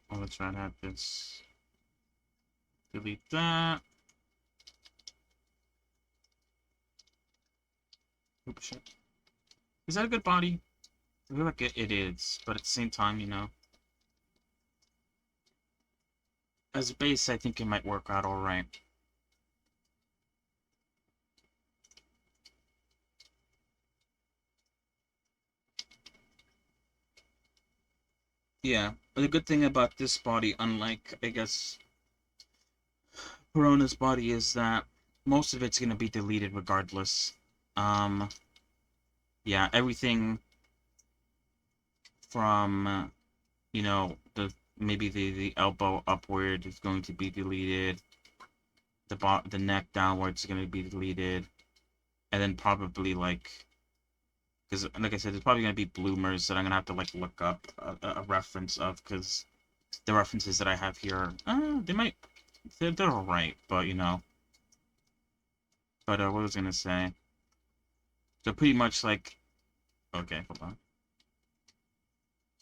Well, let's try to have this. Delete that. Oops, shit. Is that a good body? I feel like it is, but at the same time, you know. As a base, I think it might work out alright. Yeah, but the good thing about this body, unlike, I guess, Perona's body, is that most of it's going to be deleted regardless. Yeah, everything from, you know, maybe the elbow upward is going to be deleted. The neck downwards is going to be deleted. And then probably, like, because, like I said, there's probably going to be bloomers that I'm going to have to, like, look up a reference of, because the references that I have here, they're alright, but, you know. But, what was I going to say? So pretty much, like, okay, hold on.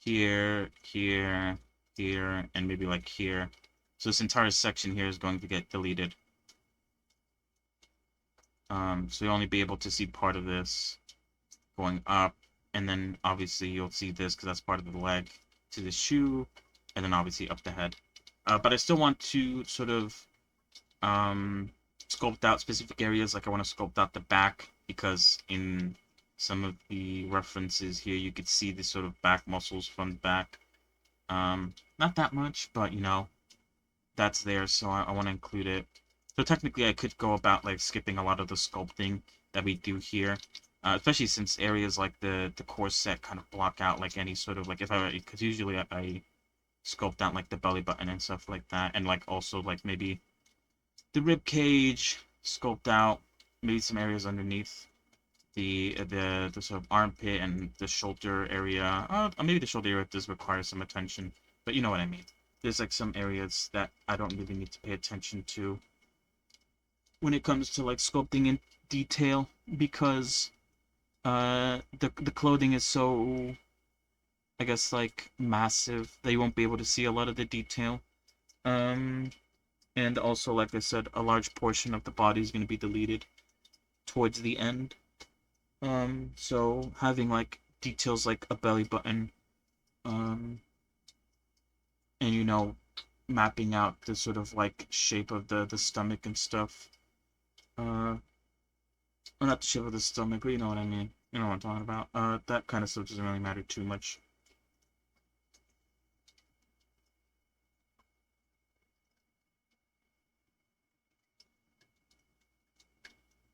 Here, here, here, and maybe, like, here. So this entire section here is going to get deleted. So you'll only be able to see part of this going up, and then obviously you'll see this because that's part of the leg to the shoe, and then obviously up the head. But I still want to sort of sculpt out specific areas. Like I want to sculpt out the back because in some of the references here you could see the sort of back muscles from the back. Not that much, but you know, that's there, so I want to include it. So technically I could go about like skipping a lot of the sculpting that we do here. Especially since areas like the corset kind of block out like any sort of like because usually I sculpt out like the belly button and stuff like that, and like also like maybe the rib cage, sculpt out maybe some areas underneath the sort of armpit and the shoulder area. Maybe the shoulder area does require some attention, but you know what I mean. There's like some areas that I don't really need to pay attention to when it comes to like sculpting in detail because the clothing is so, I guess, like massive that you won't be able to see a lot of the detail. And also, like I said, a large portion of the body is going to be deleted towards the end. So having like details like a belly button, and you know, mapping out the sort of like shape of the stomach and stuff. Or not the shape of the stomach, but you know what I mean. You know what I'm talking about. That kind of stuff doesn't really matter too much.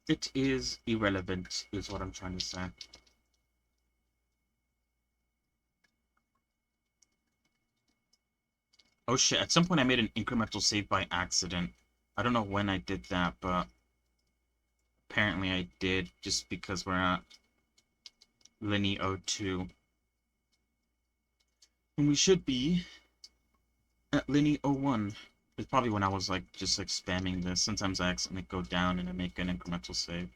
It is irrelevant, is what I'm trying to say. Oh shit, at some point I made an incremental save by accident. I don't know when I did that, but apparently I did, just because we're at Linny 02. And we should be at Linny 01. It's probably when I was like just like spamming this. Sometimes I accidentally go down and I make an incremental save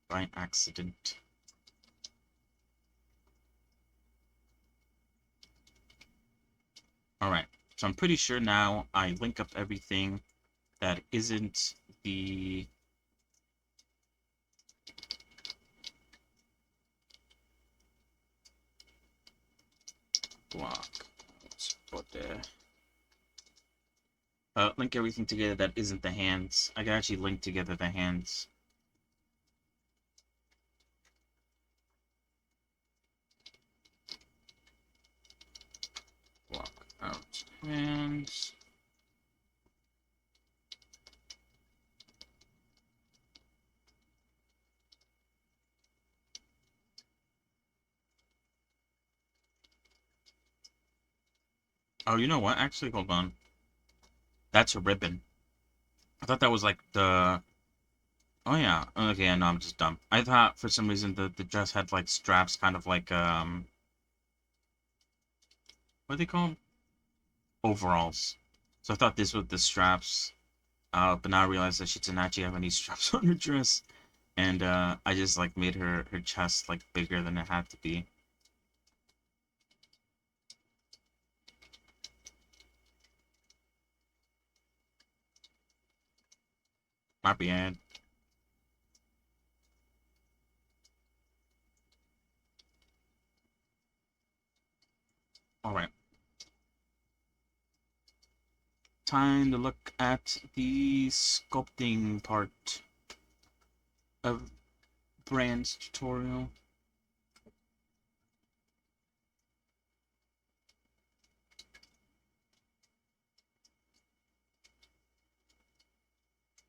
by accident. Alright, so I'm pretty sure now I link up everything that isn't the block. Let's put there. Link everything together that isn't the hands. I can actually link together the hands. Block out hands. Oh, you know what? Actually, hold on. That's a ribbon. I thought that was like the... Oh yeah. Okay, no, I'm just dumb. I thought for some reason the dress had like straps, kind of like what are they called? Overalls. So I thought this was the straps. But now I realize that she didn't actually have any straps on her dress. And I just like made her chest like bigger than it had to be. My bad. Alright. Time to look at the sculpting part of Brand's tutorial.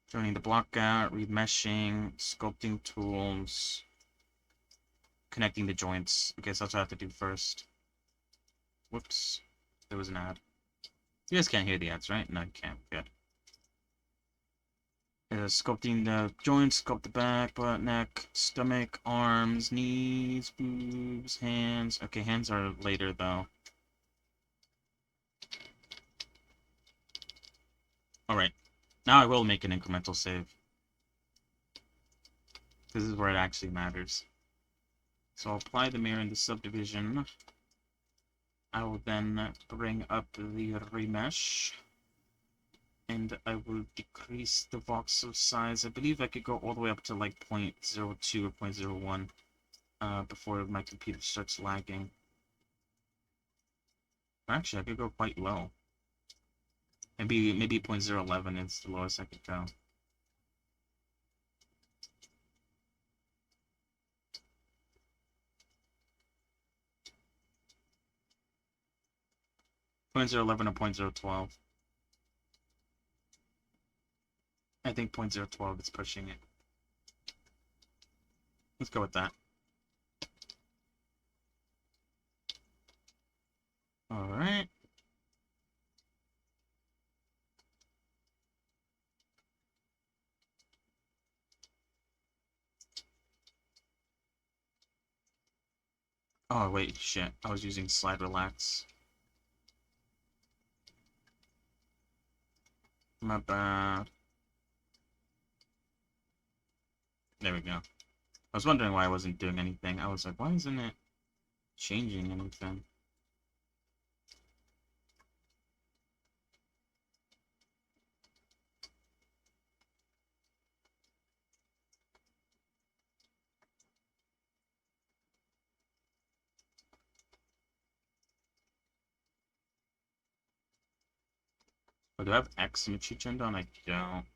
Joining the block out, remeshing, sculpting tools, connecting the joints. Okay, so that's what I have to do first. Whoops. There was an ad. You guys can't hear the ads, right? No, you can't. Good. Sculpting the joints, sculpt the back, butt, neck, stomach, arms, knees, boobs, hands. Okay, hands are later, though. Alright. Now I will make an incremental save. This is where it actually matters. So I'll apply the mirror in the subdivision. I will then bring up the remesh. and I will decrease the voxel size. I believe I could go all the way up to like 0.02 or 0.01 before my computer starts lagging. Actually, I could go quite low. Maybe 0.011 is the lowest I could go. .011 or 0.012. I think 0.012 is pushing it. Let's go with that. Alright. Oh, wait, shit. I was using slide relax. My bad. There we go. I was wondering why I wasn't doing anything. I was like, why isn't it changing anything? Oh, do I have X symmetry turned on? I don't.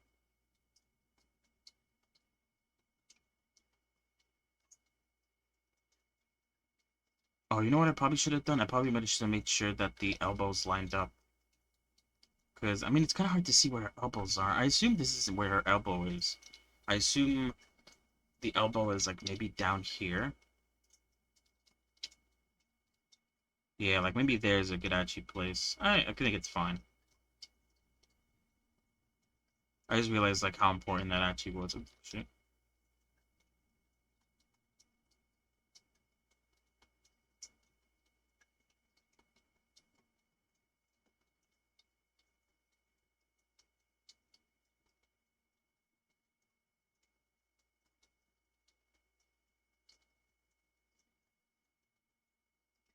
Oh, you know what I probably should have done? I probably should have made sure that the elbows lined up. Because, I mean, it's kind of hard to see where her elbows are. I assume this isn't where her elbow is. I assume the elbow is, like, maybe down here. Yeah, like, maybe there's a Gadachi place. I think it's fine. I just realized, like, how important that actually was. Oh, shit.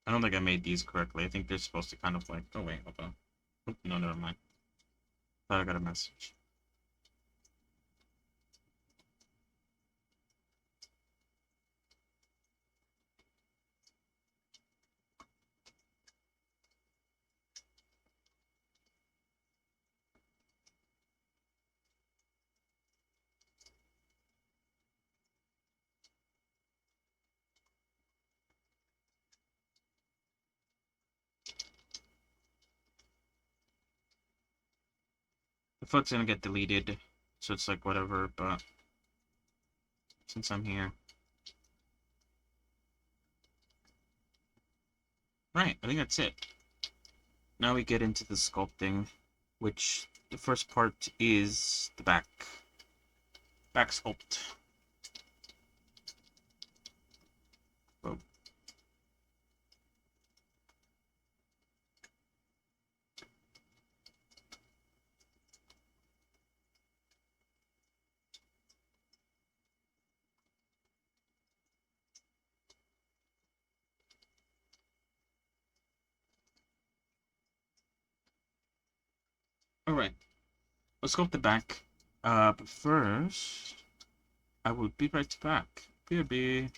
I don't think I made these correctly. I think they're supposed to kind of, like... Oh, wait, hold on. Oh, no, never mind. Thought I got a message. The foot's gonna get deleted, so it's like whatever, but since I'm here. Right, I think that's it. Now we get into the sculpting, which the first part is the back. Back sculpt. Oh. Alright, let's sculpt the back. But first, I will be right back. BRB.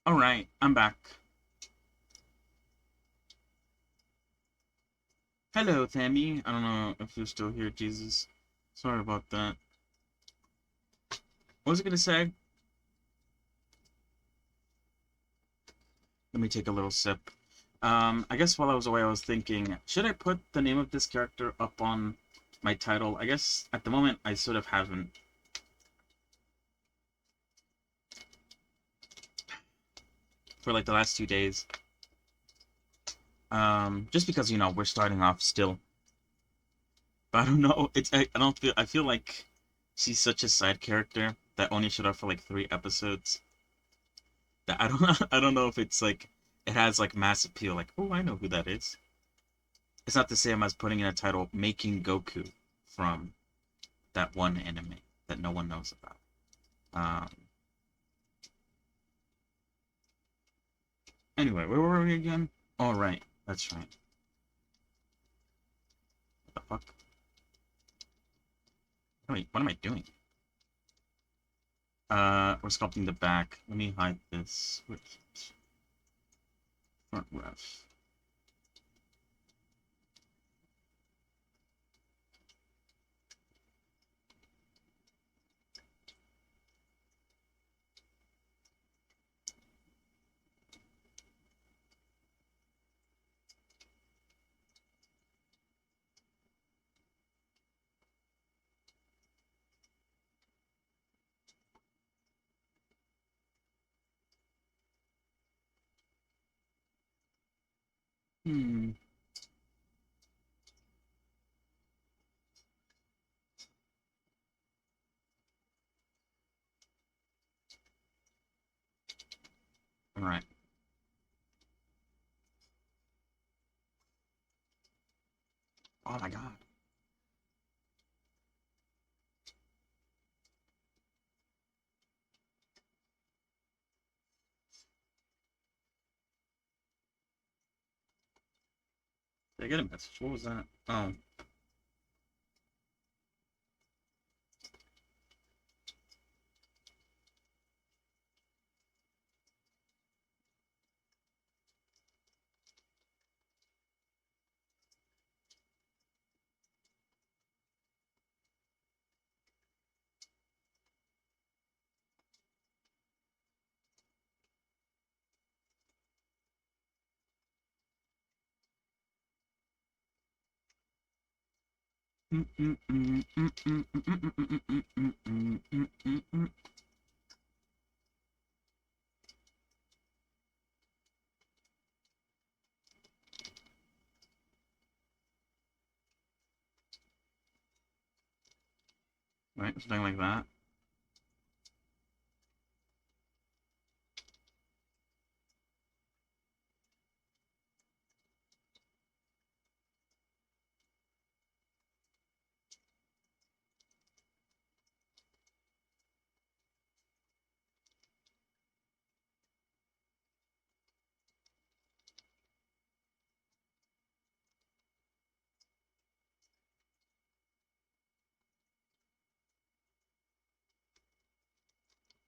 Alright, I'm back. Hello, Tammy. I don't know if you're still here, Jesus. Sorry about that. What was I gonna say? Let me take a little sip. I guess while I was away, I was thinking, should I put the name of this character up on my title? I guess at the moment, I sort of haven't. For like the last 2 days. Just because, you know, we're starting off still. But I don't know. I don't feel. I feel like she's such a side character that only showed up for like 3 episodes. That I don't. I don't know if it's like it has like mass appeal. Like, oh, I know who that is. It's not the same as putting in a title "Making Goku" from that one anime that no one knows about. Um. Anyway, where were we again? Oh, right. That's right. What the fuck? Wait, what am I doing? We're sculpting the back. Let me hide this. Front ref. Hmm. All right. Oh my god. Did I get a message? What was that? Oh. Right, something like that.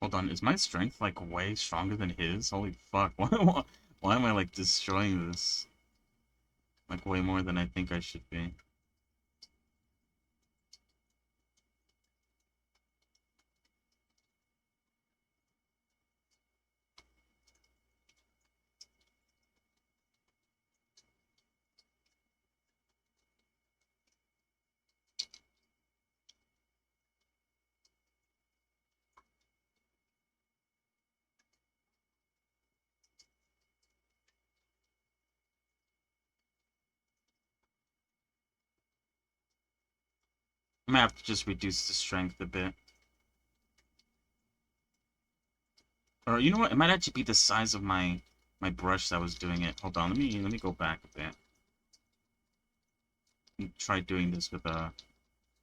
Hold on, is my strength like way stronger than his? Holy fuck! Why am I like destroying this? Like way more than I think I should be. I might have to just reduce the strength a bit. Or you know what? It might actually be the size of my brush that was doing it. Hold on, let me go back a bit. And try doing this with a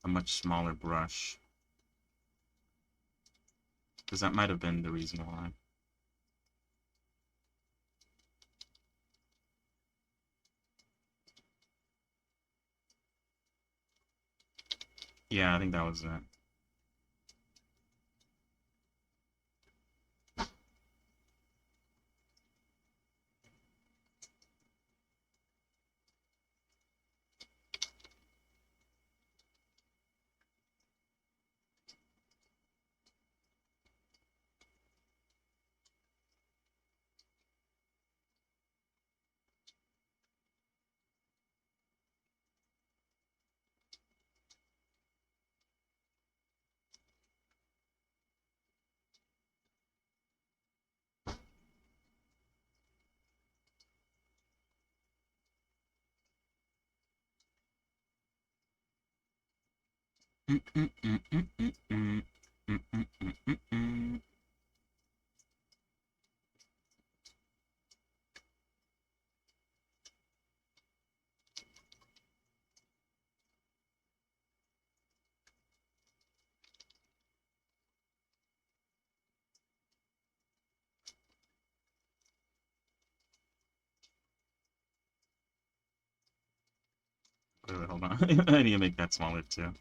much smaller brush. Because that might have been the reason why. Yeah, I think that was it. Wait, hold on. I need to make that smaller too.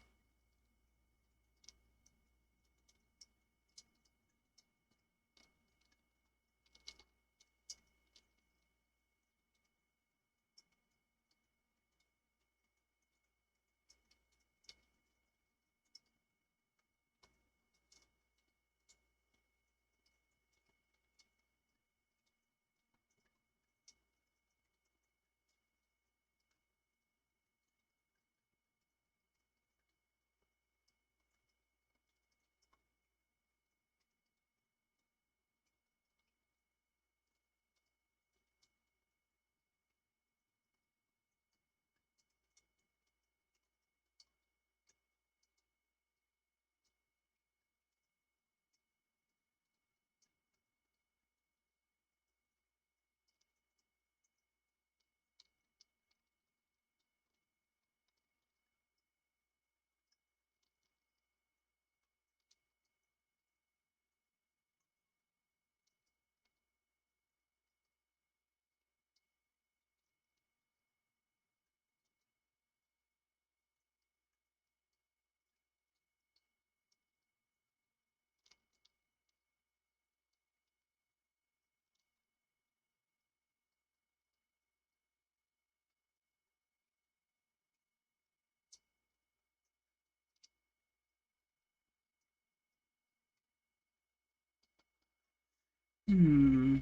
Hmm.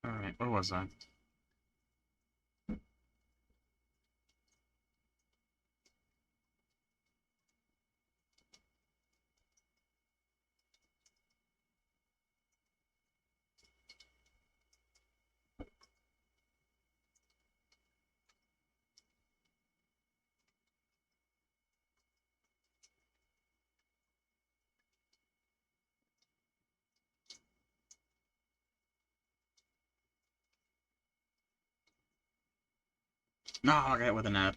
All right, where was I? No, I got with an ad.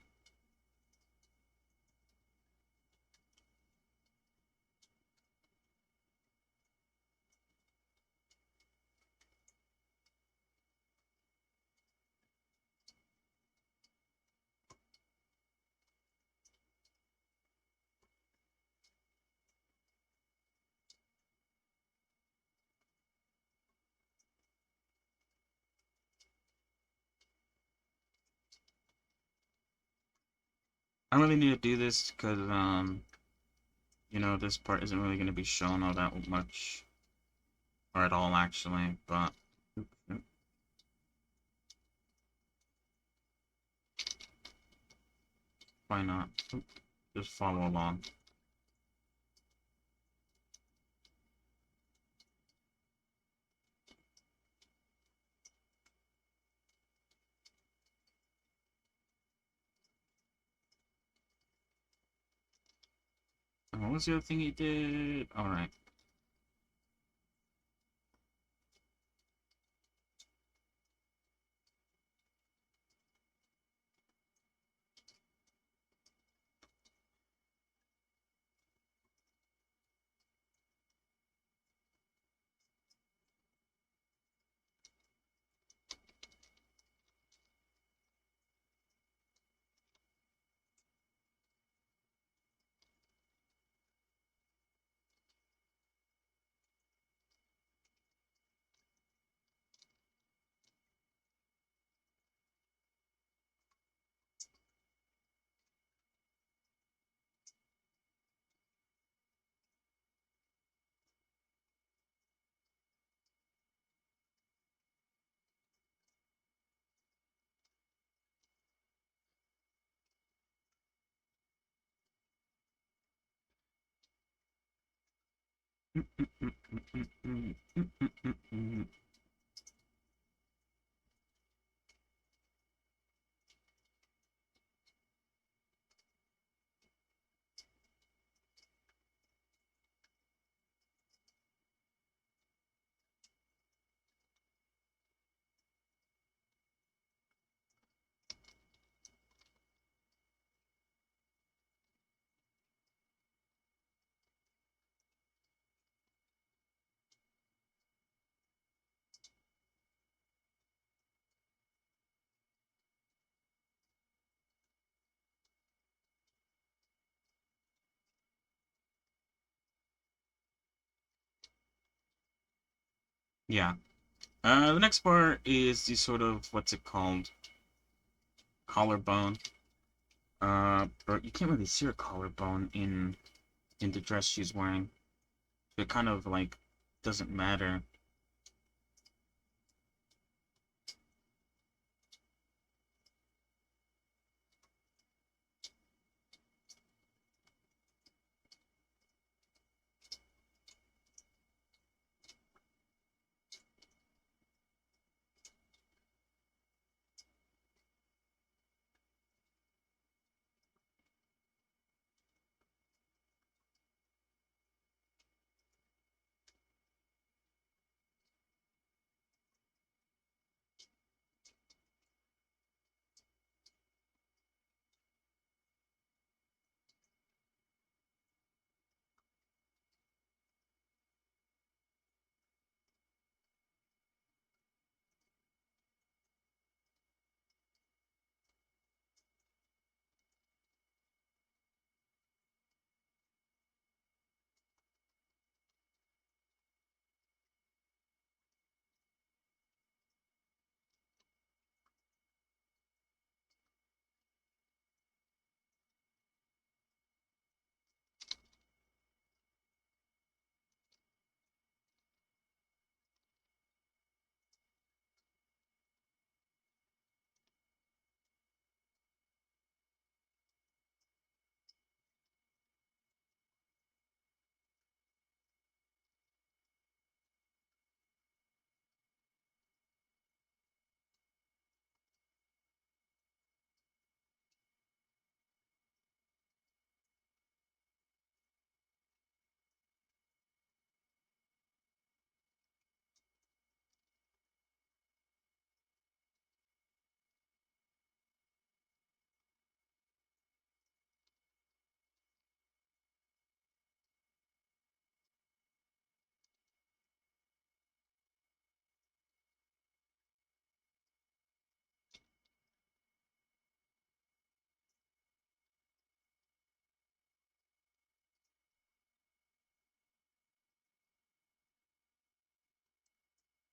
I don't really need to do this because this part isn't really going to be shown all that much or at all actually, but why not? Just follow along. And what was the other thing he did? All right. Yeah. The next part is the sort of, what's it called? Collarbone. But you can't really see her collarbone in the dress she's wearing. It kind of like doesn't matter.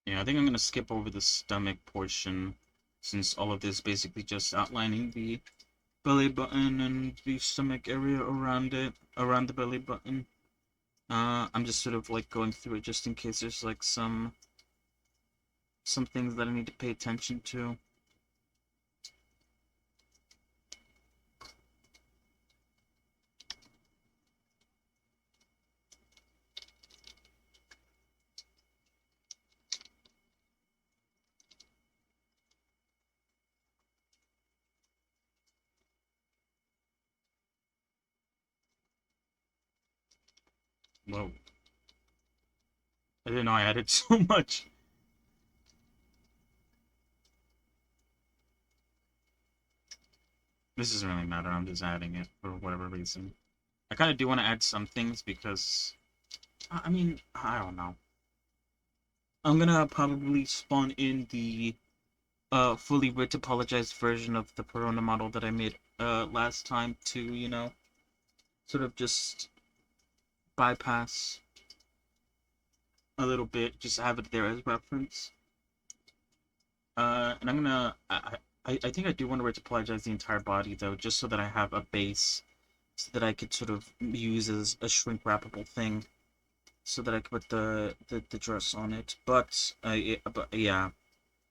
Yeah, I think I'm gonna skip over the stomach portion, since all of this basically just outlining the belly button and the stomach area around it, around the belly button. I'm just sort of like going through it just in case there's like some things that I need to pay attention to. Whoa. I didn't know I added so much. This doesn't really matter, I'm just adding it for whatever reason. I kind of do want to add some things because, I mean, I don't know. I'm gonna probably spawn in the fully retopologized version of the Perona model that I made last time to, sort of just bypass a little bit, just have it there as reference. And I'm gonna, I think I do want to retopologize the entire body though, just so that I have a base, so that I could sort of use as a shrink wrappable thing, so that I could put the dress on it. But yeah,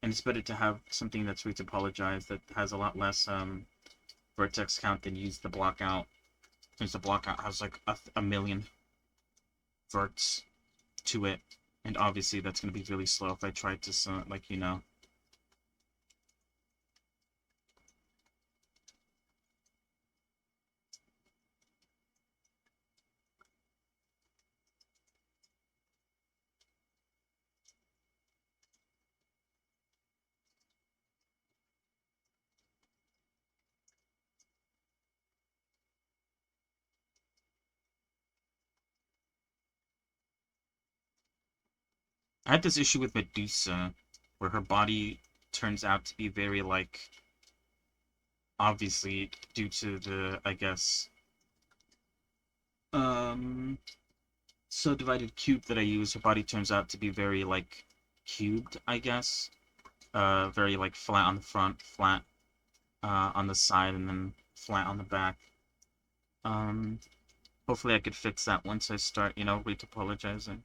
and it's better to have something that's retopologized that has a lot less vertex count than use the block out. Since the block out has like a million verts. to it, and obviously that's going to be really slow if I try to, like, I had this issue with Medusa, where her body turns out to be very, like, obviously, due to the, I guess, um, subdivided cube that I use, her body turns out to be very, like, cubed, I guess. Very, like, flat on the front, flat, on the side, and then flat on the back. Um, Hopefully I could fix that once I start, retopologizing.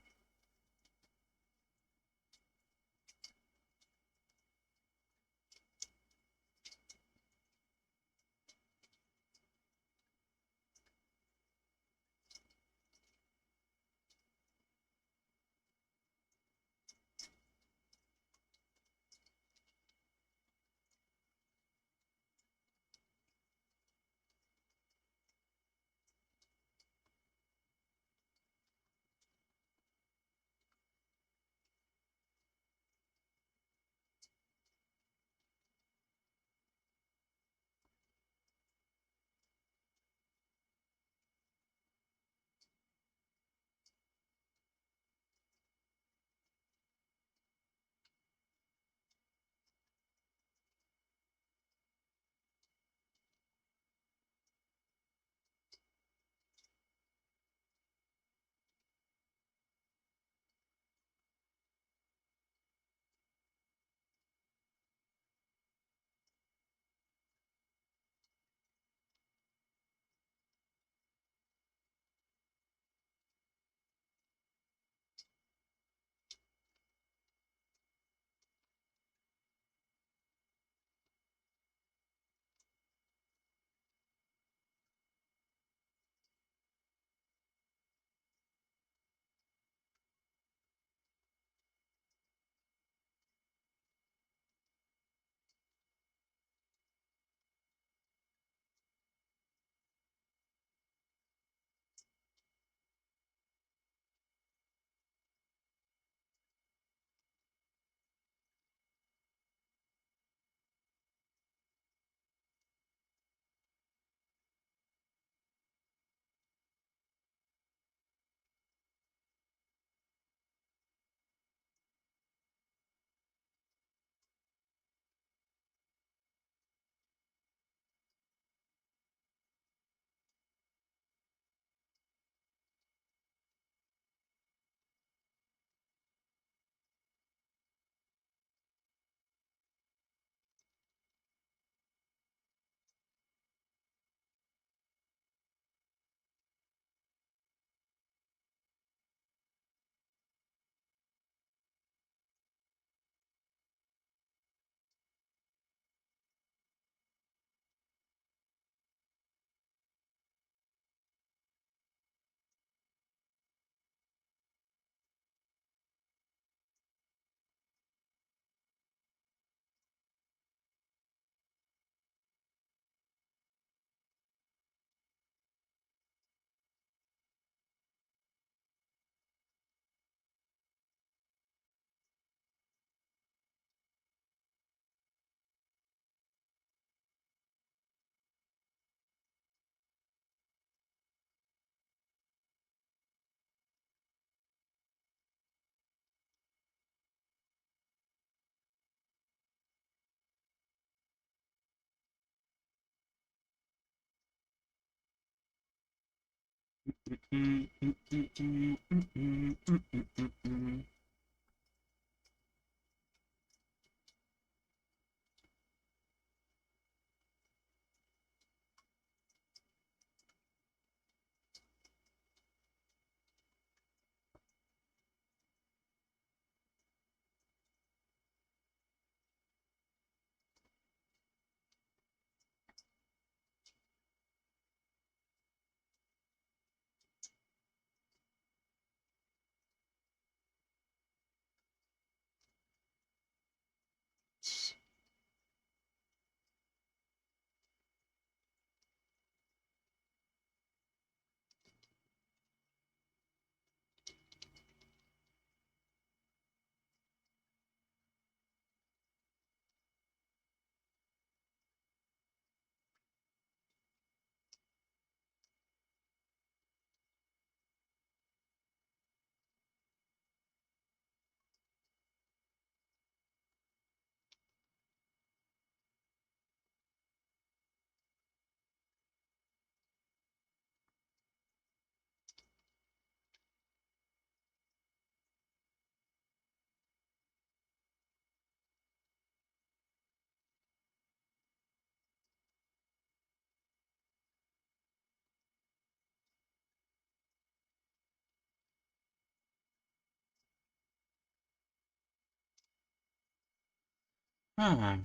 Ah.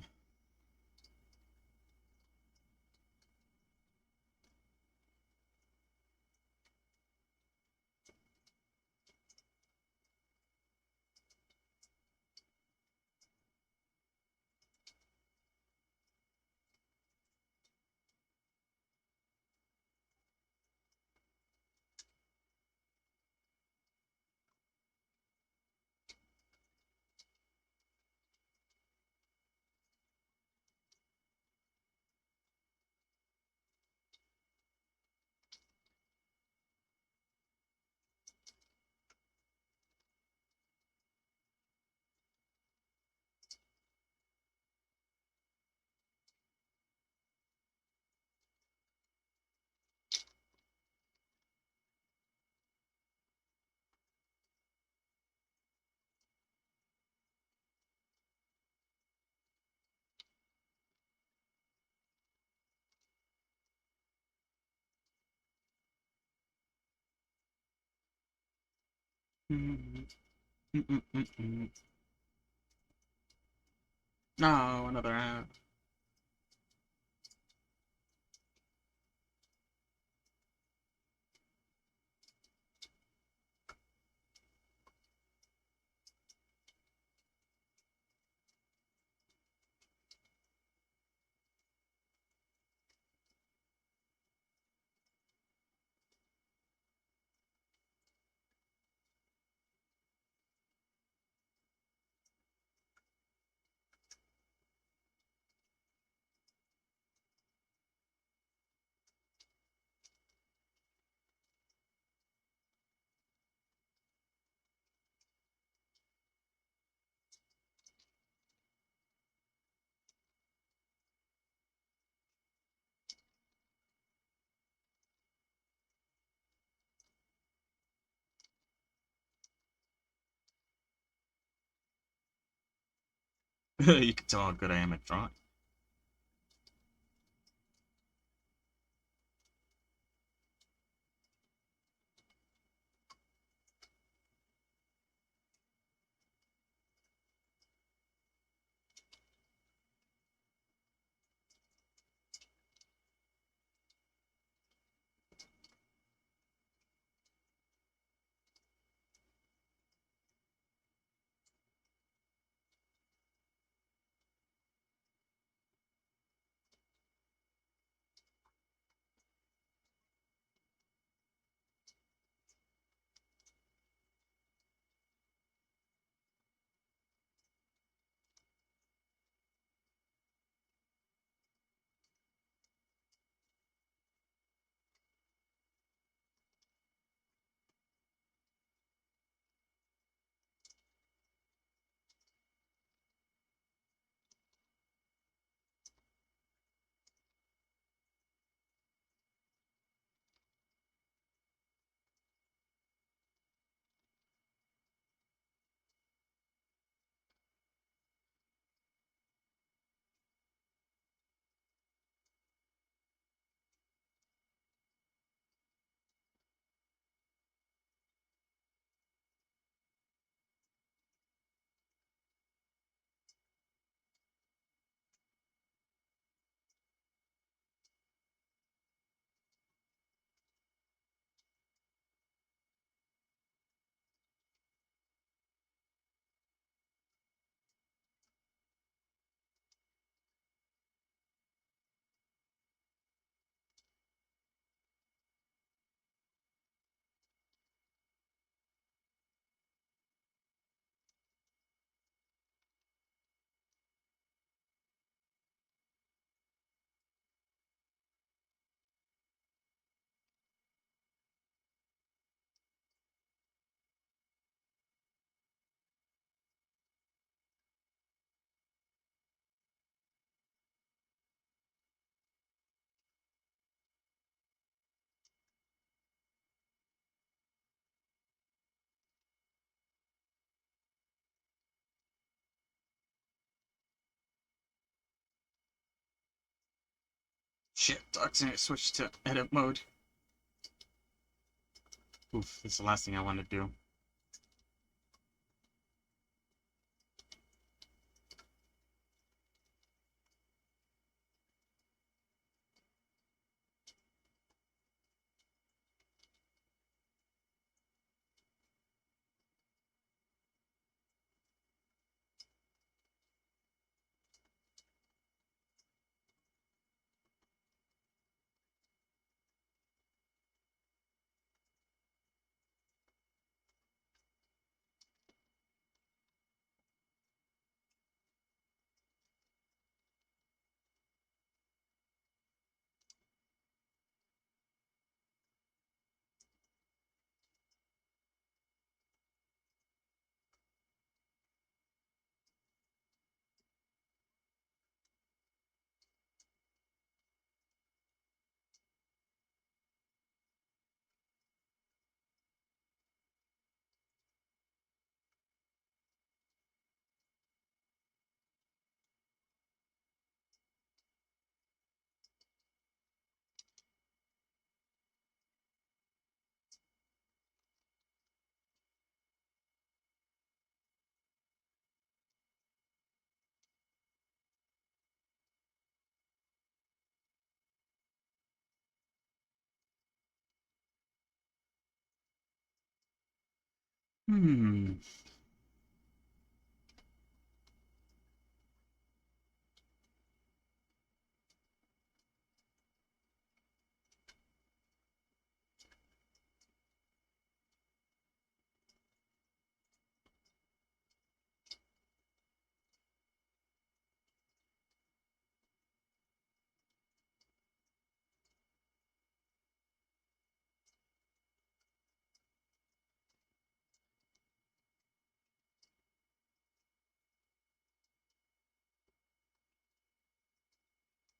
Mm, mm, mm, mm, mm. No, another ad. You can tell how good I am at drawing. Shit, Darkseid switched to edit mode. Oof, that's the last thing I want to do. Hmm.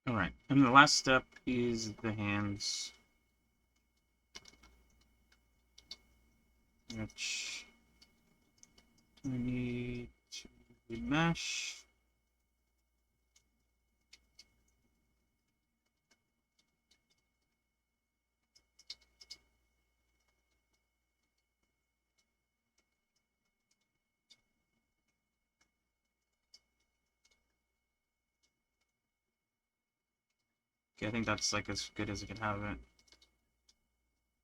All right, and the last step is the hands, which I need to remesh. Okay, I think that's like as good as I can have it.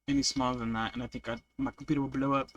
Any smaller than that, and I think my computer will blow up.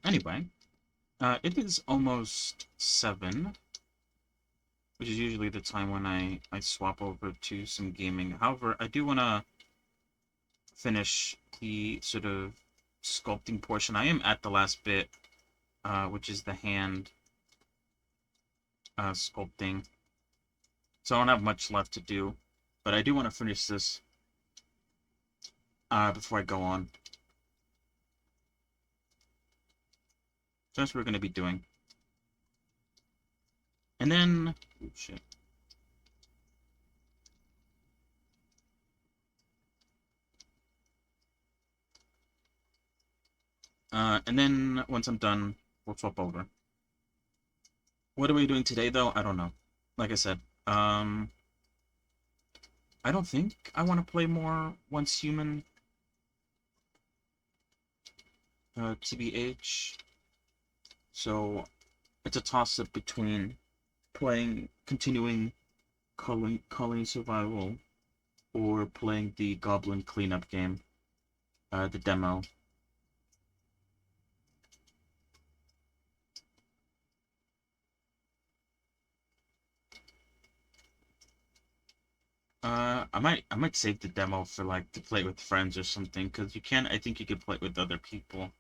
Anyway, it is almost 7, which is usually the time when I swap over to some gaming. However, I do want to finish the sort of sculpting portion. I am at the last bit, which is the hand sculpting. So I don't have much left to do, but I do want to finish this before I go on. So that's what we're going to be doing. And then, oh shit. And then once I'm done, we'll swap over. What are we doing today, though? I don't know. Like I said, I don't think I want to play more Once Human, TBH. So it's a toss-up between continuing Colony Survival, or playing the Goblin Cleanup game, the demo. I might save the demo for like to play with friends or something, because you can. I think you can play it with other people.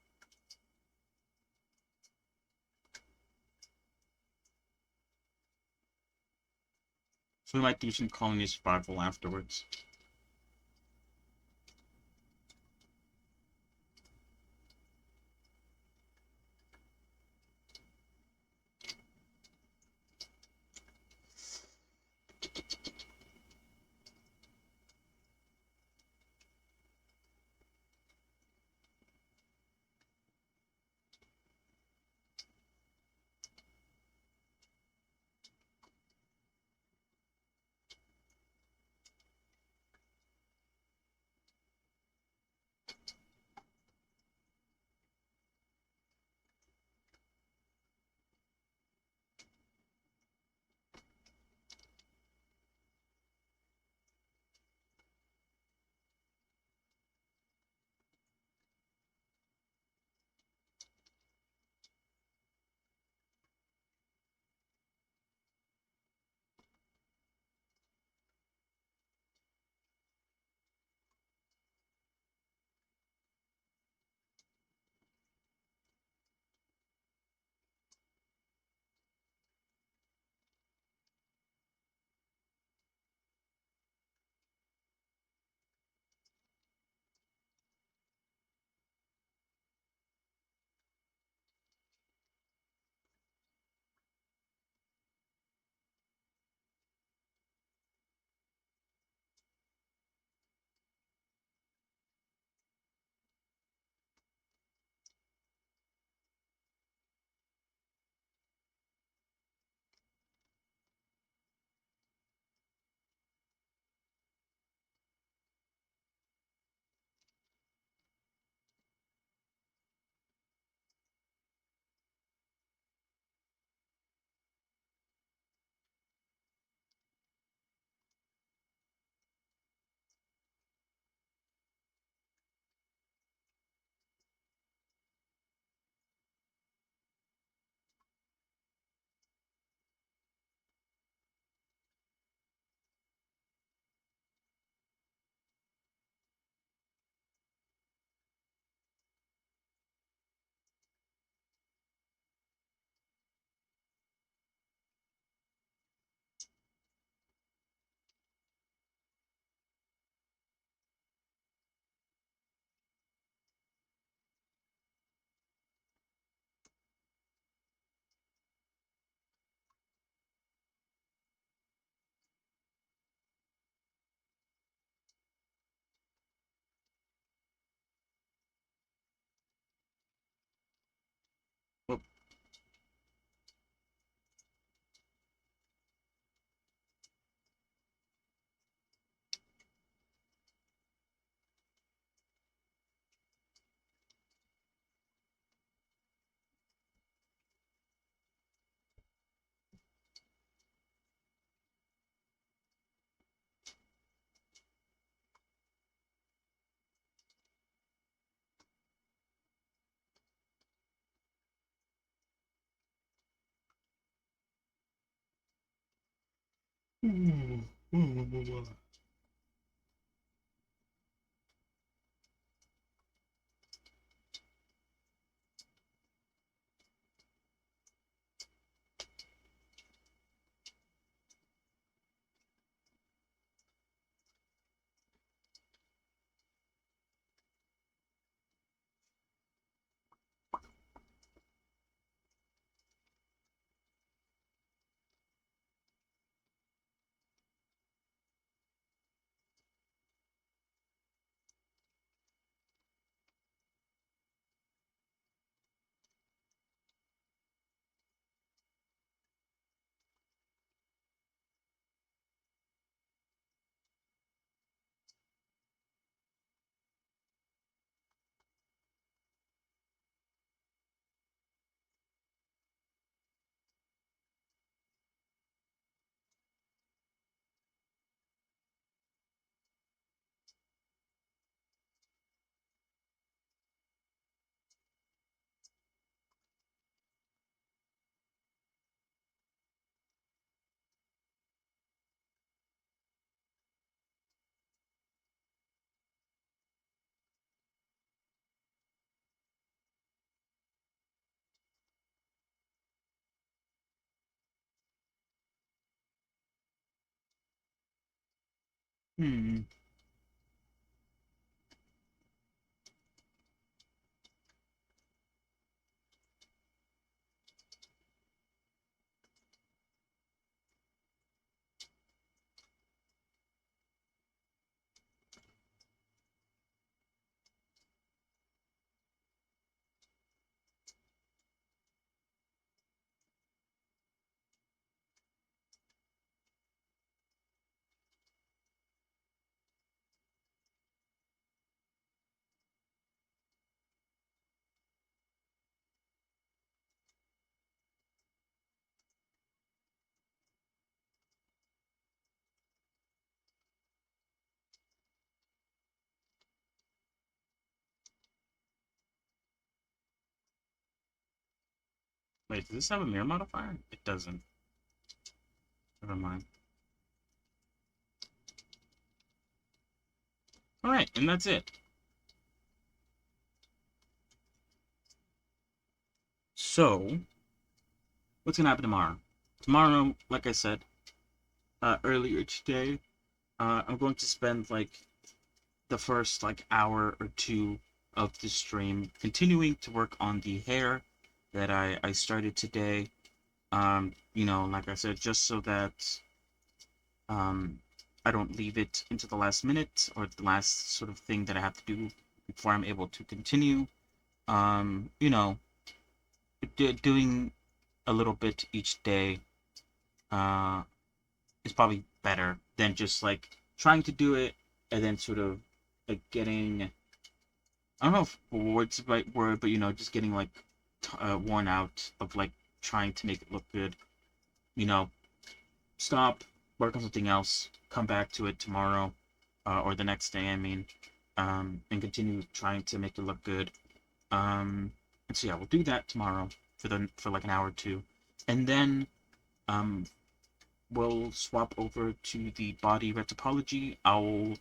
So we might do some Colony Survival afterwards. Hmm. Wait, does this have a mirror modifier? It doesn't. Never mind. Alright, and that's it. So, what's gonna happen tomorrow? Tomorrow, like I said earlier today, I'm going to spend like the first like hour or two of the stream continuing to work on the hair that I started today. Like I said, just so that um, I don't leave it into the last minute or the last sort of thing that I have to do before I'm able to continue. Um, you know, doing a little bit each day uh, is probably better than just like trying to do it and then sort of like getting, I don't know if bored's the right word, but just getting like worn out of like trying to make it look good. You know, stop, work on something else, come back to it tomorrow or the next day. I mean, and continue trying to make it look good. And so yeah, we'll do that tomorrow for like an hour or two, and then um, we'll swap over to the body retopology. I'll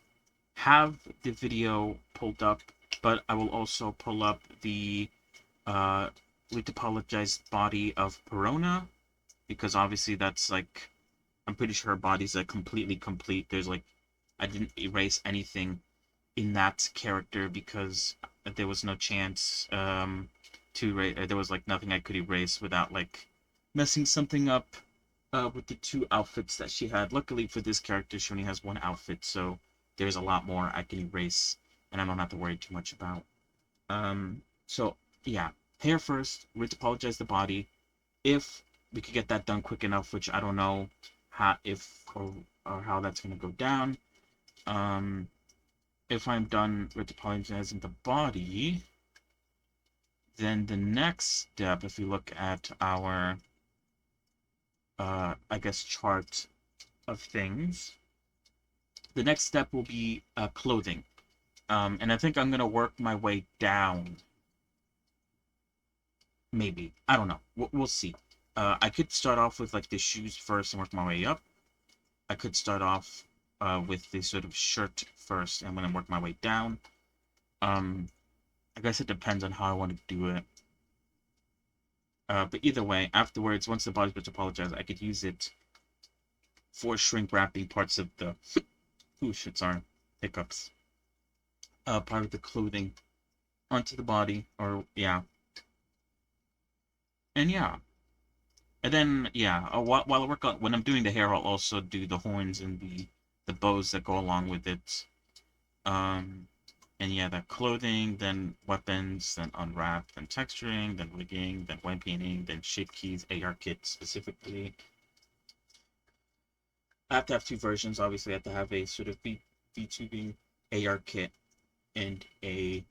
have the video pulled up, but I will also pull up the uh, retopologized body of Perona, because obviously that's like, I'm pretty sure her body's like completely complete. There's like, I didn't erase anything in that character because there was no chance to erase. There was like nothing I could erase without like messing something up with the two outfits that she had. Luckily for this character, she only has one outfit, so there's a lot more I can erase, and I don't have to worry too much about. So yeah, hair first. We have to apologize the body. If we could get that done quick enough, which I don't know how if or how that's gonna go down. Um, if I'm done with apologizing the body, then the next step, if we look at our I guess chart of things, the next step will be clothing. And I think I'm gonna work my way down. Maybe, I don't know. We'll see. I could start off with like the shoes first and work my way up. I could start off with the sort of shirt first, and then work my way down. I guess it depends on how I want to do it. But either way, afterwards, once the body's been apologized, I could use it for shrink wrapping parts of the oh shit, sorry, hiccups. Part of the clothing onto the body, or yeah, and yeah, and then yeah. While I work on when I'm doing the hair, I'll also do the horns and the bows that go along with it. Um, and yeah, the clothing, then weapons, then unwrap, then texturing, then rigging, then white painting, then shape keys, AR kit specifically. I have to have two versions. Obviously, I have to have a sort of VTubing AR kit and a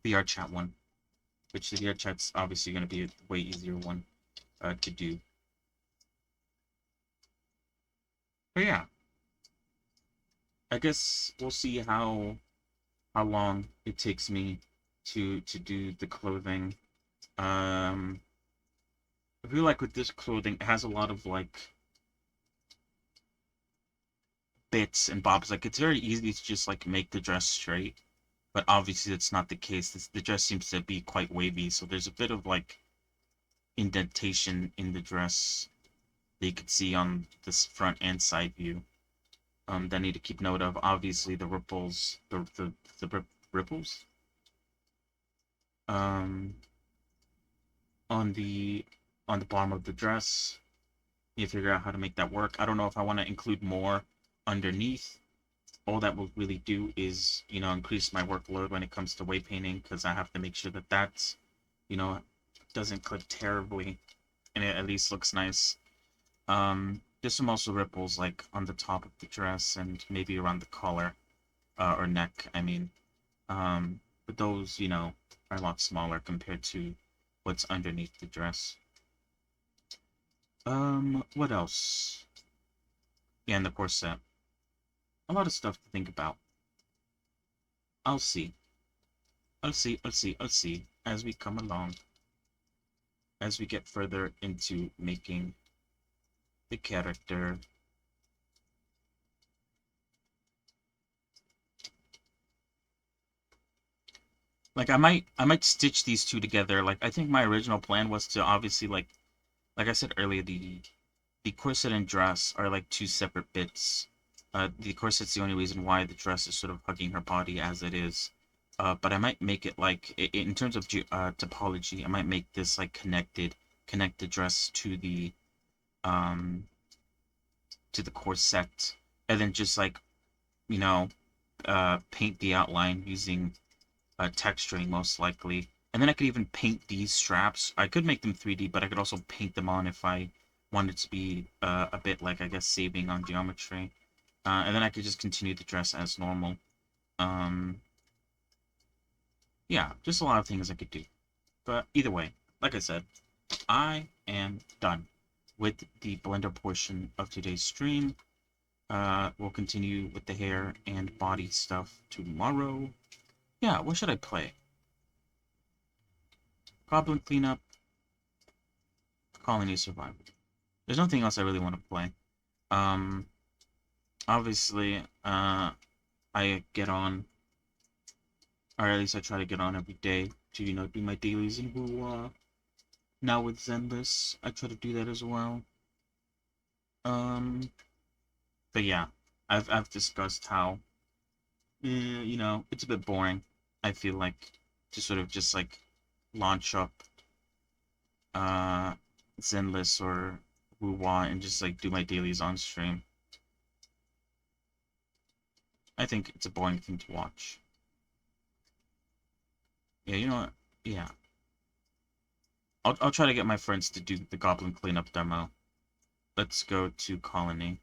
VR chat one, which the VR chat's obviously going to be a way easier one to do. But yeah, I guess we'll see how long it takes me to do the clothing. I feel like with this clothing, it has a lot of like bits and bobs. Like it's very easy to just like make the dress straight, but obviously that's not the case. The dress seems to be quite wavy, so there's a bit of like indentation in the dress that you could see on this front and side view. That I need to keep note of. Obviously the ripples, the ripples, um, on the bottom of the dress. You figure out how to make that work. I don't know if I want to include more underneath. All that will really do is, you know, increase my workload when it comes to weight painting, because I have to make sure that that's, you know, doesn't clip terribly and it at least looks nice. There's some also ripples like on the top of the dress and maybe around the collar or neck, I mean. But those, you know, are a lot smaller compared to what's underneath the dress. What else? Yeah, and the corset. A lot of stuff to think about. I'll see. I'll see as we come along. As we get further into making the character. Like I might stitch these two together. Like I think my original plan was to obviously like I said earlier, the corset and dress are like two separate bits. The corset's the only reason why the dress is sort of hugging her body as it is. But I might make it like in terms of topology, I might make this like connect the dress to the corset, and then just like, you know, paint the outline using texturing most likely. And then I could even paint these straps. I could make them 3D, but I could also paint them on if I wanted to be a bit like, I guess, saving on geometry. And then I could just continue the dress as normal. Yeah, just a lot of things I could do. But either way, like I said, I am done with the Blender portion of today's stream. We'll continue with the hair and body stuff tomorrow. Yeah, what should I play? Goblin Cleanup, Colony Survival. There's nothing else I really want to play. Obviously, I get on, or at least I try to get on every day to, you know, do my dailies in Wuwa. Now with Zenless, I try to do that as well. But yeah, I've discussed how, you know, it's a bit boring. I feel like to sort of just like launch up Zenless or Wuwa and just like do my dailies on stream. I think it's a boring thing to watch. Yeah, you know what? Yeah. I'll try to get my friends to do the Goblin Cleanup demo. Let's go to Colony.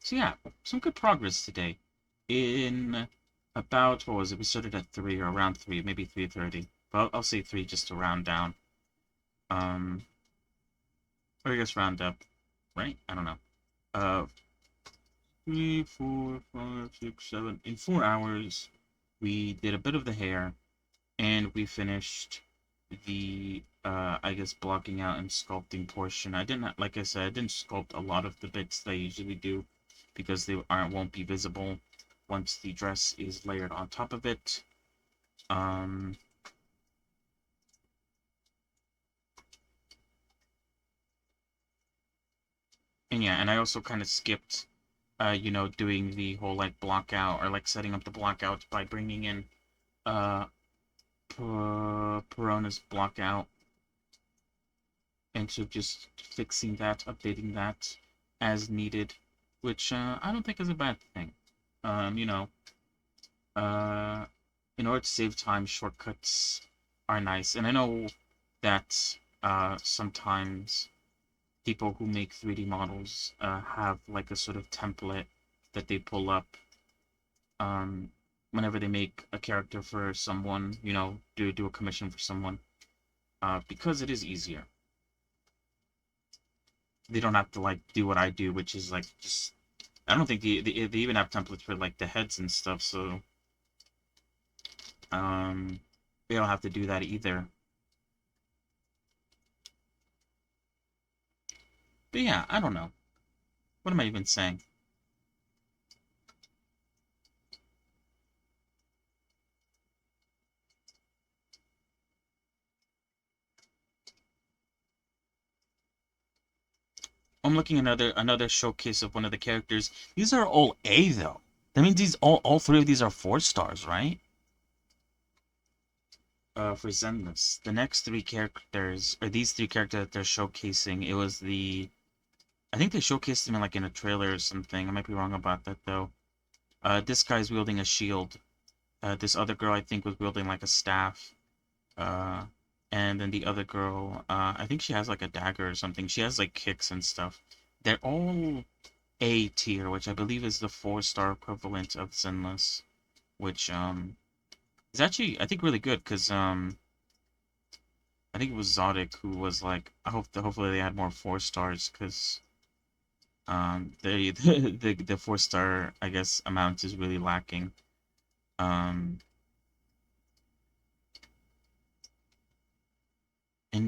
So yeah, some good progress today. In about, what was it? We started at 3 or around 3, maybe 3:30. But I'll say 3 just to round down. Or I guess round up, right? I don't know. 3, 4, 5, 6, 7. In 4 hours, we did a bit of the hair, and we finished the, I guess, blocking out and sculpting portion. I didn't, like I said, I didn't sculpt a lot of the bits that I usually do, because they won't be visible once the dress is layered on top of it. And yeah, and I also kind of skipped, doing the whole, like, block out, or, like, setting up the block out by bringing in, uh, Perona's block out, and so just fixing that, updating that as needed, which, I don't think is a bad thing. Um, you know, uh, in order to save time, shortcuts are nice, and I know that, sometimes people who make 3D models, have, like, a sort of template that they pull up, um, whenever they make a character for someone, do a commission for someone, because it is easier. They don't have to, like, do what I do, which is, like, just... I don't think they even have templates for, like, the heads and stuff, so... They don't have to do that either. But yeah, I don't know. What am I even saying? I'm looking at another showcase of one of the characters. These are all A, though. That means all 3 of these are 4 stars, right? For Zenless. The next 3 characters, or these 3 characters that they're showcasing, it was the... I think they showcased them in, like, in a trailer or something. I might be wrong about that, though. This guy's wielding a shield. This other girl, I think, was wielding, like, a staff. And then the other girl, I think she has, like, a dagger or something. She has, like, kicks and stuff. They're all A tier, which I believe is the 4-star equivalent of Zenless. Which, is actually, I think, really good, because, I think it was Zodic who was like, hopefully they had more 4 stars, because the 4-star, I guess, amount is really lacking. And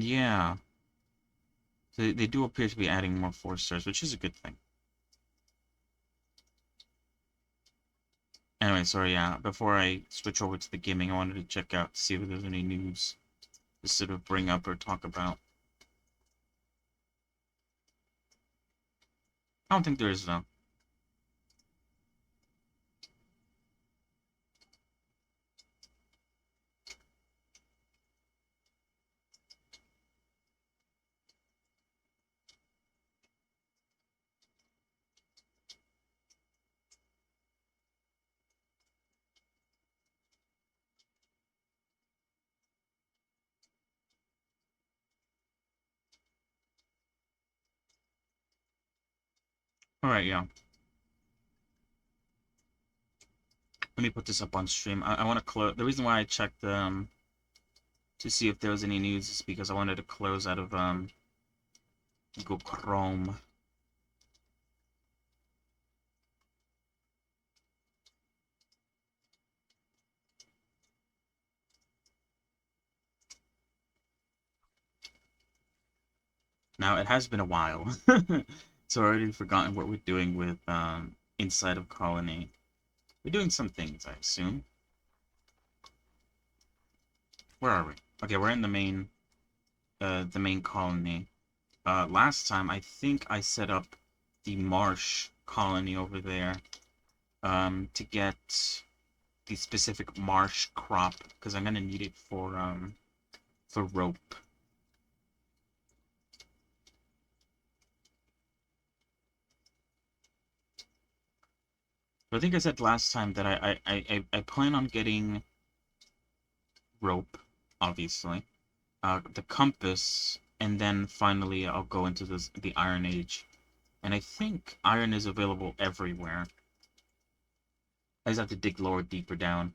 yeah, they do appear to be adding more 4 stars, which is a good thing. Anyway, sorry, yeah. Before I switch over to the gaming, I wanted to check out to see if there's any news to sort of bring up or talk about. I don't think there is, though. Alright, yeah. Let me put this up on stream. I want to close... The reason why I checked, to see if there was any news is because I wanted to close out of, Google Chrome. Now, it has been a while, so I already forgotten what we're doing with, inside of Colony. We're doing some things, I assume. Where are we? Okay, we're in the main colony. Last time, I think I set up the marsh colony over there, to get the specific marsh crop, because I'm gonna need it for rope. I think I said last time that I plan on getting rope, obviously, the compass, and then finally I'll go into the Iron Age. And I think iron is available everywhere. I just have to dig lower, deeper down.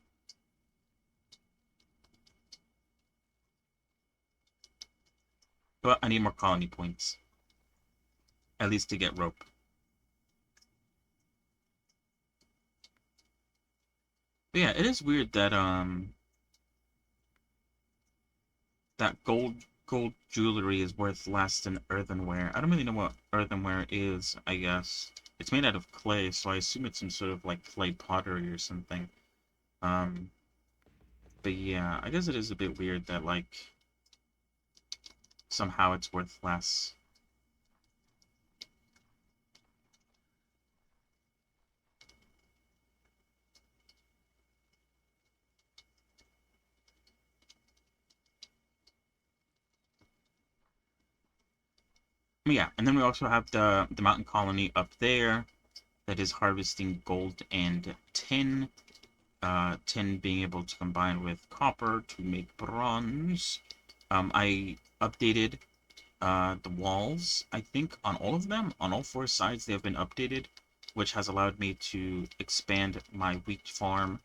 But I need more colony points. At least to get rope. But yeah, it is weird that that gold jewelry is worth less than earthenware. I don't really know what earthenware is, I guess. It's made out of clay, so I assume it's some sort of like clay pottery or something. Um, but yeah, I guess it is a bit weird that like somehow it's worth less. But yeah, and then we also have the mountain colony up there that is harvesting gold and tin. Tin being able to combine with copper to make bronze. I updated the walls, I think, on all of them. On all four sides, they have been updated, which has allowed me to expand my wheat farm.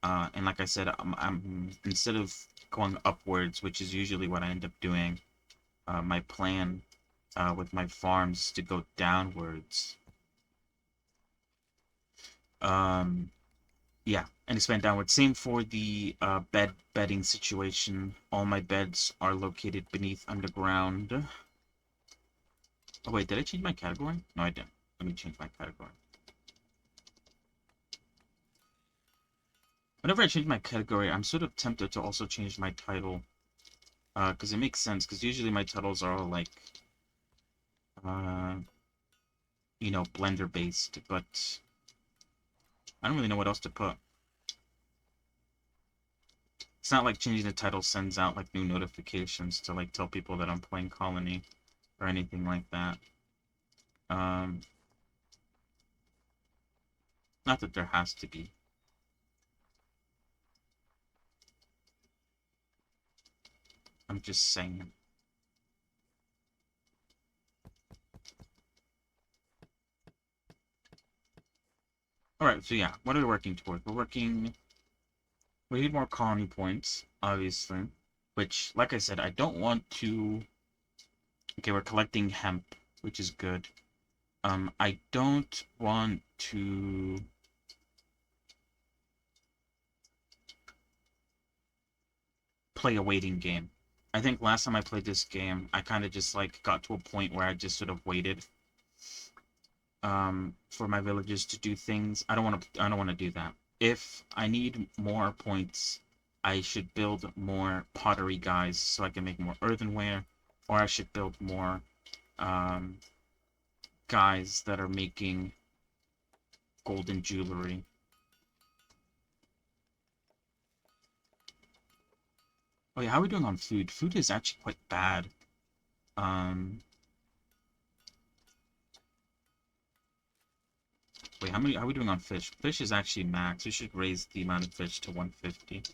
And like I said, I'm instead of going upwards, which is usually what I end up doing, my plan with my farms is to go downwards. Um, Yeah, and expand downward. Same for the bedding situation. All my beds are located beneath underground. Oh wait, did I change my category? No, I didn't. Let me change my category. Whenever I change my category, I'm sort of tempted to also change my title. Because it makes sense, because usually my titles are all like, uh, Blender based, but I don't really know what else to put. It's not like changing the title sends out like new notifications to like tell people that I'm playing Colony or anything like that. Um, Not that there has to be. I'm just saying. Alright, so yeah, what are we working toward? We need more colony points, obviously. Which, like I said, I don't want to... Okay, we're collecting hemp, which is good. I don't want to... play a waiting game. I think last time I played this game, I kind of just, like, got to a point where I just sort of waited for my villagers to do things. I don't want to do that. If I need more points, I should build more pottery guys so I can make more earthenware, or I should build more um, guys that are making golden jewelry. Oh yeah, how are we doing on food? Food is actually quite bad. Um, Wait, how are we doing on fish? Fish is actually max. We should raise the amount of fish to 150.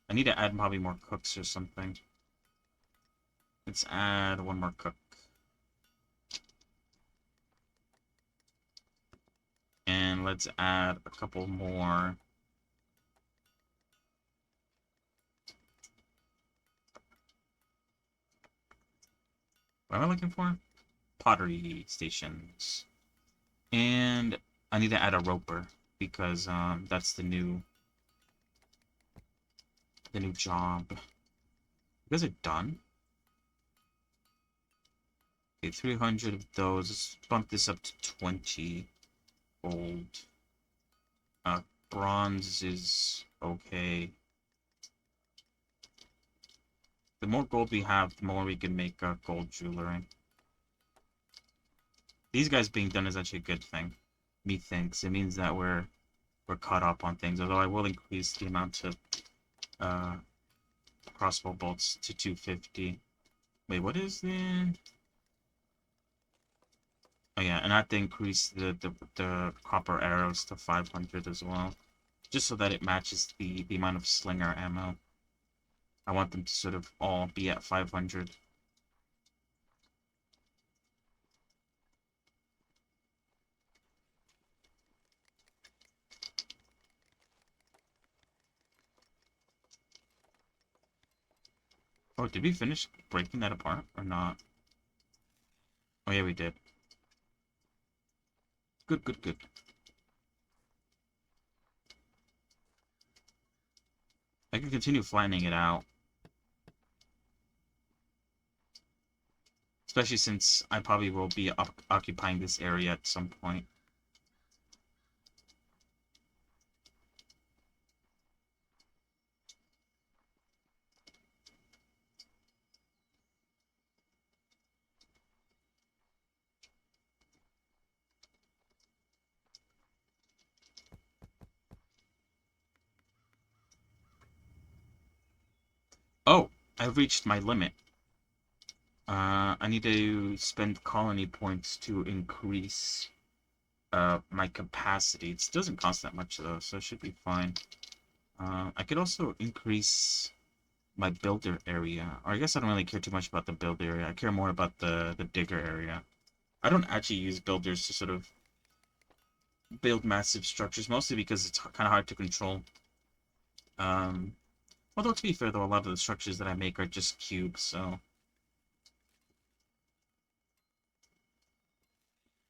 I need to add probably more cooks or something. Let's add one more cook. And let's add a couple more. What am I looking for? Pottery stations. And I need to add a roper because that's the new job. You guys are done? Okay, 300 of those. Let's bump this up to 20 gold. Bronze is okay. The more gold we have, the more we can make gold jewelry. These guys being done is actually a good thing, methinks. It means that we're caught up on things, although I will increase the amount of crossbow bolts to 250. Wait, what is the... Oh yeah, and I have to increase the copper arrows to 500 as well, just so that it matches the amount of slinger ammo. I want them to sort of all be at 500. Oh, did we finish breaking that apart or not? Oh yeah, we did. Good, good, good. I can continue flattening it out. Especially since I probably will be occupying this area at some point. Oh, I've reached my limit. I need to spend colony points to increase my capacity. It doesn't cost that much though, so it should be fine. I could also increase my builder area. Or I guess I don't really care too much about the builder area. I care more about the digger area. I don't actually use builders to sort of build massive structures, mostly because it's kind of hard to control. Although to be fair though, a lot of the structures that I make are just cubes, so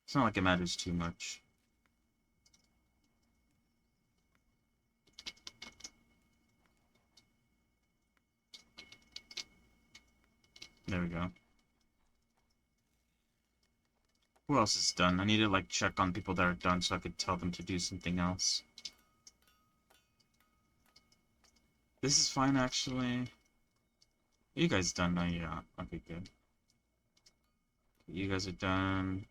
it's not like it matters too much. There we go. Who else is done? I need to like check on people that are done so I could tell them to do something else. This is fine actually. You guys done? Oh yeah. Okay, good. You guys are done.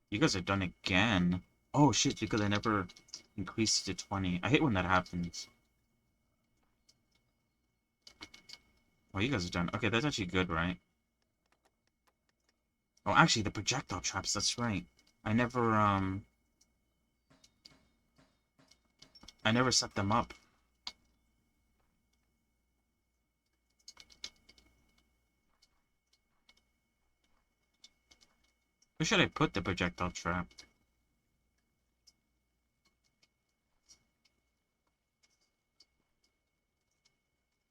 You guys are done again. Oh shit, because I never increased it to 20. I hate when that happens. Oh, you guys are done. Okay, that's actually good, right? Oh, actually, the projectile traps, that's right. I never set them up. Where should I put the projectile trap?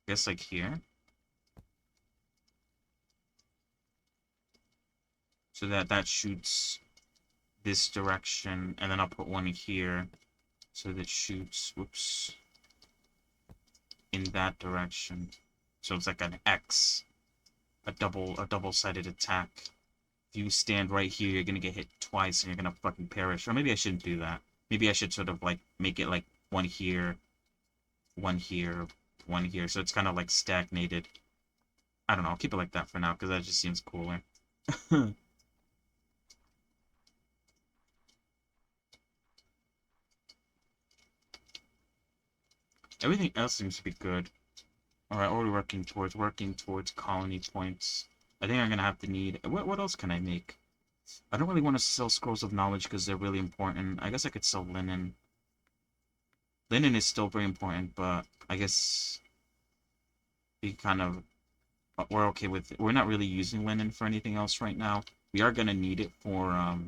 I guess like here? So that shoots this direction, and then I'll put one here so that shoots, whoops, in that direction. So it's like an X, a double-sided attack. If you stand right here, you're gonna get hit twice and you're gonna fucking perish. Or maybe I shouldn't do that. Maybe I should sort of like make it like one here, one here, one here, so it's kind of like stagnated. I don't know, I'll keep it like that for now because that just seems cooler. Everything else seems to be good. Alright, what are we working towards colony points. I think I'm gonna have to need... What else can I make? I don't really want to sell scrolls of knowledge because they're really important. I guess I could sell linen. Linen is still very important, but I guess we kind of... We're okay with it. We're not really using linen for anything else right now. We are gonna need it for, I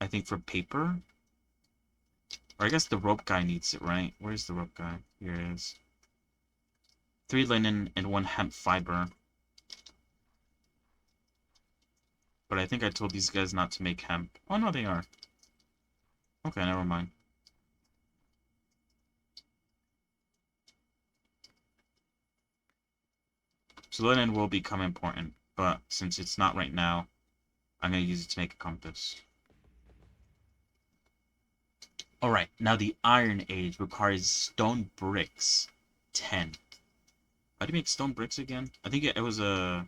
think for paper. Or I guess the rope guy needs it, right? Where's the rope guy? Here it is. 3 linen and 1 hemp fiber. But I think I told these guys not to make hemp. Oh, no, they are. Okay, never mind. So linen will become important, but since it's not right now, I'm going to use it to make a compass. Alright, now the Iron Age requires stone bricks. 10. How do you make stone bricks again? I think it was a...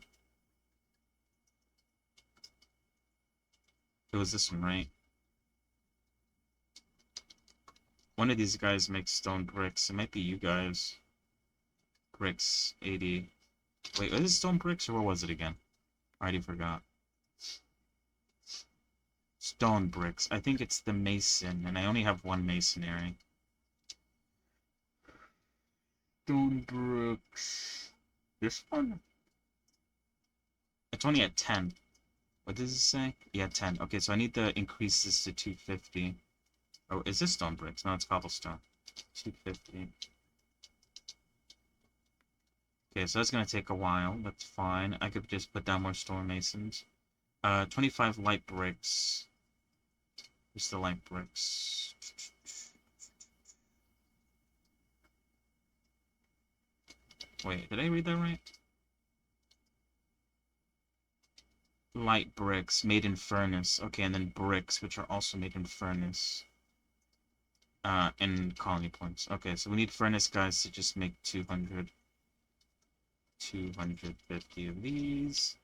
It was this one, right? One of these guys makes stone bricks. It might be you guys. Bricks, 80. Wait, was it stone bricks or what was it again? I already forgot. Stone bricks. I think it's the mason, and I only have 1 masonry. Stone bricks. This one? It's only at 10. What does it say? Yeah, 10. Okay, so I need to increase this to 250. Oh, is this stone bricks? No, it's cobblestone. 250. Okay, so that's gonna take a while. That's fine. I could just put down more stonemasons. 25 light bricks. Where's the light bricks? Wait, did I read that right? Light bricks made in furnace. Okay, and then bricks, which are also made in furnace. And colony points. Okay, so we need furnace guys to just make 200. 250 of these.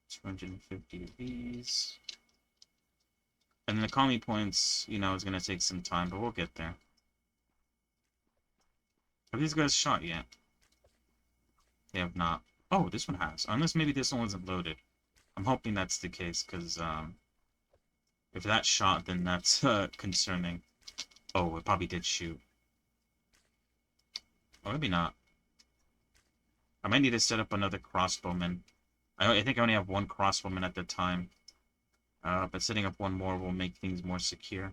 250 of these. And then the colony points, you know, is going to take some time, but we'll get there. Have these guys shot yet? They have not. Oh, this one has. Unless maybe this one wasn't loaded. I'm hoping that's the case, because, if that's shot, then that's, concerning. Oh, it probably did shoot. Or maybe not. I might need to set up another crossbowman. I think I only have one crossbowman at the time. But setting up one more will make things more secure.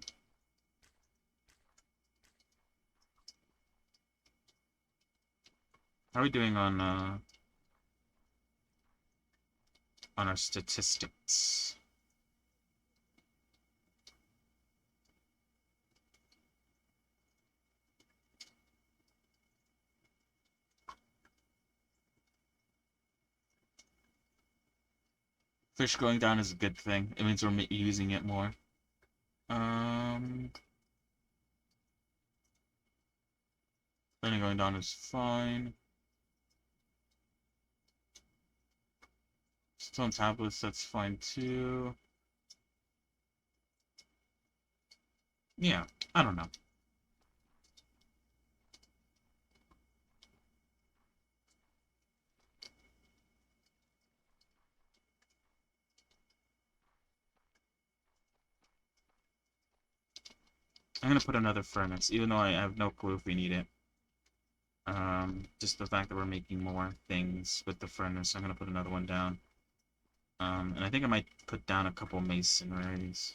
How are we doing on our statistics? Fish going down is a good thing. It means we're using it more. Planning going down is fine. Stone tablets, that's fine too. Yeah, I don't know. I'm gonna put another furnace, even though I have no clue if we need it. Just the fact that we're making more things with the furnace, I'm gonna put another one down. And I think I might put down a couple masonries.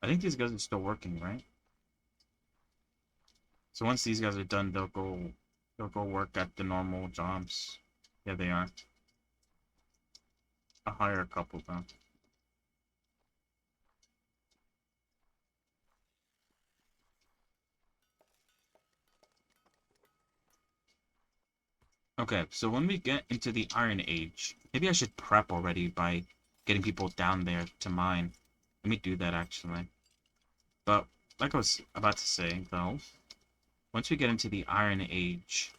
I think these guys are still working, right? So once these guys are done, they'll go work at the normal jobs. Yeah, they are. I'll hire a couple though. Okay, so when we get into the Iron Age, maybe I should prep already by getting people down there to mine. Let me do that actually. But like I was about to say though, once we get into the Iron Age,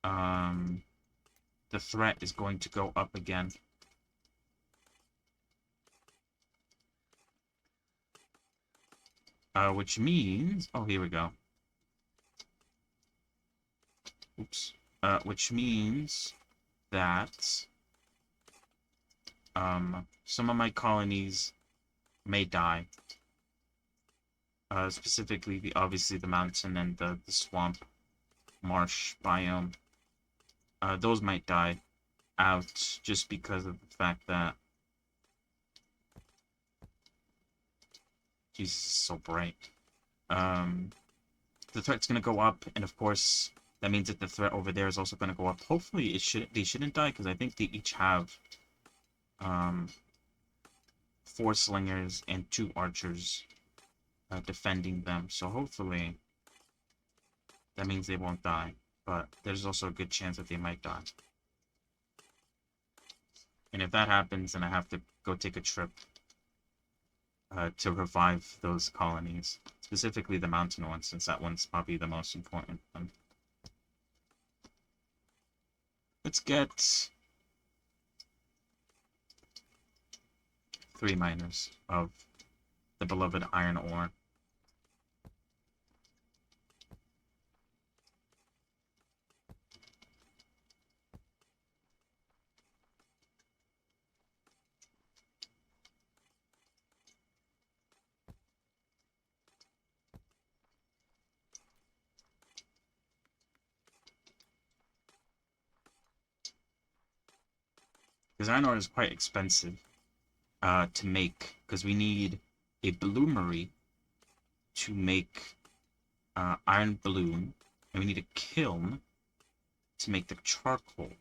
the threat is going to go up again. Which means, oh, here we go. Oops. Which means that some of my colonies may die. Specifically, obviously the mountain and the swamp marsh biome. Those might die out just because of the fact that Jesus is so bright. The threat's gonna go up, and of course that means that the threat over there is also gonna go up. Hopefully they shouldn't die, because I think they each have 4 slingers and 2 archers defending them. So hopefully that means they won't die. But there's also a good chance that they might die. And if that happens, then I have to go take a trip to revive those colonies. Specifically the mountain one, since that one's probably the most important one. Let's get 3 miners of the beloved iron ore. Because iron ore is quite expensive to make, because we need a bloomery to make iron bloom, and we need a kiln to make the charcoal.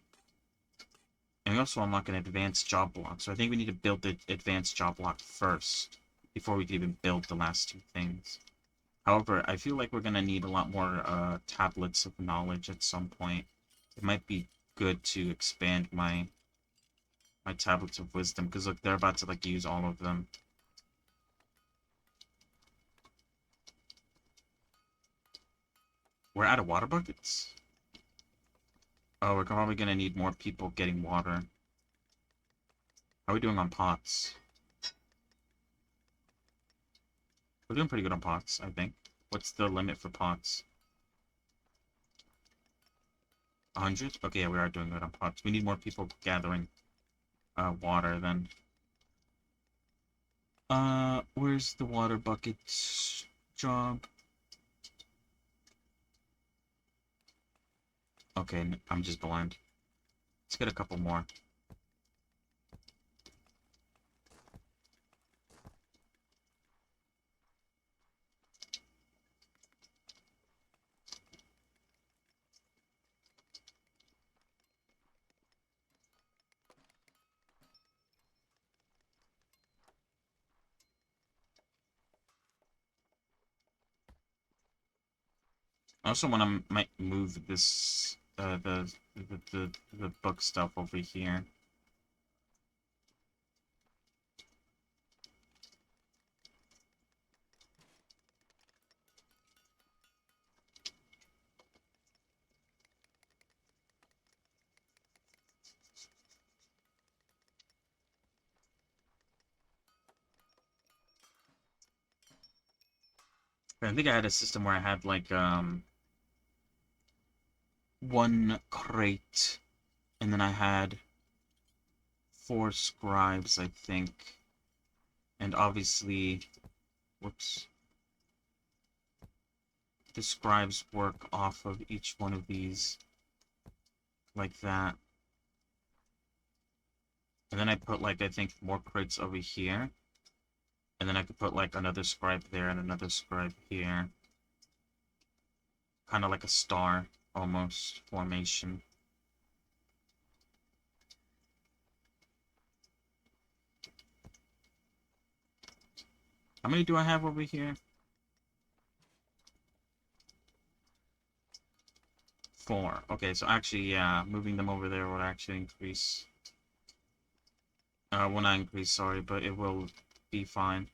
And we also unlock an advanced job block. So I think we need to build the advanced job block first before we can even build the last two things. However, I feel like we're going to need a lot more tablets of knowledge at some point. It might be good to expand my tablets of wisdom, because look, they're about to like use all of them. We're out of water buckets? Oh, we're probably going to need more people getting water. How are we doing on pots? We're doing pretty good on pots, I think. What's the limit for pots? 100? Okay, yeah, we are doing good on pots. We need more people gathering water then. Where's the water bucket job? Okay, I'm just blind. Let's get a couple more. I also want to might move this the book stuff over here. I think I had a system where I had like one crate, and then I had 4 scribes, I think. And obviously, whoops. The scribes work off of each one of these like that. And then I put like, I think, more crates over here. And then I could put like another scribe there and another scribe here. Kind of like a star, almost, formation. How many do I have over here? 4. Okay, so actually, yeah, moving them over there would actually increase. Will not increase, sorry, but it will be fine.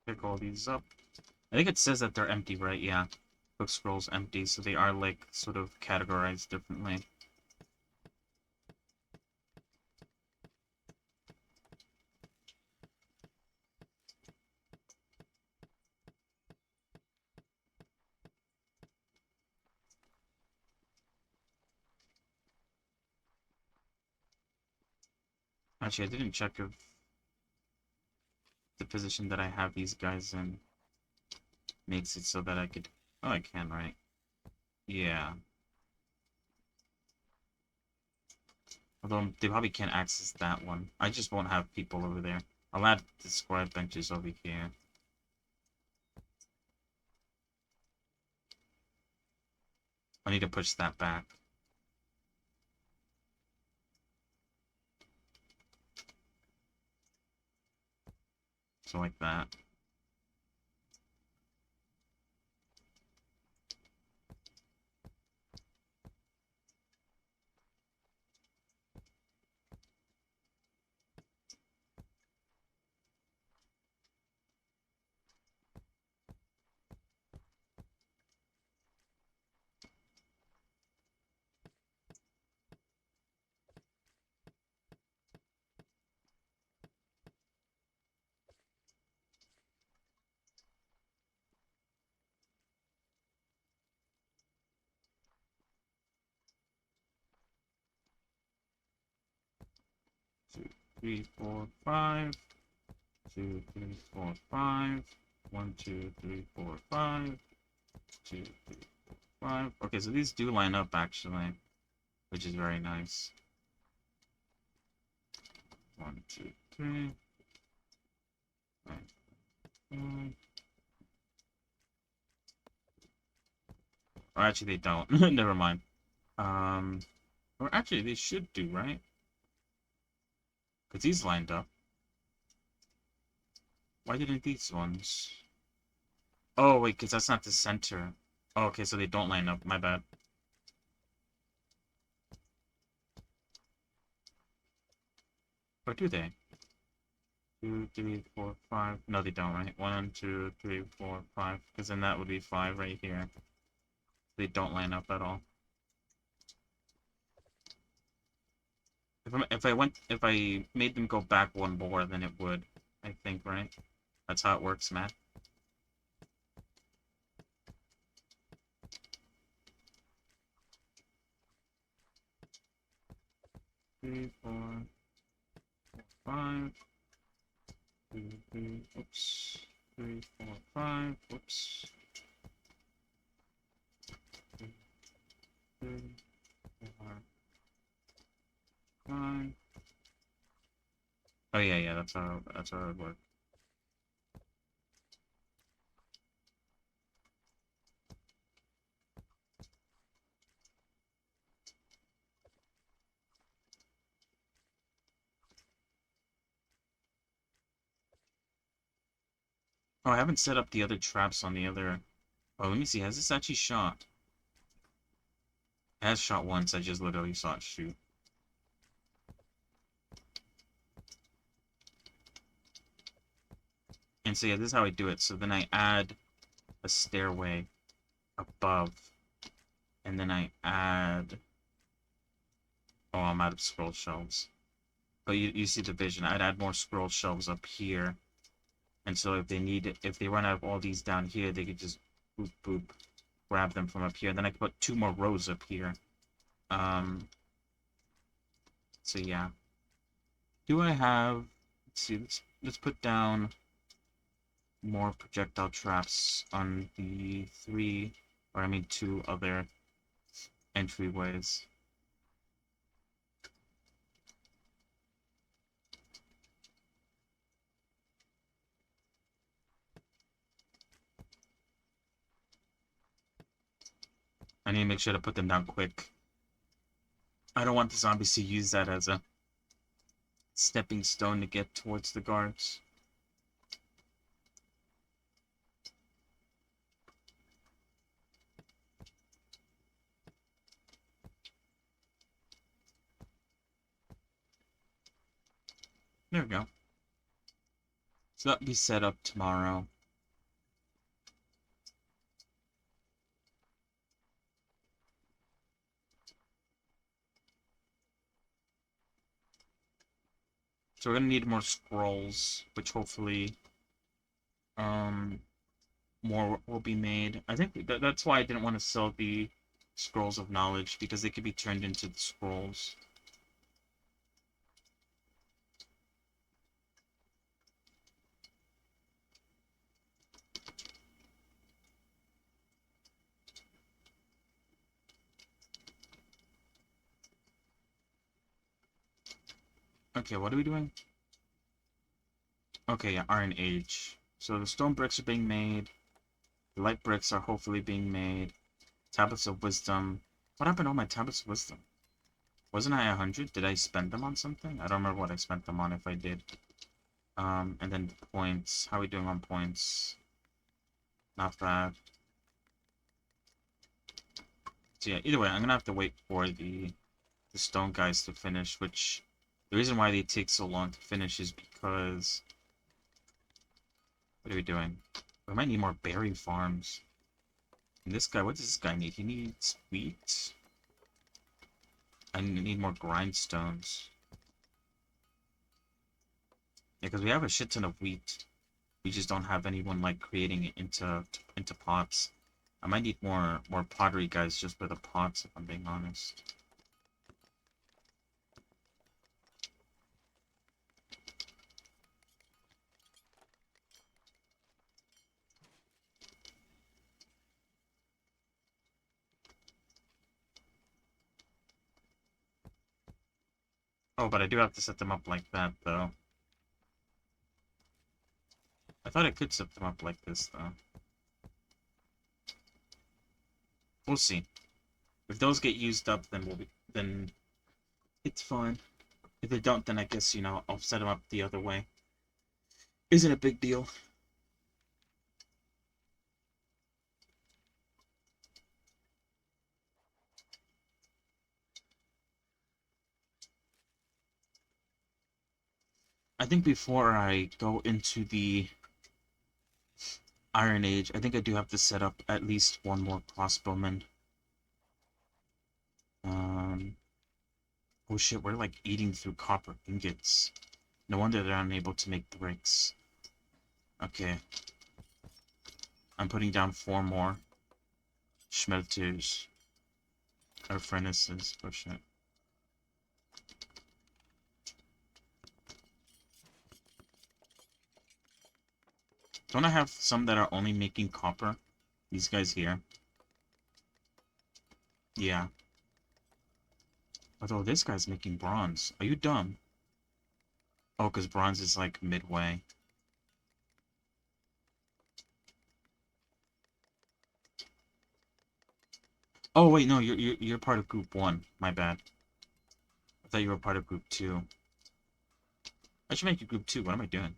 Pick all these up. I think it says that they're empty, right? Yeah. Book scrolls empty, so they are like sort of categorized differently. Actually, I didn't check if the position that I have these guys in makes it so that I could... Oh, I can, right? Yeah. Although they probably can't access that one. I just won't have people over there. I'll add the scribe benches over here. I need to push that back. So like that. Two, three, four, five. 2, 3, 4, 5. 1, 2, 3, 4, 5. 2, 3, 4, 5. Okay, so these do line up actually, which is very nice. 1, 2, 3. 5, 5. Or actually, they don't. Never mind. Or actually, they should do, right? Because these lined up. Why didn't these ones? Oh, wait, because that's not the center. Oh, okay, so they don't line up. My bad. Or do they? 2, 3, 4, 5. No, they don't, right? 1, 2, 3, 4, 5. Because then that would be 5 right here. They don't line up at all. If I made them go back one more, then it would. I think, right? That's how it works, Matt. Three, four, 5. 2, 3. Oops. 3, 4, 5. Oops. 2, 3, 4, 5. Oh yeah, that's how it works. Oh, I haven't set up the other traps on the other. Oh, let me see. Has this actually shot? It has shot once. I just literally saw it shoot. And so yeah, this is how I do it. So then I add a stairway above, and then I add. Oh, I'm out of scroll shelves. But you see the vision. I'd add more scroll shelves up here. And so if they need it, if they run out of all these down here, they could just boop boop grab them from up here. Then I could put 2 more rows up here. So yeah. Do I have, let's see, let's put down more projectile traps on the 2 other entryways. I need to make sure to put them down quick. I don't want the zombies to use that as a stepping stone to get towards the guards. There we go. So that'll be set up tomorrow. So we're gonna need more scrolls, which hopefully more will be made. I think that's why I didn't want to sell the scrolls of knowledge, because they could be turned into the scrolls. Okay, what are we doing? Okay, yeah, Iron Age. So the stone bricks are being made. The light bricks are hopefully being made. Tablets of Wisdom. What happened to all my Tablets of Wisdom? Wasn't I 100? Did I spend them on something? I don't remember what I spent them on, if I did. And then points. How are we doing on points? Not bad. So yeah, either way, I'm gonna have to wait for the stone guys to finish, which the reason why they take so long to finish is because what are we doing? We might need more berry farms. And this guy, what does this guy need? He needs wheat. I need more grindstones. Yeah, because we have a shit ton of wheat. We just don't have anyone like creating it into pots. I might need more pottery guys just for the pots, if I'm being honest. Oh, but I do have to set them up like that, though. I thought I could set them up like this, though. We'll see. If those get used up, then it's fine. If they don't, then I guess, you know, I'll set them up the other way. Isn't a big deal. I think before I go into the Iron Age, I think I do have to set up at least one more crossbowman. Oh shit, we're like eating through copper ingots. No wonder they're unable to make bricks. Okay. I'm putting down 4 more schmelters. Or furnaces. Oh shit. Don't I have some that are only making copper? These guys here. Yeah. Although this guy's making bronze. Are you dumb? Oh, because bronze is like midway. Oh wait, no, you're part of group 1. My bad. I thought you were part of group 2. I should make you group 2. What am I doing?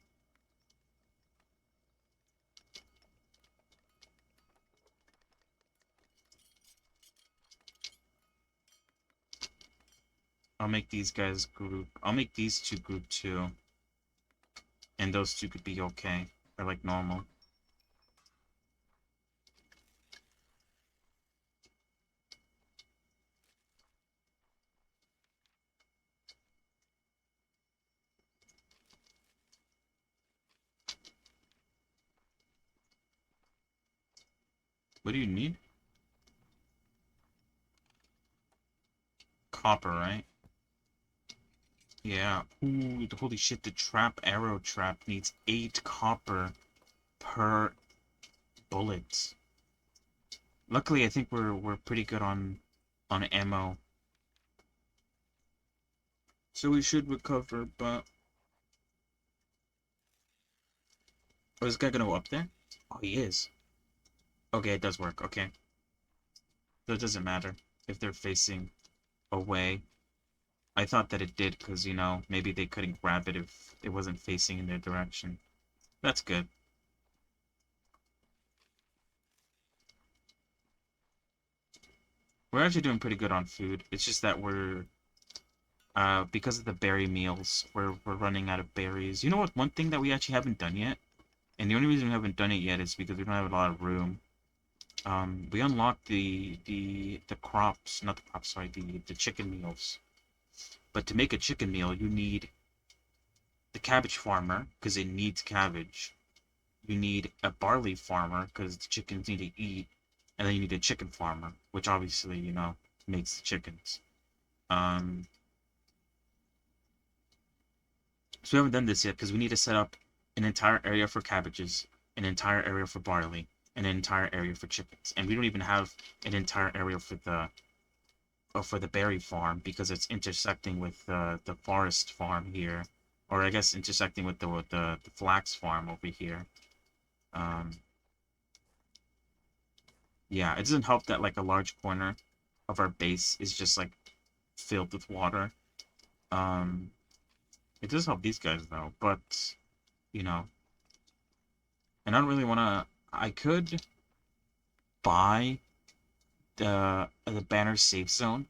I'll make these guys group. I'll make these 2 group 2. And those 2 could be okay. They're like normal. What do you need? Copper, right? Yeah. Ooh, holy shit, the arrow trap needs 8 copper per bullet. Luckily, I think we're pretty good on ammo. So we should recover, but oh, is this guy gonna go up there? Oh, he is. Okay, it does work. Okay. So it doesn't matter if they're facing away. I thought that it did because, you know, maybe they couldn't grab it if it wasn't facing in their direction. That's good. We're actually doing pretty good on food. It's just that we're, because of the berry meals, we're running out of berries. You know what? One thing that we actually haven't done yet, and the only reason we haven't done it yet is because we don't have a lot of room. We unlocked the crops, not the crops, sorry, the chicken meals. But to make a chicken meal, you need the cabbage farmer, because it needs cabbage. You need a barley farmer, because the chickens need to eat. And then you need a chicken farmer, which obviously, you know, makes the chickens. So we haven't done this yet, because we need to set up an entire area for cabbages, an entire area for barley, and an entire area for chickens. And we don't even have an entire area for the berry farm, because it's intersecting with the forest farm here, or I guess intersecting with the flax farm over here. Yeah, it doesn't help that like a large corner of our base is just like filled with water. It does help these guys though, but you know, and I don't really want to. I could buy the banner safe zone.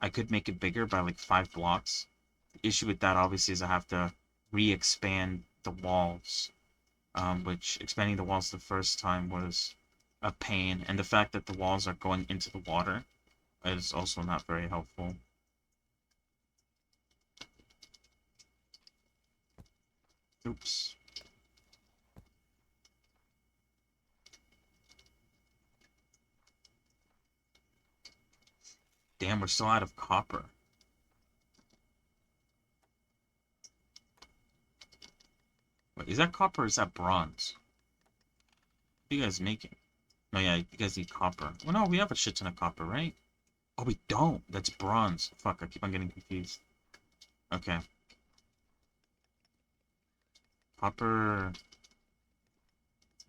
I could make it bigger by like 5 blocks. The issue with that obviously is I have to re-expand the walls, which expanding the walls the first time was a pain, and the fact that the walls are going into the water is also not very helpful. Oops. Damn, we're still out of copper. Wait, is that copper or is that bronze? What are you guys making? Oh yeah, you guys need copper. Well, no, we have a shit ton of copper, right? Oh, we don't. That's bronze. Fuck, I keep on getting confused. Okay. Copper.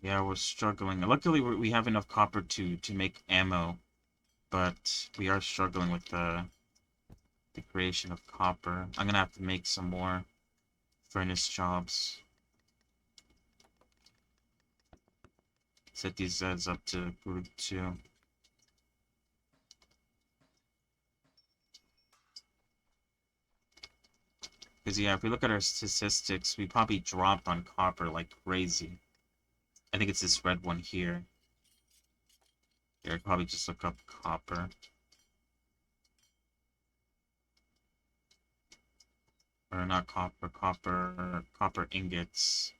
Yeah, we're struggling. Luckily, we have enough copper to make ammo, but we are struggling with the creation of copper. I'm gonna have to make some more furnace jobs. Set these guys up to group 2. Because, yeah, if we look at our statistics, we probably dropped on copper like crazy. I think it's this red one here. Here, I'd probably just look up copper. Or not copper, copper ingots.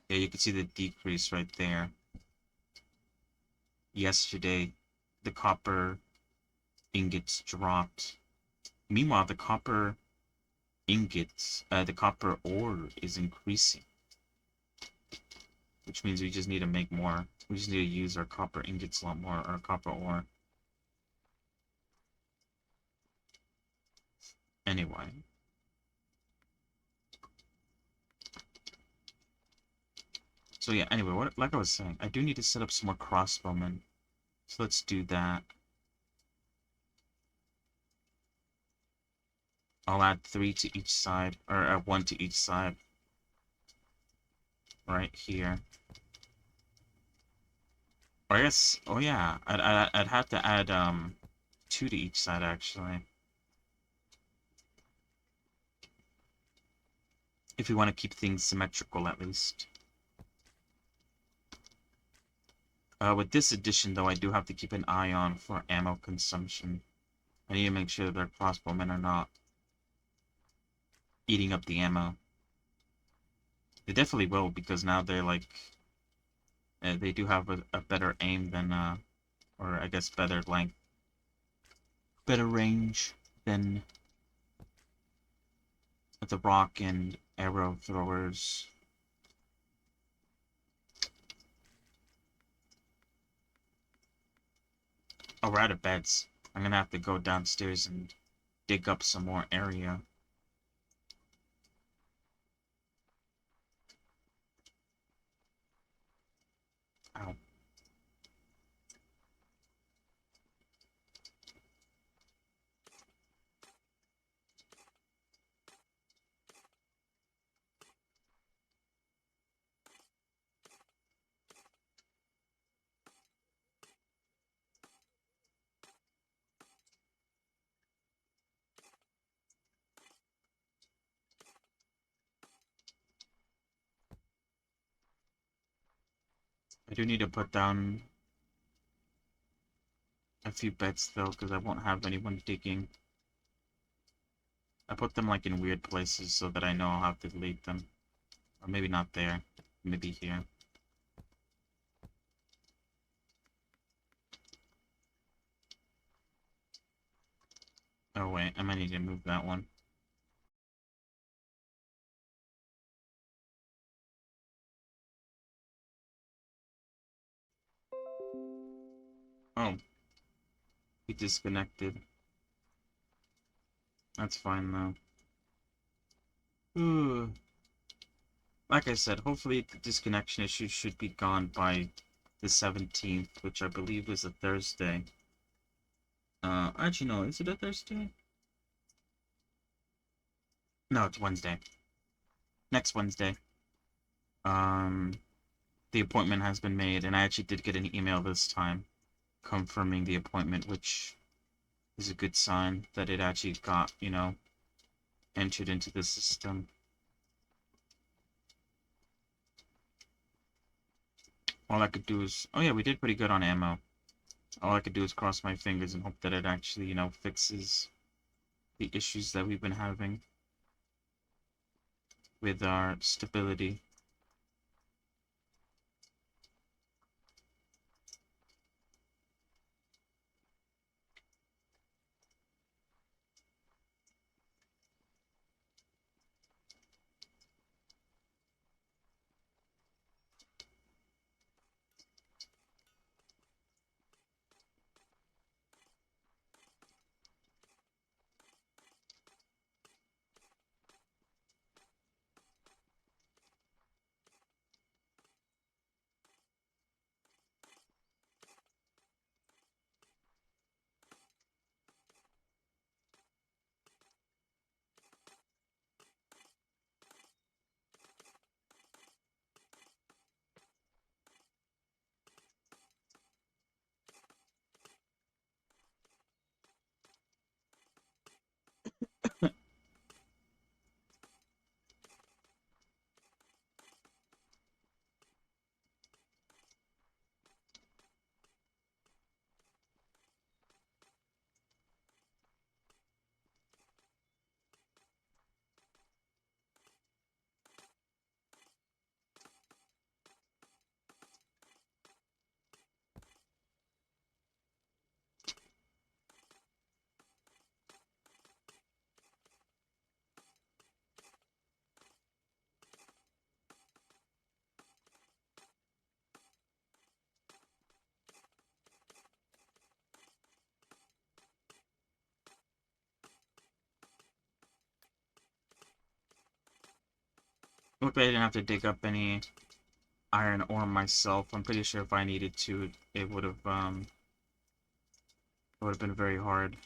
Yeah, you can see the decrease right there. Yesterday, the copper ingots dropped. Meanwhile, the copper ingots, the copper ore is increasing. Which means we just need to make more. We just need to use our copper ingots a lot more, or copper ore. Anyway. So yeah, anyway, like I was saying, I do need to set up some more crossbowmen. So let's do that. I'll add 3 to each side, or 1 to each side. Right here. Or I guess, oh yeah, I'd have to add 2 to each side actually. If we want to keep things symmetrical at least. With this addition though, I do have to keep an eye on for ammo consumption. I need to make sure that their crossbowmen are not eating up the ammo. They definitely will, because now they're like, they do have a better aim than, or I guess better length, better range than the rock and arrow throwers. Oh, we're out of beds. I'm gonna have to go downstairs and dig up some more area. Ow. I do need to put down a few beds though, because I won't have anyone digging. I put them like in weird places so that I know I'll have to delete them. Or maybe not there. Maybe here. Oh wait, I might need to move that one. Oh. He disconnected. That's fine though. Ooh. Like I said, hopefully the disconnection issue should be gone by the 17th, which I believe is a Thursday. Actually no, is it a Thursday? No, it's Wednesday. Next Wednesday. Um, the appointment has been made, and I actually did get an email this time confirming the appointment, which is a good sign that it actually got, entered into the system. All I could do is, oh yeah, we did pretty good on ammo. All I could do is cross my fingers and hope that it actually, fixes the issues that we've been having with our stability. Luckily, I didn't have to dig up any iron ore myself. I'm pretty sure if I needed to, it would have been very hard.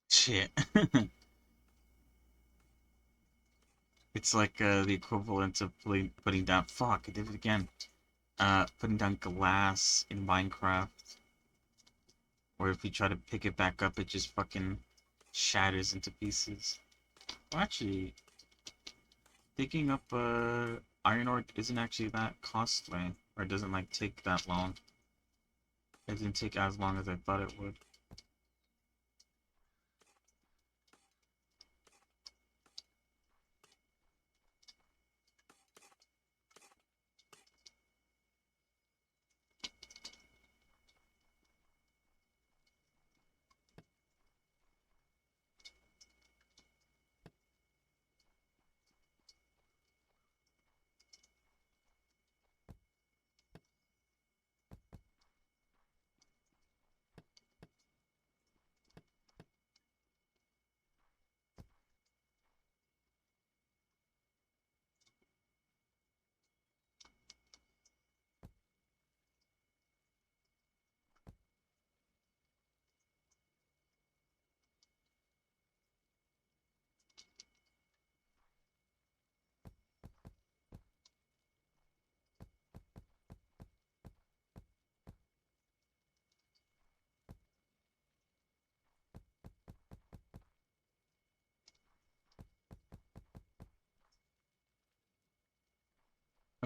Shit. It's like the equivalent of putting down. Fuck, I did it again. Putting down glass in Minecraft. Or if you try to pick it back up, it just fucking shatters into pieces. Well, actually, digging up iron ore isn't actually that costly. Or it doesn't, like, take that long. It didn't take as long as I thought it would.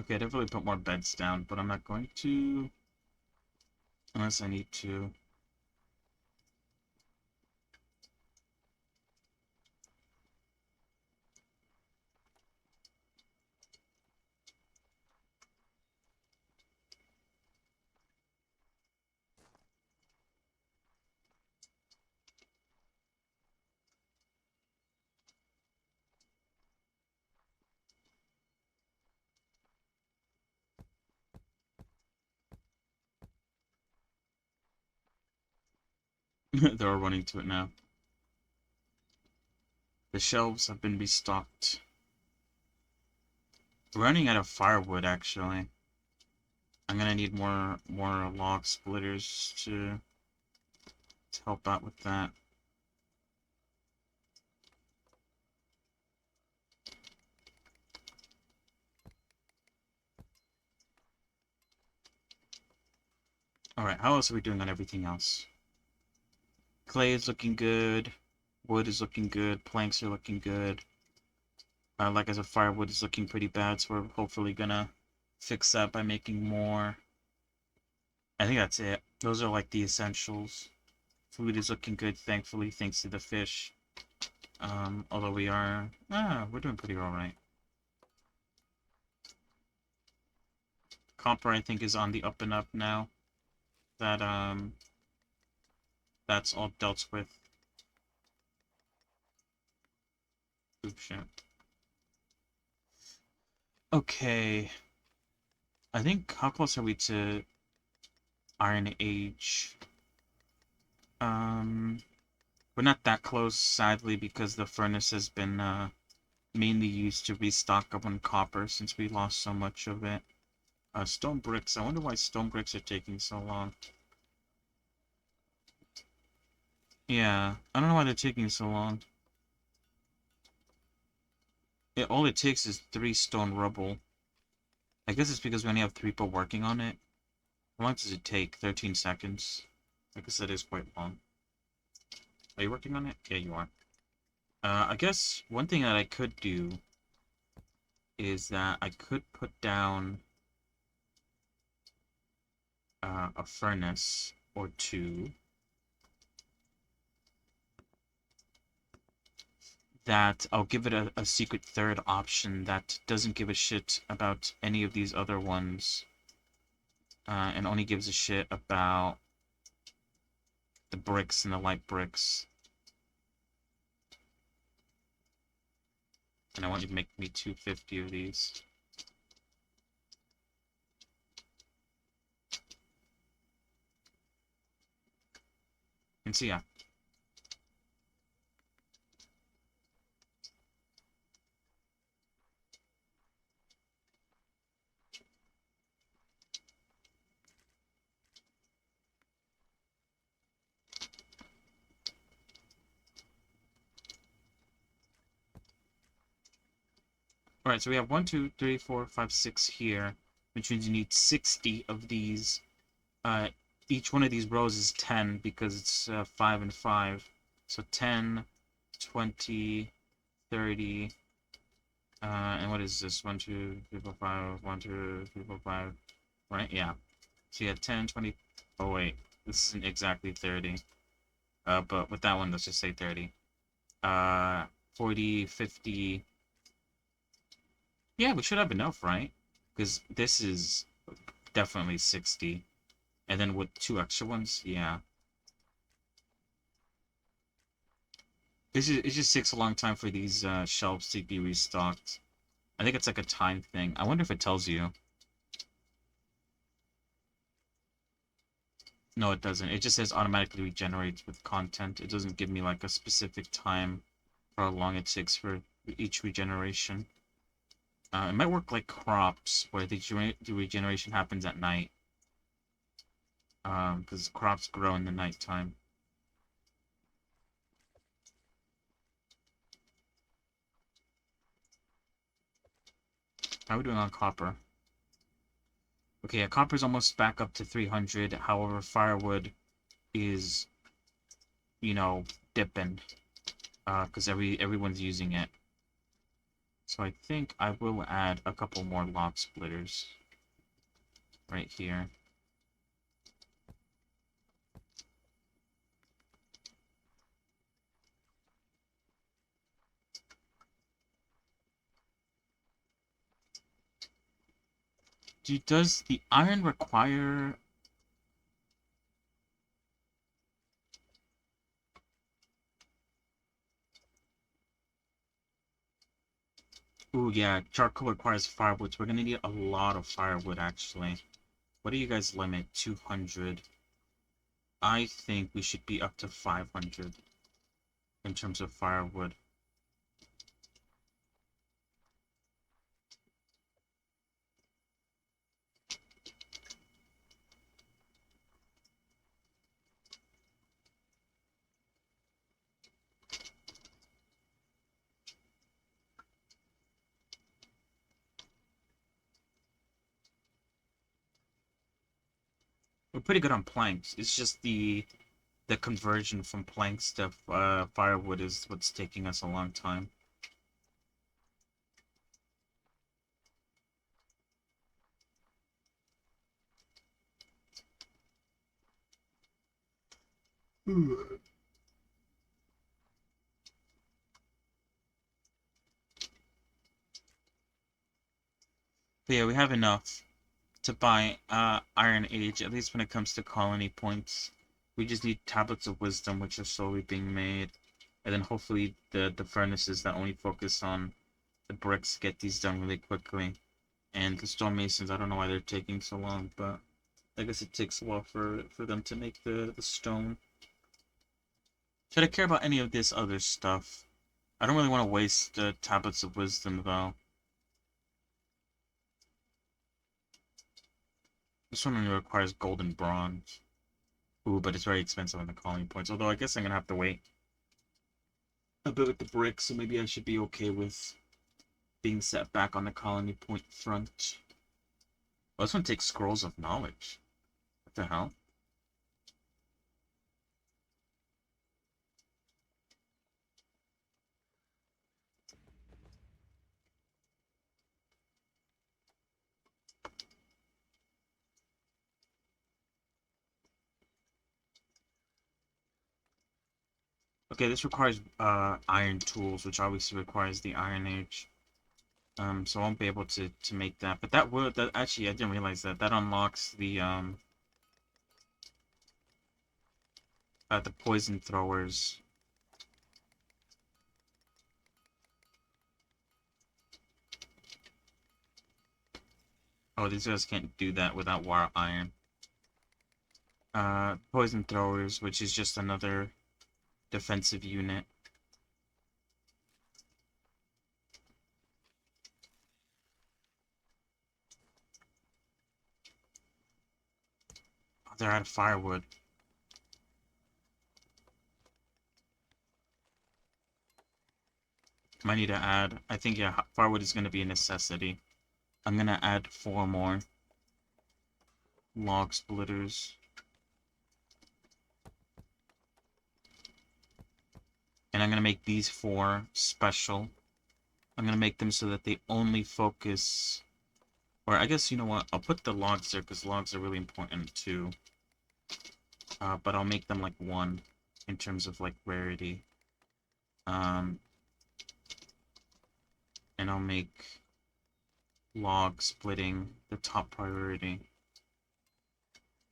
Okay, I definitely put more beds down, but I'm not going to unless I need to. They're all running to it now. The shelves have been restocked. We're running out of firewood, actually. I'm gonna need more log splitters to help out with that. Alright, how else are we doing on everything else? Clay is looking good. Wood is looking good. Planks are looking good. Like I said, firewood is looking pretty bad, so we're hopefully gonna fix that by making more. I think that's it. Those are like the essentials. Food is looking good, thankfully, thanks to the fish. Although we're doing pretty alright. Copper, I think, is on the up and up now. That's all dealt with. Oops, shit. Okay. I think, how close are we to Iron Age? We're not that close, sadly, because the furnace has been, mainly used to restock up on copper since we lost so much of it. Stone bricks. I wonder why stone bricks are taking so long. Yeah, I don't know why they're taking so long. All it takes is 3 stone rubble. I guess it's because we only have 3 people working on it. How long does it take? 13 seconds. I guess that is quite long. Are you working on it? Yeah, you are. I guess one thing that I could do is that I could put down a furnace or 2 that I'll give it a secret third option that doesn't give a shit about any of these other ones, and only gives a shit about the bricks and the light bricks. And I want you to make me 250 of these. And so yeah. Alright, so we have 1, 2, 3, 4, 5, 6 here, which means you need 60 of these. Each one of these rows is 10 because it's 5 and 5. So 10, 20, 30, and what is this? 1, 2, 3, 4, 5, 1, 2, 3, 4, 5, right? Yeah. So you have 10, 20, oh wait, this isn't exactly 30. But with that one, let's just say 30. 40, 50. Yeah, we should have enough, right? Because this is definitely 60. And then with 2 extra ones, yeah. It just takes a long time for these shelves to be restocked. I think it's like a time thing. I wonder if it tells you. No, it doesn't. It just says automatically regenerates with content. It doesn't give me like a specific time for how long it takes for each regeneration. It might work like crops, where the regeneration happens at night. Because crops grow in the nighttime. How are we doing on copper? Okay, yeah, copper's almost back up to 300. However, firewood is, dipping. Because everyone's using it. So I think I will add a couple more log splitters right here. Does the iron require... Ooh, yeah, charcoal requires firewood, so we're gonna need a lot of firewood, actually. What do you guys limit? 200. I think we should be up to 500 in terms of firewood. We're pretty good on planks. It's just the conversion from planks to firewood is what's taking us a long time. But yeah, we have enough to buy Iron Age, at least when it comes to colony points. We just need tablets of wisdom, which are slowly being made. And then hopefully the furnaces that only focus on the bricks get these done really quickly. And the stonemasons, I don't know why they're taking so long, but I guess it takes a while for them to make the stone. Should I care about any of this other stuff? I don't really want to waste the tablets of wisdom, though. This one only requires gold and bronze. Ooh, but it's very expensive on the colony points. Although I guess I'm gonna have to wait a bit with the bricks, so maybe I should be okay with being set back on the colony point front. Oh, this one takes scrolls of knowledge. What the hell? Okay, this requires iron tools, which obviously requires the Iron Age. So I won't be able to make that. But that would that actually I didn't realize that unlocks the poison throwers. Oh, these guys can't do that without wire iron. Poison throwers, which is just another defensive unit. Oh, they're out of firewood. Might need to add. I think, yeah, firewood is going to be a necessity. I'm going to add 4 more log splitters. And I'm going to make these 4 special. I'm going to make them so that they only focus... Or I guess, you know what? I'll put the logs there because logs are really important too. But I'll make them like 1 in terms of like rarity. And I'll make log splitting the top priority.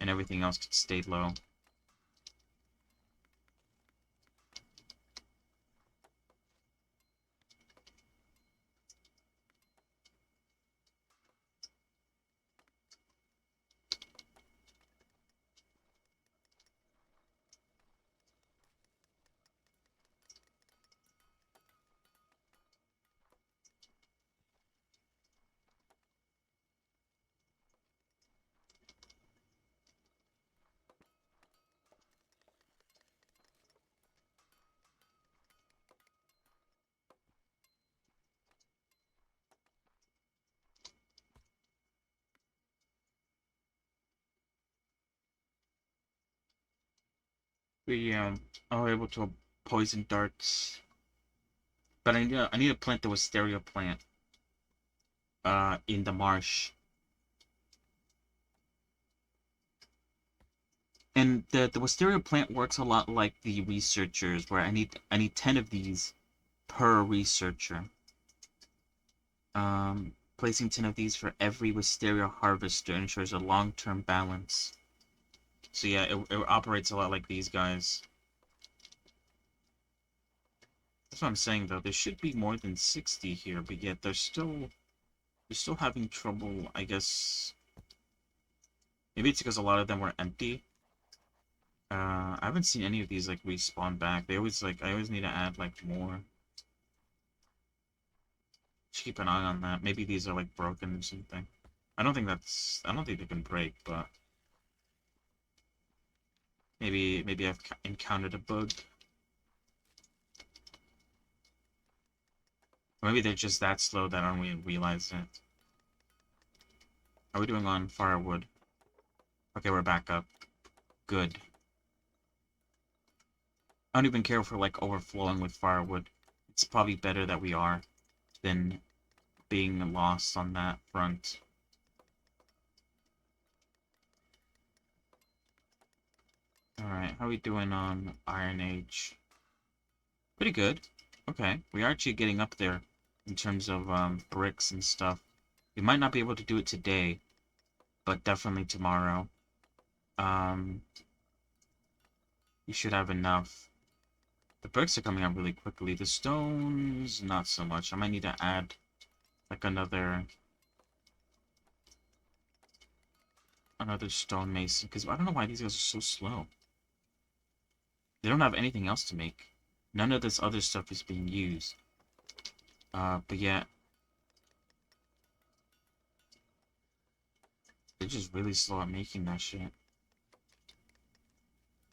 And everything else can stay low. We are able to poison darts. But I need a plant the wisteria plant. in the marsh. And the wisteria plant works a lot like the researchers, where I need 10 of these per researcher. Placing 10 of these for every wisteria harvester ensures a long-term balance. So yeah, it operates a lot like these guys. That's what I'm saying, though. There should be more than 60 here, but yet they're still having trouble, I guess. Maybe it's because a lot of them were empty. I haven't seen any of these like respawn back. They always like I always need to add like more. Just keep an eye on that. Maybe these are like broken or something. I don't think they can break, but maybe I've encountered a bug. Or maybe they're just that slow that I don't even realize it. How are we doing on firewood? Okay, we're back up. Good. I don't even care if we're like overflowing with firewood. It's probably better that we are than being lost on that front. Alright, how are we doing on Iron Age? Pretty good. Okay, we are actually getting up there in terms of bricks and stuff. We might not be able to do it today, but definitely tomorrow. We should have enough. The bricks are coming out really quickly. The stones, not so much. I might need to add like another stonemason, because I don't know why these guys are so slow. They don't have anything else to make. None of this other stuff is being used. But yeah, they're just really slow at making that shit.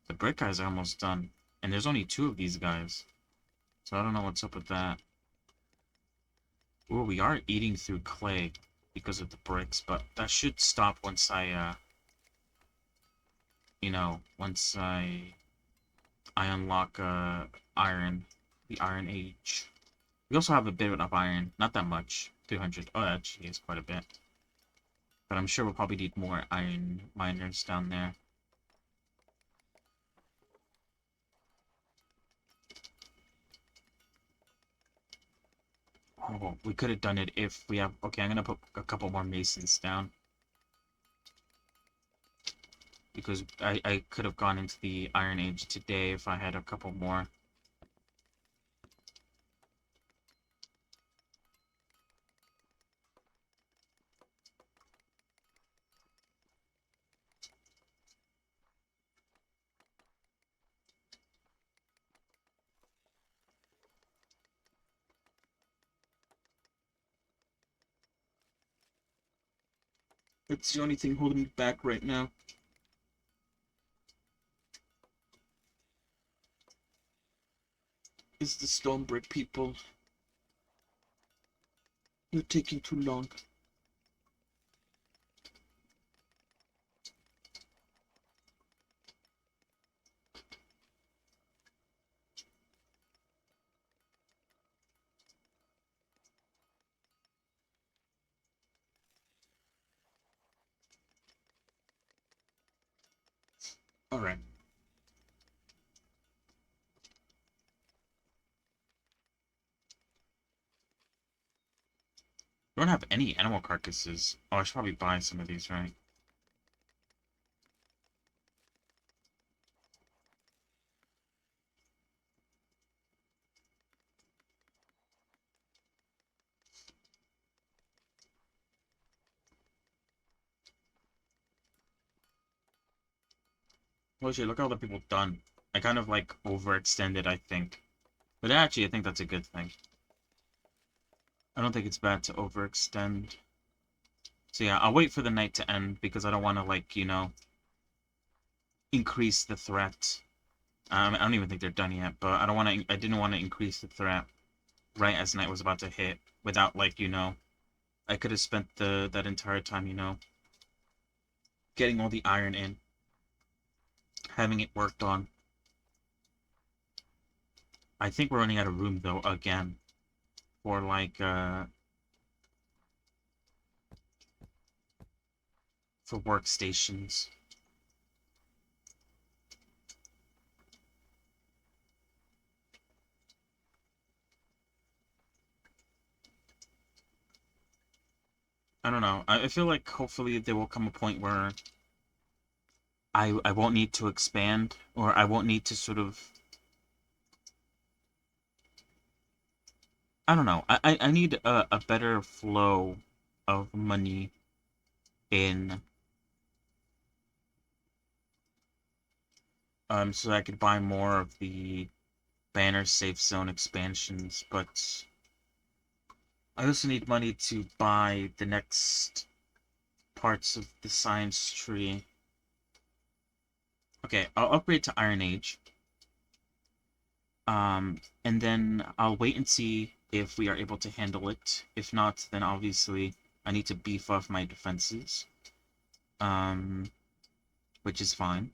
The brick guys are almost done. And there's only 2 of these guys. So I don't know what's up with that. Ooh, we are eating through clay because of the bricks, but that should stop once I, once I unlock, iron, the Iron Age. We also have a bit of iron, not that much, 300. Oh, actually, it's quite a bit. But I'm sure we'll probably need more iron miners down there. Oh, we could have done it if we have... Okay, I'm gonna put a couple more masons down. Because I could have gone into the Iron Age today if I had a couple more. It's the only thing holding me back right now. Is the stone brick people. You're taking too long. Alright. We don't have any animal carcasses. Oh, I should probably buy some of these, right? Oh shit, look at all the people done. I kind of like overextended, I think. But actually, I think that's a good thing. I don't think it's bad to overextend. So yeah, I'll wait for the night to end because I don't want to, like, increase the threat. I don't even think they're done yet, but I don't want to. I didn't want to increase the threat right as night was about to hit without, like, I could have spent that entire time, getting all the iron in, having it worked on. I think we're running out of room though again for like for workstations. I don't know. I feel like hopefully there will come a point where I won't need to expand, or I won't need to sort of... I don't know. I need a better flow of money in, so I could buy more of the Banner Safe Zone expansions, but I also need money to buy the next parts of the science tree. Okay, I'll upgrade to Iron Age. And then I'll wait and see if we are able to handle it. If not, then obviously I need to beef up my defenses. Which is fine.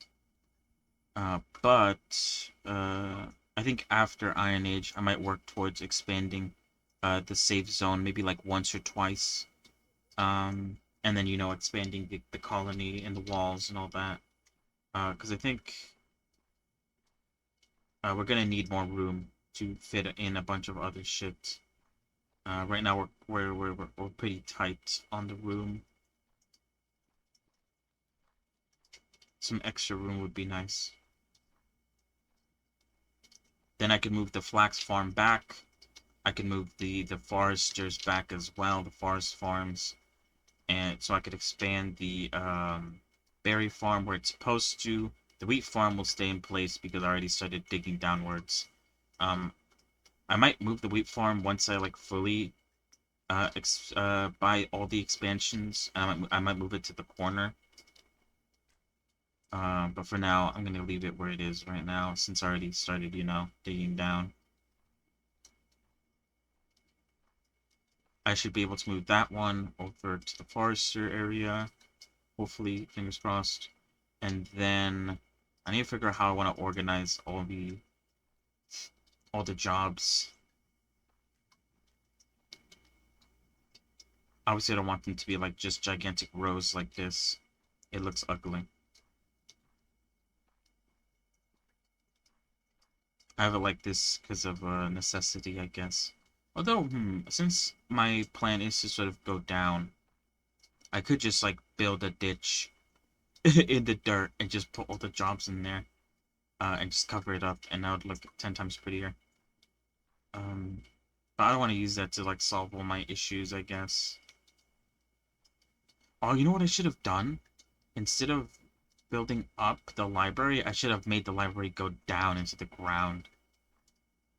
But I think after Iron Age, I might work towards expanding the safe zone maybe like once or twice. And then, you know, expanding the colony and the walls and all that. Because I think we're gonna need more room to fit in a bunch of other shit. Right now we're pretty tight on the room. Some extra room would be nice. Then I can move the flax farm back. I can move the foresters back as well, the forest farms. And so I could expand the berry farm where it's supposed to. The wheat farm will stay in place because I already started digging downwards. I might move the wheat farm once I like fully buy all the expansions. I might move it to the corner. But for now, I'm gonna leave it where it is right now, since I already started, you know, digging down. I should be able to move that one over to the forester area. Hopefully, fingers crossed. And then I need to figure out how I want to organize all the jobs. Obviously, I don't want them to be like just gigantic rows like this. It looks ugly. I have it like this because of necessity, I guess. Although, since my plan is to sort of go down, I could just like build a ditch in the dirt and just put all the jobs in there, and just cover it up, and that would look 10 times prettier. But I don't want to use that to like solve all my issues, I guess. Oh, you know what I should have done? Instead of building up the library, I should have made the library go down into the ground.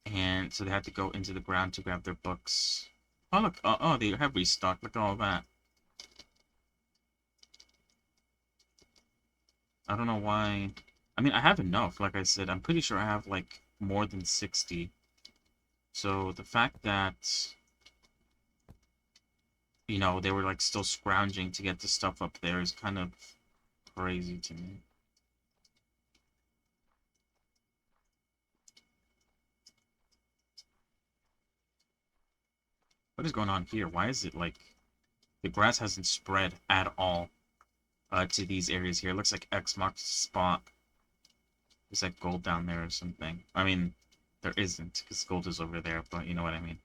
And so they had to go into the ground to grab their books. Oh, look. Oh, they have restocked. Look at all that. I don't know why. I mean, I have enough. Like I said, I'm pretty sure I have, like, more than 60. So the fact that, you know, they were, like, still scrounging to get the stuff up there is kind of crazy to me. What is going on here? Why is it, like, the grass hasn't spread at all to these areas here? It looks like X marks the spot. There's like gold down there or something. I mean, there isn't, because gold is over there, but you know what I mean.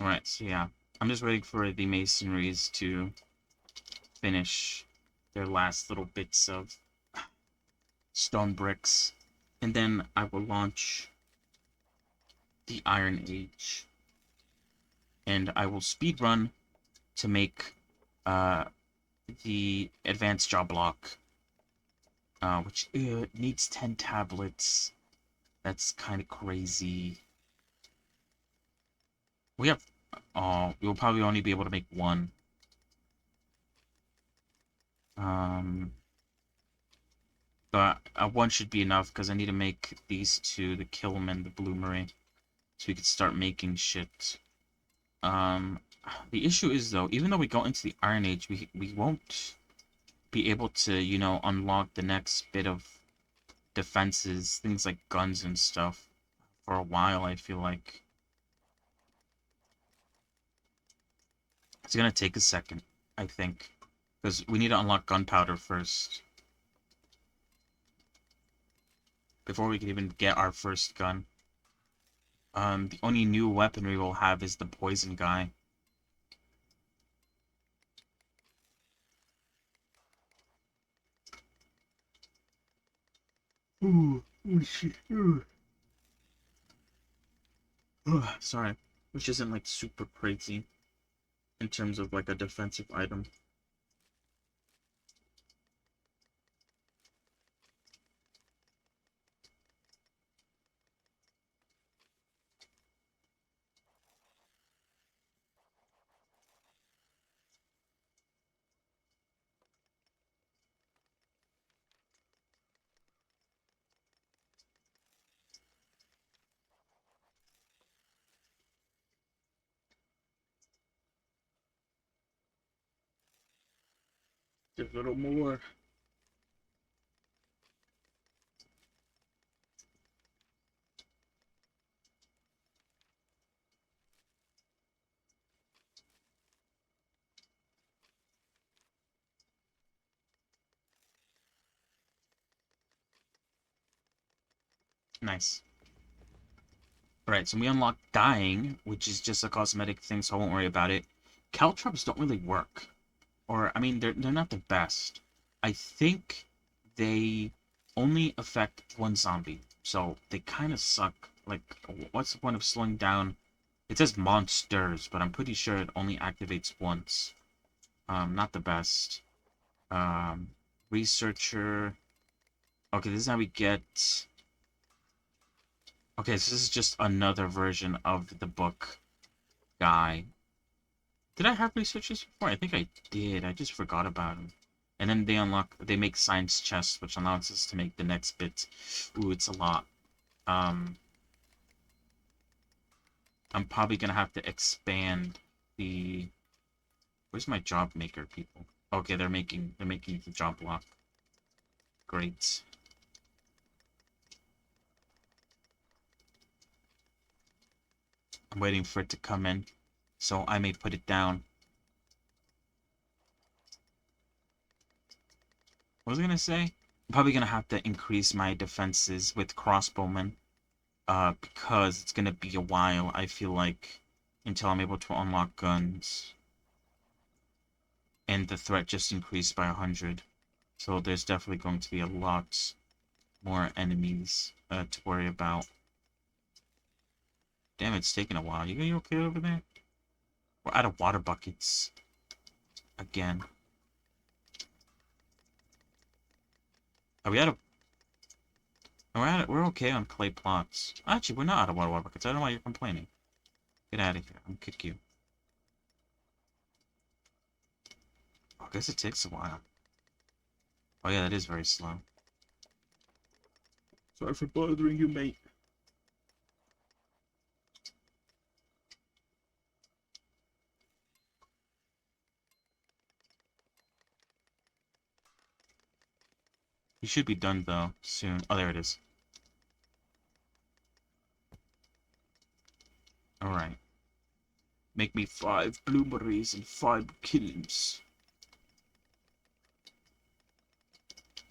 Alright, so yeah. I'm just waiting for the masonries to finish their last little bits of stone bricks. And then I will launch the Iron Age. And I will speedrun to make the advanced job block. Which needs 10 tablets. That's kind of crazy. We have... Oh, we'll probably only be able to make one. But one should be enough because I need to make these two, the Kilm and the Bloomery, so we can start making shit. The issue is though, even though we go into the Iron Age, we won't be able to, you know, unlock the next bit of defenses, things like guns and stuff, for a while, I feel like. It's gonna take a second, I think. Because we need to unlock gunpowder first. Before we can even get our first gun. The only new weaponry we'll have is the poison guy. Ooh, oh shit. Sorry. Which isn't like super crazy in terms of like a defensive item. Just a little more. Nice. Alright, so we unlock dying, which is just a cosmetic thing, so I won't worry about it. Caltrops don't really work. Or, I mean, they're not the best. I think they only affect one zombie. So, they kind of suck. Like, what's the point of slowing down? It says monsters, but I'm pretty sure it only activates once. Not the best. Researcher. Okay, this is how we get... Okay, so this is just another version of the book guy. Did I have researchers before? I think I did. I just forgot about them. And then they make science chests, which allows us to make the next bit. Ooh, it's a lot. I'm probably gonna have to expand the... Where's my job maker people? Okay, they're making the job block. Great. I'm waiting for it to come in, so I may put it down. What was I gonna say? I'm probably gonna have to increase my defenses with crossbowmen. Because it's gonna be a while, I feel like, until I'm able to unlock guns. And the threat just increased by 100. So there's definitely going to be a lot more enemies to worry about. Damn, it's taking a while. You okay over there? We're out of water buckets. Again. Are we out of... We're okay on clay plots. Actually, we're not out of water buckets. I don't know why you're complaining. Get out of here. I'm gonna kick you. Oh, I guess it takes a while. Oh yeah, that is very slow. Sorry for bothering you, mate. You should be done, though, soon. Oh, there it is. Alright. Make me 5 bloomeries and 5 kilns.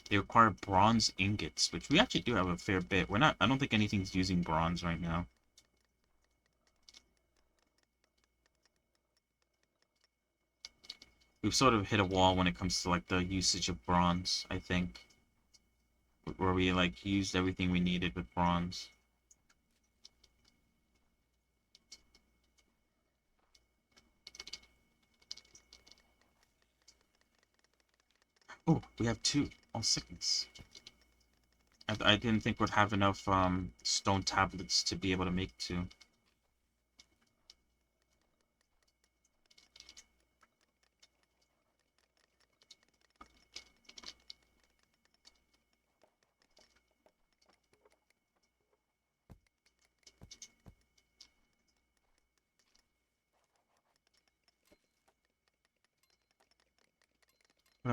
They require bronze ingots, which we actually do have a fair bit. I don't think anything's using bronze right now. We've sort of hit a wall when it comes to, like, the usage of bronze, I think. Where we, like, used everything we needed with bronze. Oh, we have 2. Oh, sickness. I didn't think we'd have enough stone tablets to be able to make 2.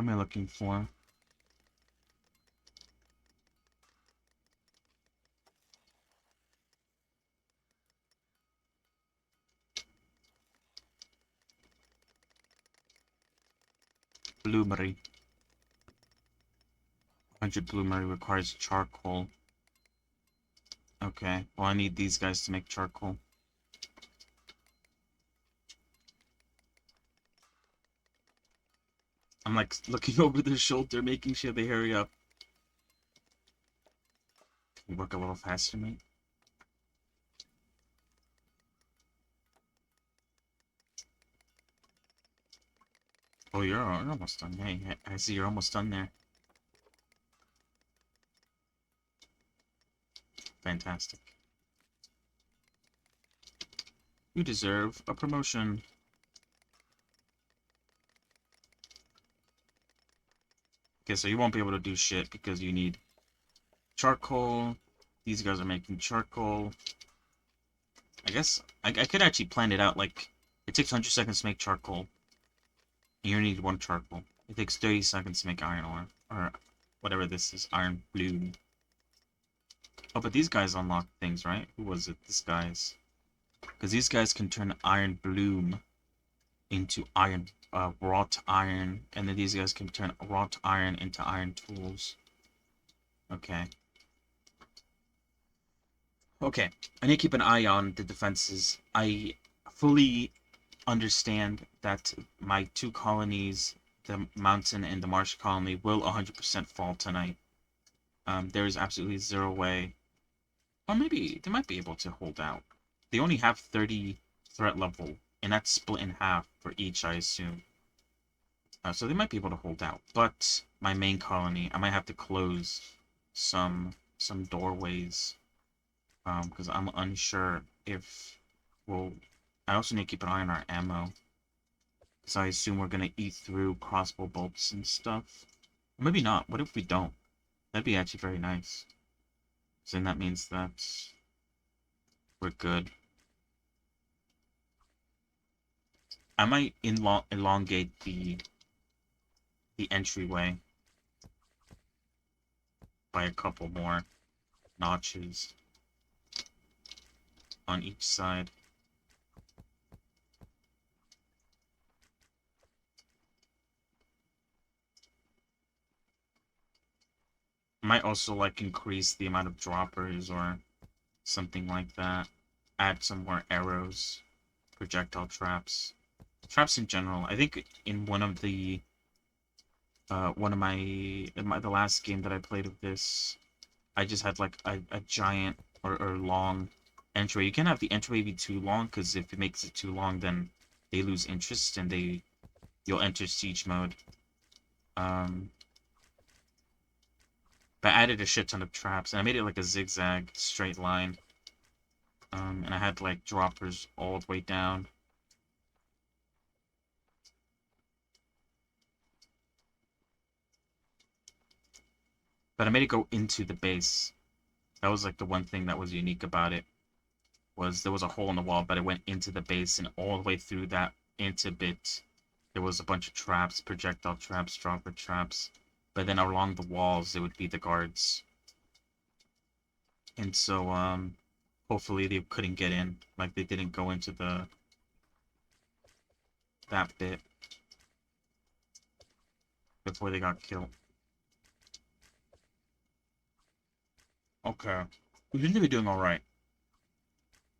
am I looking for? Bloomery. 100 bloomery requires charcoal. Okay, well I need these guys to make charcoal. I'm like looking over their shoulder, making sure they hurry up. Can you work a little faster, mate? Oh, you're almost done. Hey, I see you're almost done there. Fantastic. You deserve a promotion. Okay, so you won't be able to do shit because you need charcoal. These guys are making charcoal. I guess I could actually plan it out. Like, it takes 100 seconds to make charcoal. And you need 1 charcoal. It takes 30 seconds to make iron ore. Or whatever this is. Iron bloom. Oh, but these guys unlock things, right? Who was it? This guy's. Because these guys can turn iron bloom into iron, wrought iron. And then these guys can turn wrought iron into iron tools. Okay. Okay, I need to keep an eye on the defenses. I fully understand that my 2 colonies, the mountain and the marsh colony, will 100% fall tonight. There is absolutely 0 way. Or maybe they might be able to hold out. They only have 30 threat level, and that's split in half for each, I assume. So they might be able to hold out. But my main colony, I might have to close some doorways. Because I'm unsure if we'll... I also need to keep an eye on our ammo. Because I assume we're going to eat through crossbow bolts and stuff. Or maybe not. What if we don't? That'd be actually very nice. So then that means that we're good. I might elongate the entryway by a couple more notches on each side. Might also like increase the amount of droppers or something like that. Add some more arrows, projectile traps, traps in general. I think in one of the the last game that I played of this, I just had like a giant or long entry. You can't have the entry be too long, because if it makes it too long, then they lose interest and you'll enter siege mode. But I added a shit ton of traps, and I made it like a zigzag straight line. And I had like droppers all the way down. But I made it go into the base. That was like the one thing that was unique about it. Was there was a hole in the wall, but it went into the base, and all the way through that into bit, there was a bunch of traps, projectile traps, dropper traps. But then along the walls, it would be the guards. And so, hopefully they couldn't get in. Like, they didn't go into that bit before they got killed. Okay. We seem to be doing alright.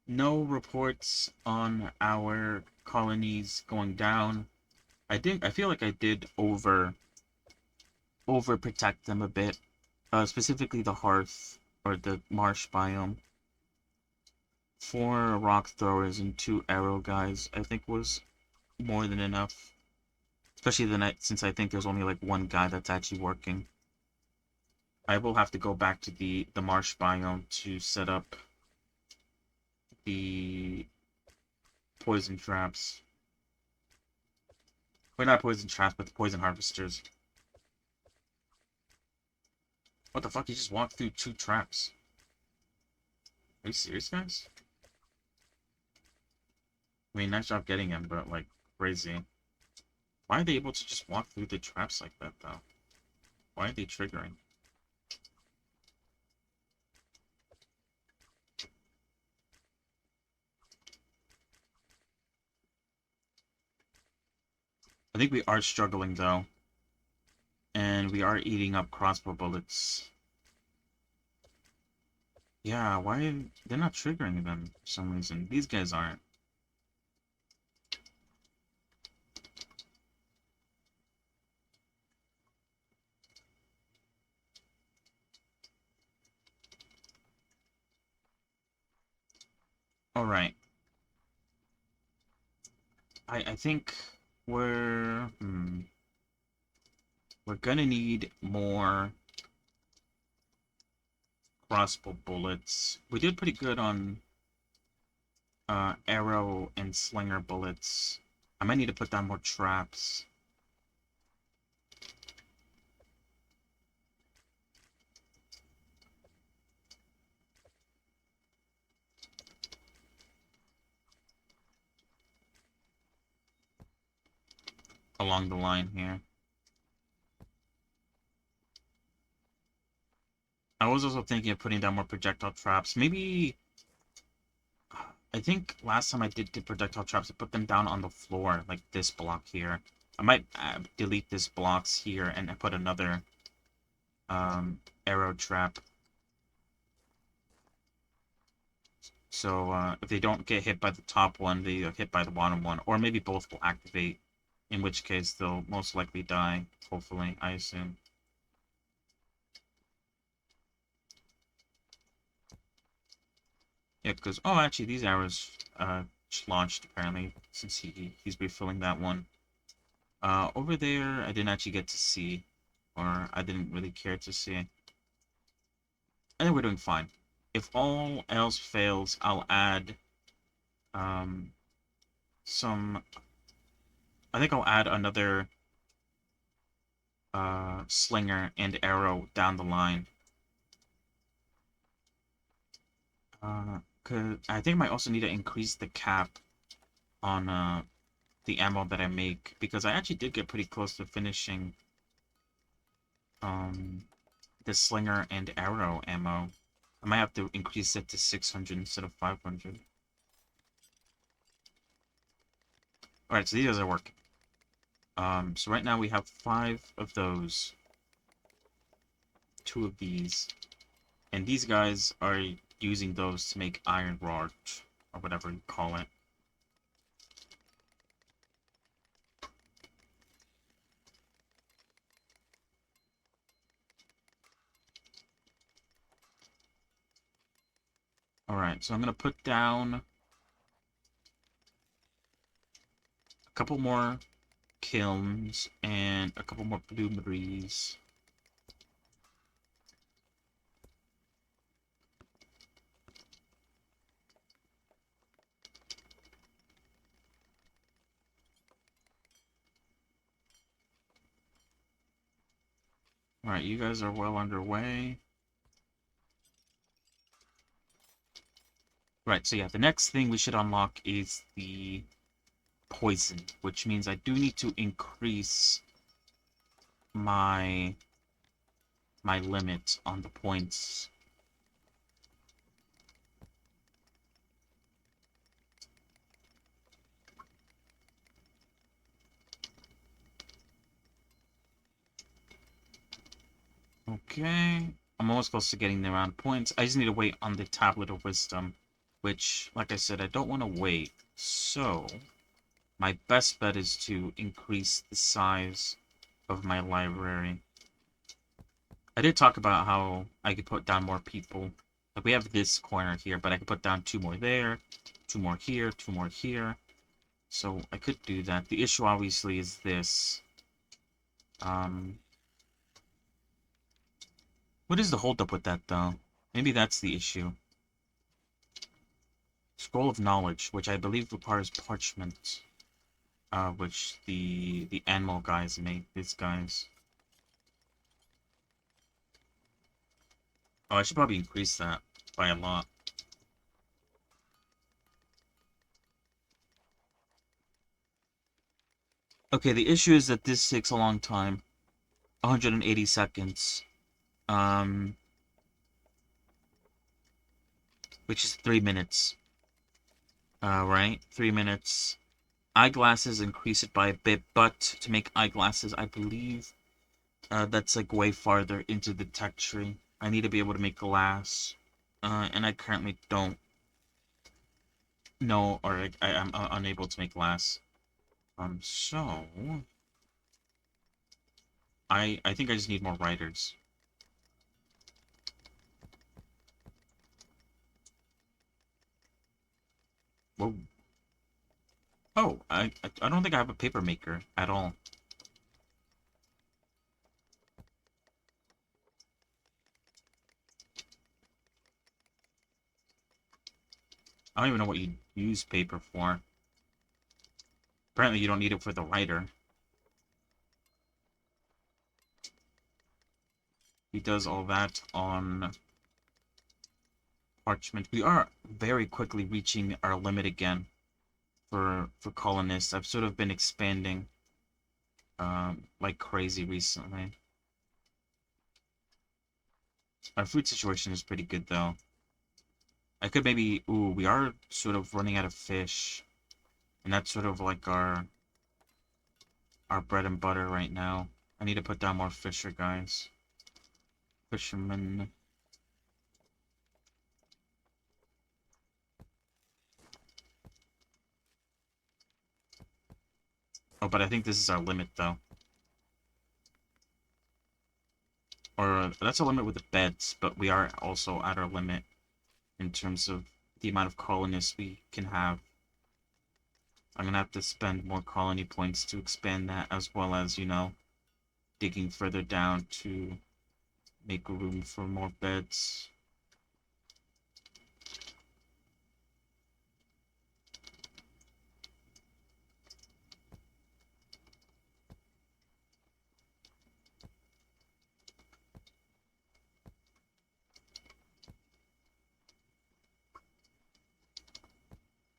No reports on our colonies going down. I feel like I did overprotect them a bit. Specifically the hearth or the marsh biome. 4 rock throwers and 2 arrow guys, I think, was more than enough. Especially the night, since I think there's only like 1 guy that's actually working. I will have to go back to the marsh biome to set up the poison traps. Well, not poison traps, but the poison harvesters. What the fuck? You just walked through 2 traps. Are you serious, guys? I mean, nice job getting him, but, like, crazy. Why are they able to just walk through the traps like that, though? Why are they triggering? I think we are struggling, though. And we are eating up crossbow bullets. Yeah, why? They're not triggering them for some reason. These guys aren't. Alright. I think we're... We're gonna need more crossbow bullets. We did pretty good on arrow and slinger bullets. I might need to put down more traps. Along the line here. I was also thinking of putting down more projectile traps. Maybe... I think last time I did projectile traps, I put them down on the floor, like this block here. I might delete this blocks here and I put another arrow trap. So if they don't get hit by the top one, they get hit by the bottom one. Or maybe both will activate, in which case they'll most likely die, hopefully, I assume. Yeah, because... Oh, actually, these arrows launched, apparently, since he's refilling that one. Over there, I didn't actually get to see. Or I didn't really care to see. I think we're doing fine. If all else fails, I'll add some... I think I'll add another slinger and arrow down the line. Cause I think I might also need to increase the cap on the ammo that I make, because I actually did get pretty close to finishing the slinger and arrow ammo. I might have to increase it to 600 instead of 500. Alright, so these guys are working. So right now we have 5 of those. 2 of these. And these guys are using those to make iron rod, or whatever you call it. Alright, so I'm going to put down a couple more kilns and a couple more bloomeries. Alright, you guys are well underway. Right, so yeah, the next thing we should unlock is the poison, which means I do need to increase my limit on the points. Okay, I'm almost close to getting the round points. I just need to wait on the Tablet of Wisdom, which, like I said, I don't want to wait. So, my best bet is to increase the size of my library. I did talk about how I could put down more people. Like, we have this corner here, but I could put down 2 more there, 2 more here, 2 more here. So, I could do that. The issue, obviously, is this. What is the holdup with that, though? Maybe that's the issue. Scroll of Knowledge, which I believe requires parchment. Which the animal guys make, these guys. Oh, I should probably increase that by a lot. Okay, the issue is that this takes a long time. 180 seconds. Which is 3 minutes. Right? 3 minutes. Eyeglasses increase it by a bit, but to make eyeglasses, I believe that's like way farther into the tech tree. I need to be able to make glass, and I currently don't know, or I'm unable to make glass. So I think I just need more writers. Whoa. Oh, I don't think I have a paper maker at all. I don't even know what you use paper for. Apparently you don't need it for the writer. He does all that on parchment. We are very quickly reaching our limit again for colonists. I've sort of been expanding like crazy recently. Our food situation is pretty good though. I could maybe we are sort of running out of fish. And that's sort of like our bread and butter right now. I need to put down more fisher guys. Fishermen. Oh, but I think this is our limit though. Or that's a limit with the beds, but we are also at our limit in terms of the amount of colonists we can have. I'm gonna have to spend more colony points to expand that, as well as, you know, digging further down to make room for more beds.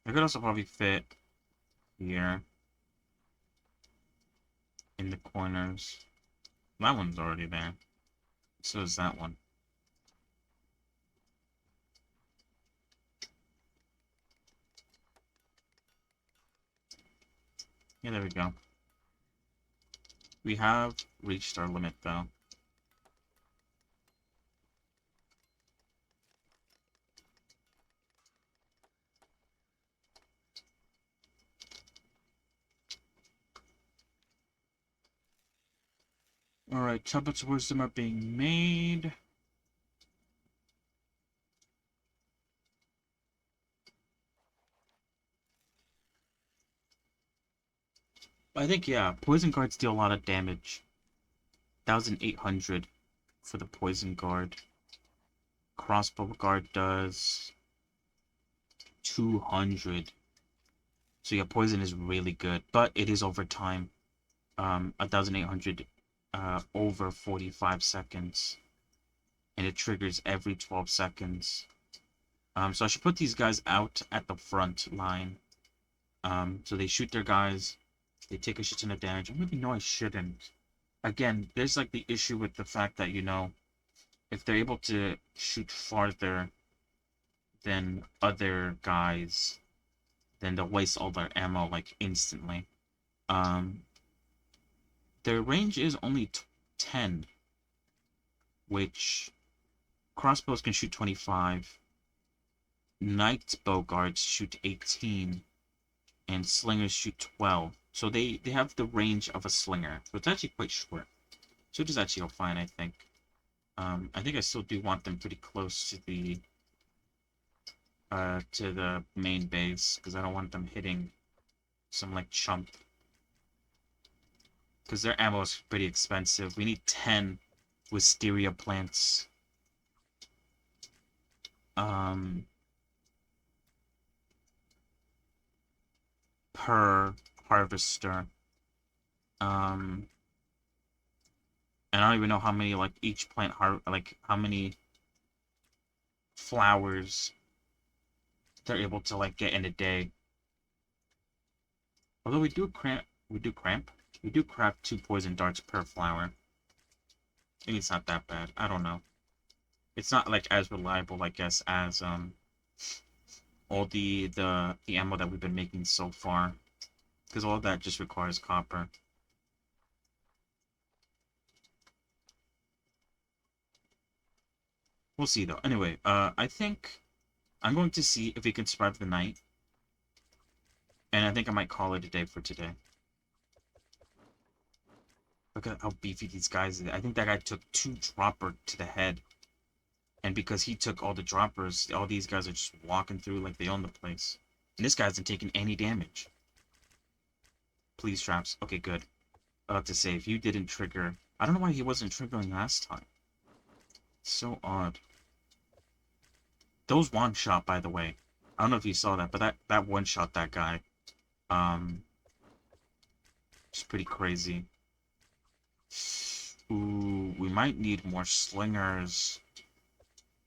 I could also probably fit here in the corners. That one's already there. So is that one. Yeah, there we go. We have reached our limit though. Alright, tablets of wisdom are being made. I think, yeah, poison guards deal a lot of damage. 1,800 for the poison guard. Crossbow guard does 200. So yeah, poison is really good, but it is over time. 1,800 over 45 seconds. And it triggers every 12 seconds. So I should put these guys out at the front line. So they shoot their guys. They take a shit ton of damage. I really know I shouldn't. Again, there's like the issue with the fact that, you know, if they're able to shoot farther than other guys, then they'll waste all their ammo like instantly. Their range is only 10, which crossbows can shoot 25. Knight bow guards shoot 18, and slingers shoot 12. So they have the range of a slinger, so it's actually quite short. So it is actually all fine, I think. I think I still do want them pretty close to the main base, because I don't want them hitting some like chump. Because their ammo is pretty expensive. We need 10 wisteria plants. Per harvester. And I don't even know how many like each plant like how many flowers they're able to like get in a day. Although we do cramp. We do craft 2 poison darts per flower. Maybe it's not that bad. I don't know. It's not like as reliable, I guess, as all the ammo that we've been making so far, because all that just requires copper. We'll see though. Anyway, I think I'm going to see if we can survive the night, and I think I might call it a day for today. Look at how beefy these guys are. I think that guy took 2 dropper to the head. And because he took all the droppers, all these guys are just walking through like they own the place. And this guy hasn't taken any damage. Please, traps. Okay, good. To say, if you didn't trigger... I don't know why he wasn't triggering last time. So odd. Those one-shot, by the way. I don't know if you saw that, but that one-shot that guy. It's pretty crazy. Ooh, we might need more slingers.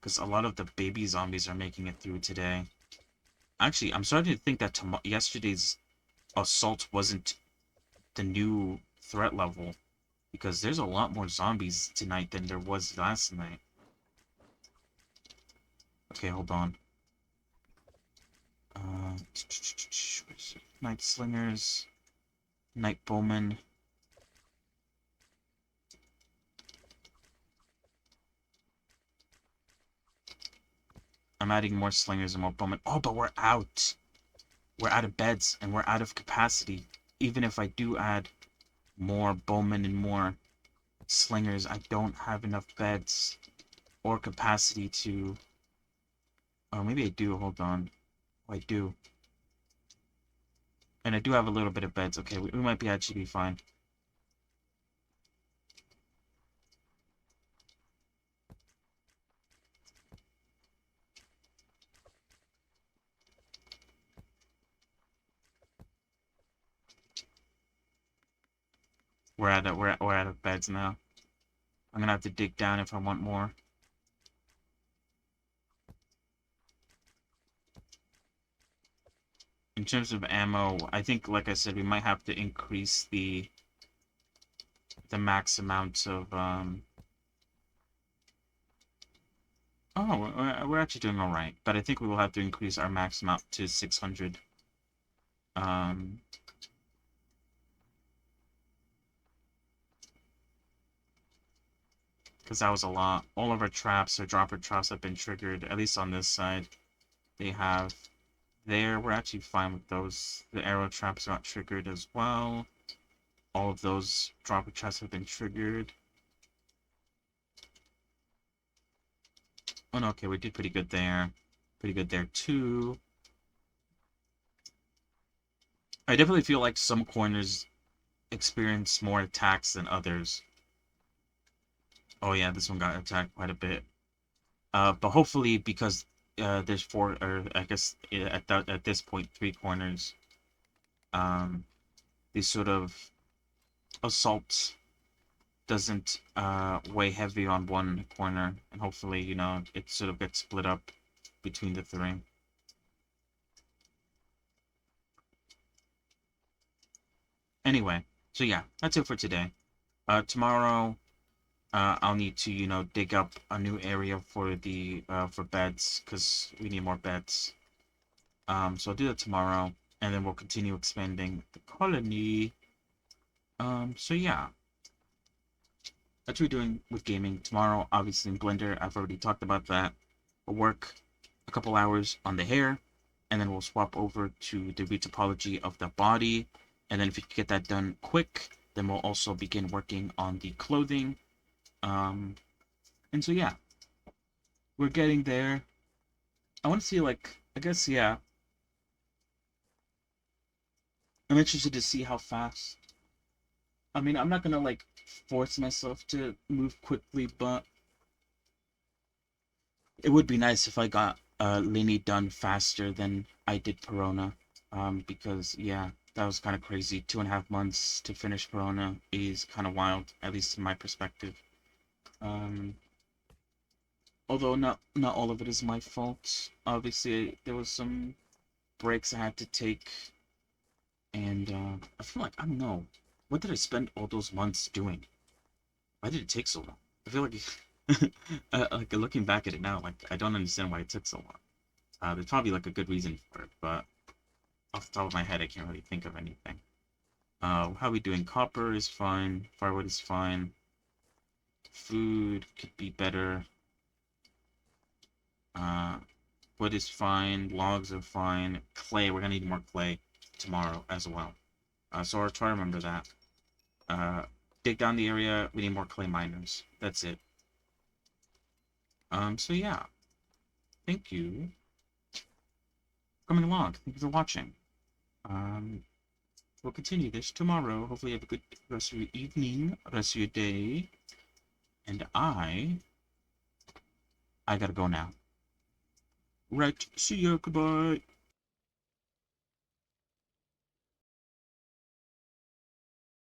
Because a lot of the baby zombies are making it through today. Actually, I'm starting to think that yesterday's assault wasn't the new threat level. Because there's a lot more zombies tonight than there was last night. Okay, hold on. Night slingers. Night bowmen. I'm adding more slingers and more bowmen. Oh, but we're out. We're out of beds and we're out of capacity. Even if I do add more bowmen and more slingers, I don't have enough beds or capacity to... Oh, maybe I do. Hold on. Oh, I do. And I do have a little bit of beds. Okay, we might be actually be fine. We're out of beds now. I'm gonna have to dig down if I want more. In terms of ammo, I think, like I said, we might have to increase the max amount of Oh, we're actually doing all right, but I think we will have to increase our max amount to 600. Because that was a lot. All of our traps, our dropper traps, have been triggered. At least on this side, they have. There, we're actually fine with those. The arrow traps got triggered as well. All of those dropper traps have been triggered. Oh no, okay, we did pretty good there. Pretty good there too. I definitely feel like some corners experience more attacks than others. Oh yeah, this one got attacked quite a bit. But hopefully because there's 4, or I guess at this point 3 corners, these sort of assault doesn't weigh heavy on one corner, and hopefully, you know, it sort of gets split up between the 3. Anyway, so yeah, that's it for today. Tomorrow, I'll need to, you know, dig up a new area for the for beds, because we need more beds. So I'll do that tomorrow, and then we'll continue expanding the colony. So yeah. That's what we're doing with gaming. Tomorrow, obviously in Blender, I've already talked about that. We'll work a couple hours on the hair, and then we'll swap over to the retopology of the body. And then if we can get that done quick, then we'll also begin working on the clothing. And so yeah, we're getting there. I want to see, like, I guess, yeah. I'm interested to see how fast. I mean, I'm not gonna, like, force myself to move quickly, but it would be nice if I got Lini done faster than I did Perona. Because, yeah, that was kind of crazy. 2.5 months to finish Perona is kind of wild, at least in my perspective. Although not all of it is my fault. Obviously, there was some breaks I had to take, and I feel like, I don't know. what did I spend all those months doing? Why did it take so long? I feel like, like looking back at it now, like I don't understand why it took so long. There's probably like a good reason for it, but off the top of my head, I can't really think of anything. How are we doing? Copper is fine. Firewood is fine. Food could be better. Wood is fine. Logs are fine. Clay, we're gonna need more clay tomorrow as well. So I'll try to remember that. Dig down the area. We need more clay miners. That's it. So yeah. Thank you for coming along. Thank you for watching. We'll continue this tomorrow. Hopefully you have a good rest of your evening, rest of your day. And I gotta go now. Right, see ya, goodbye.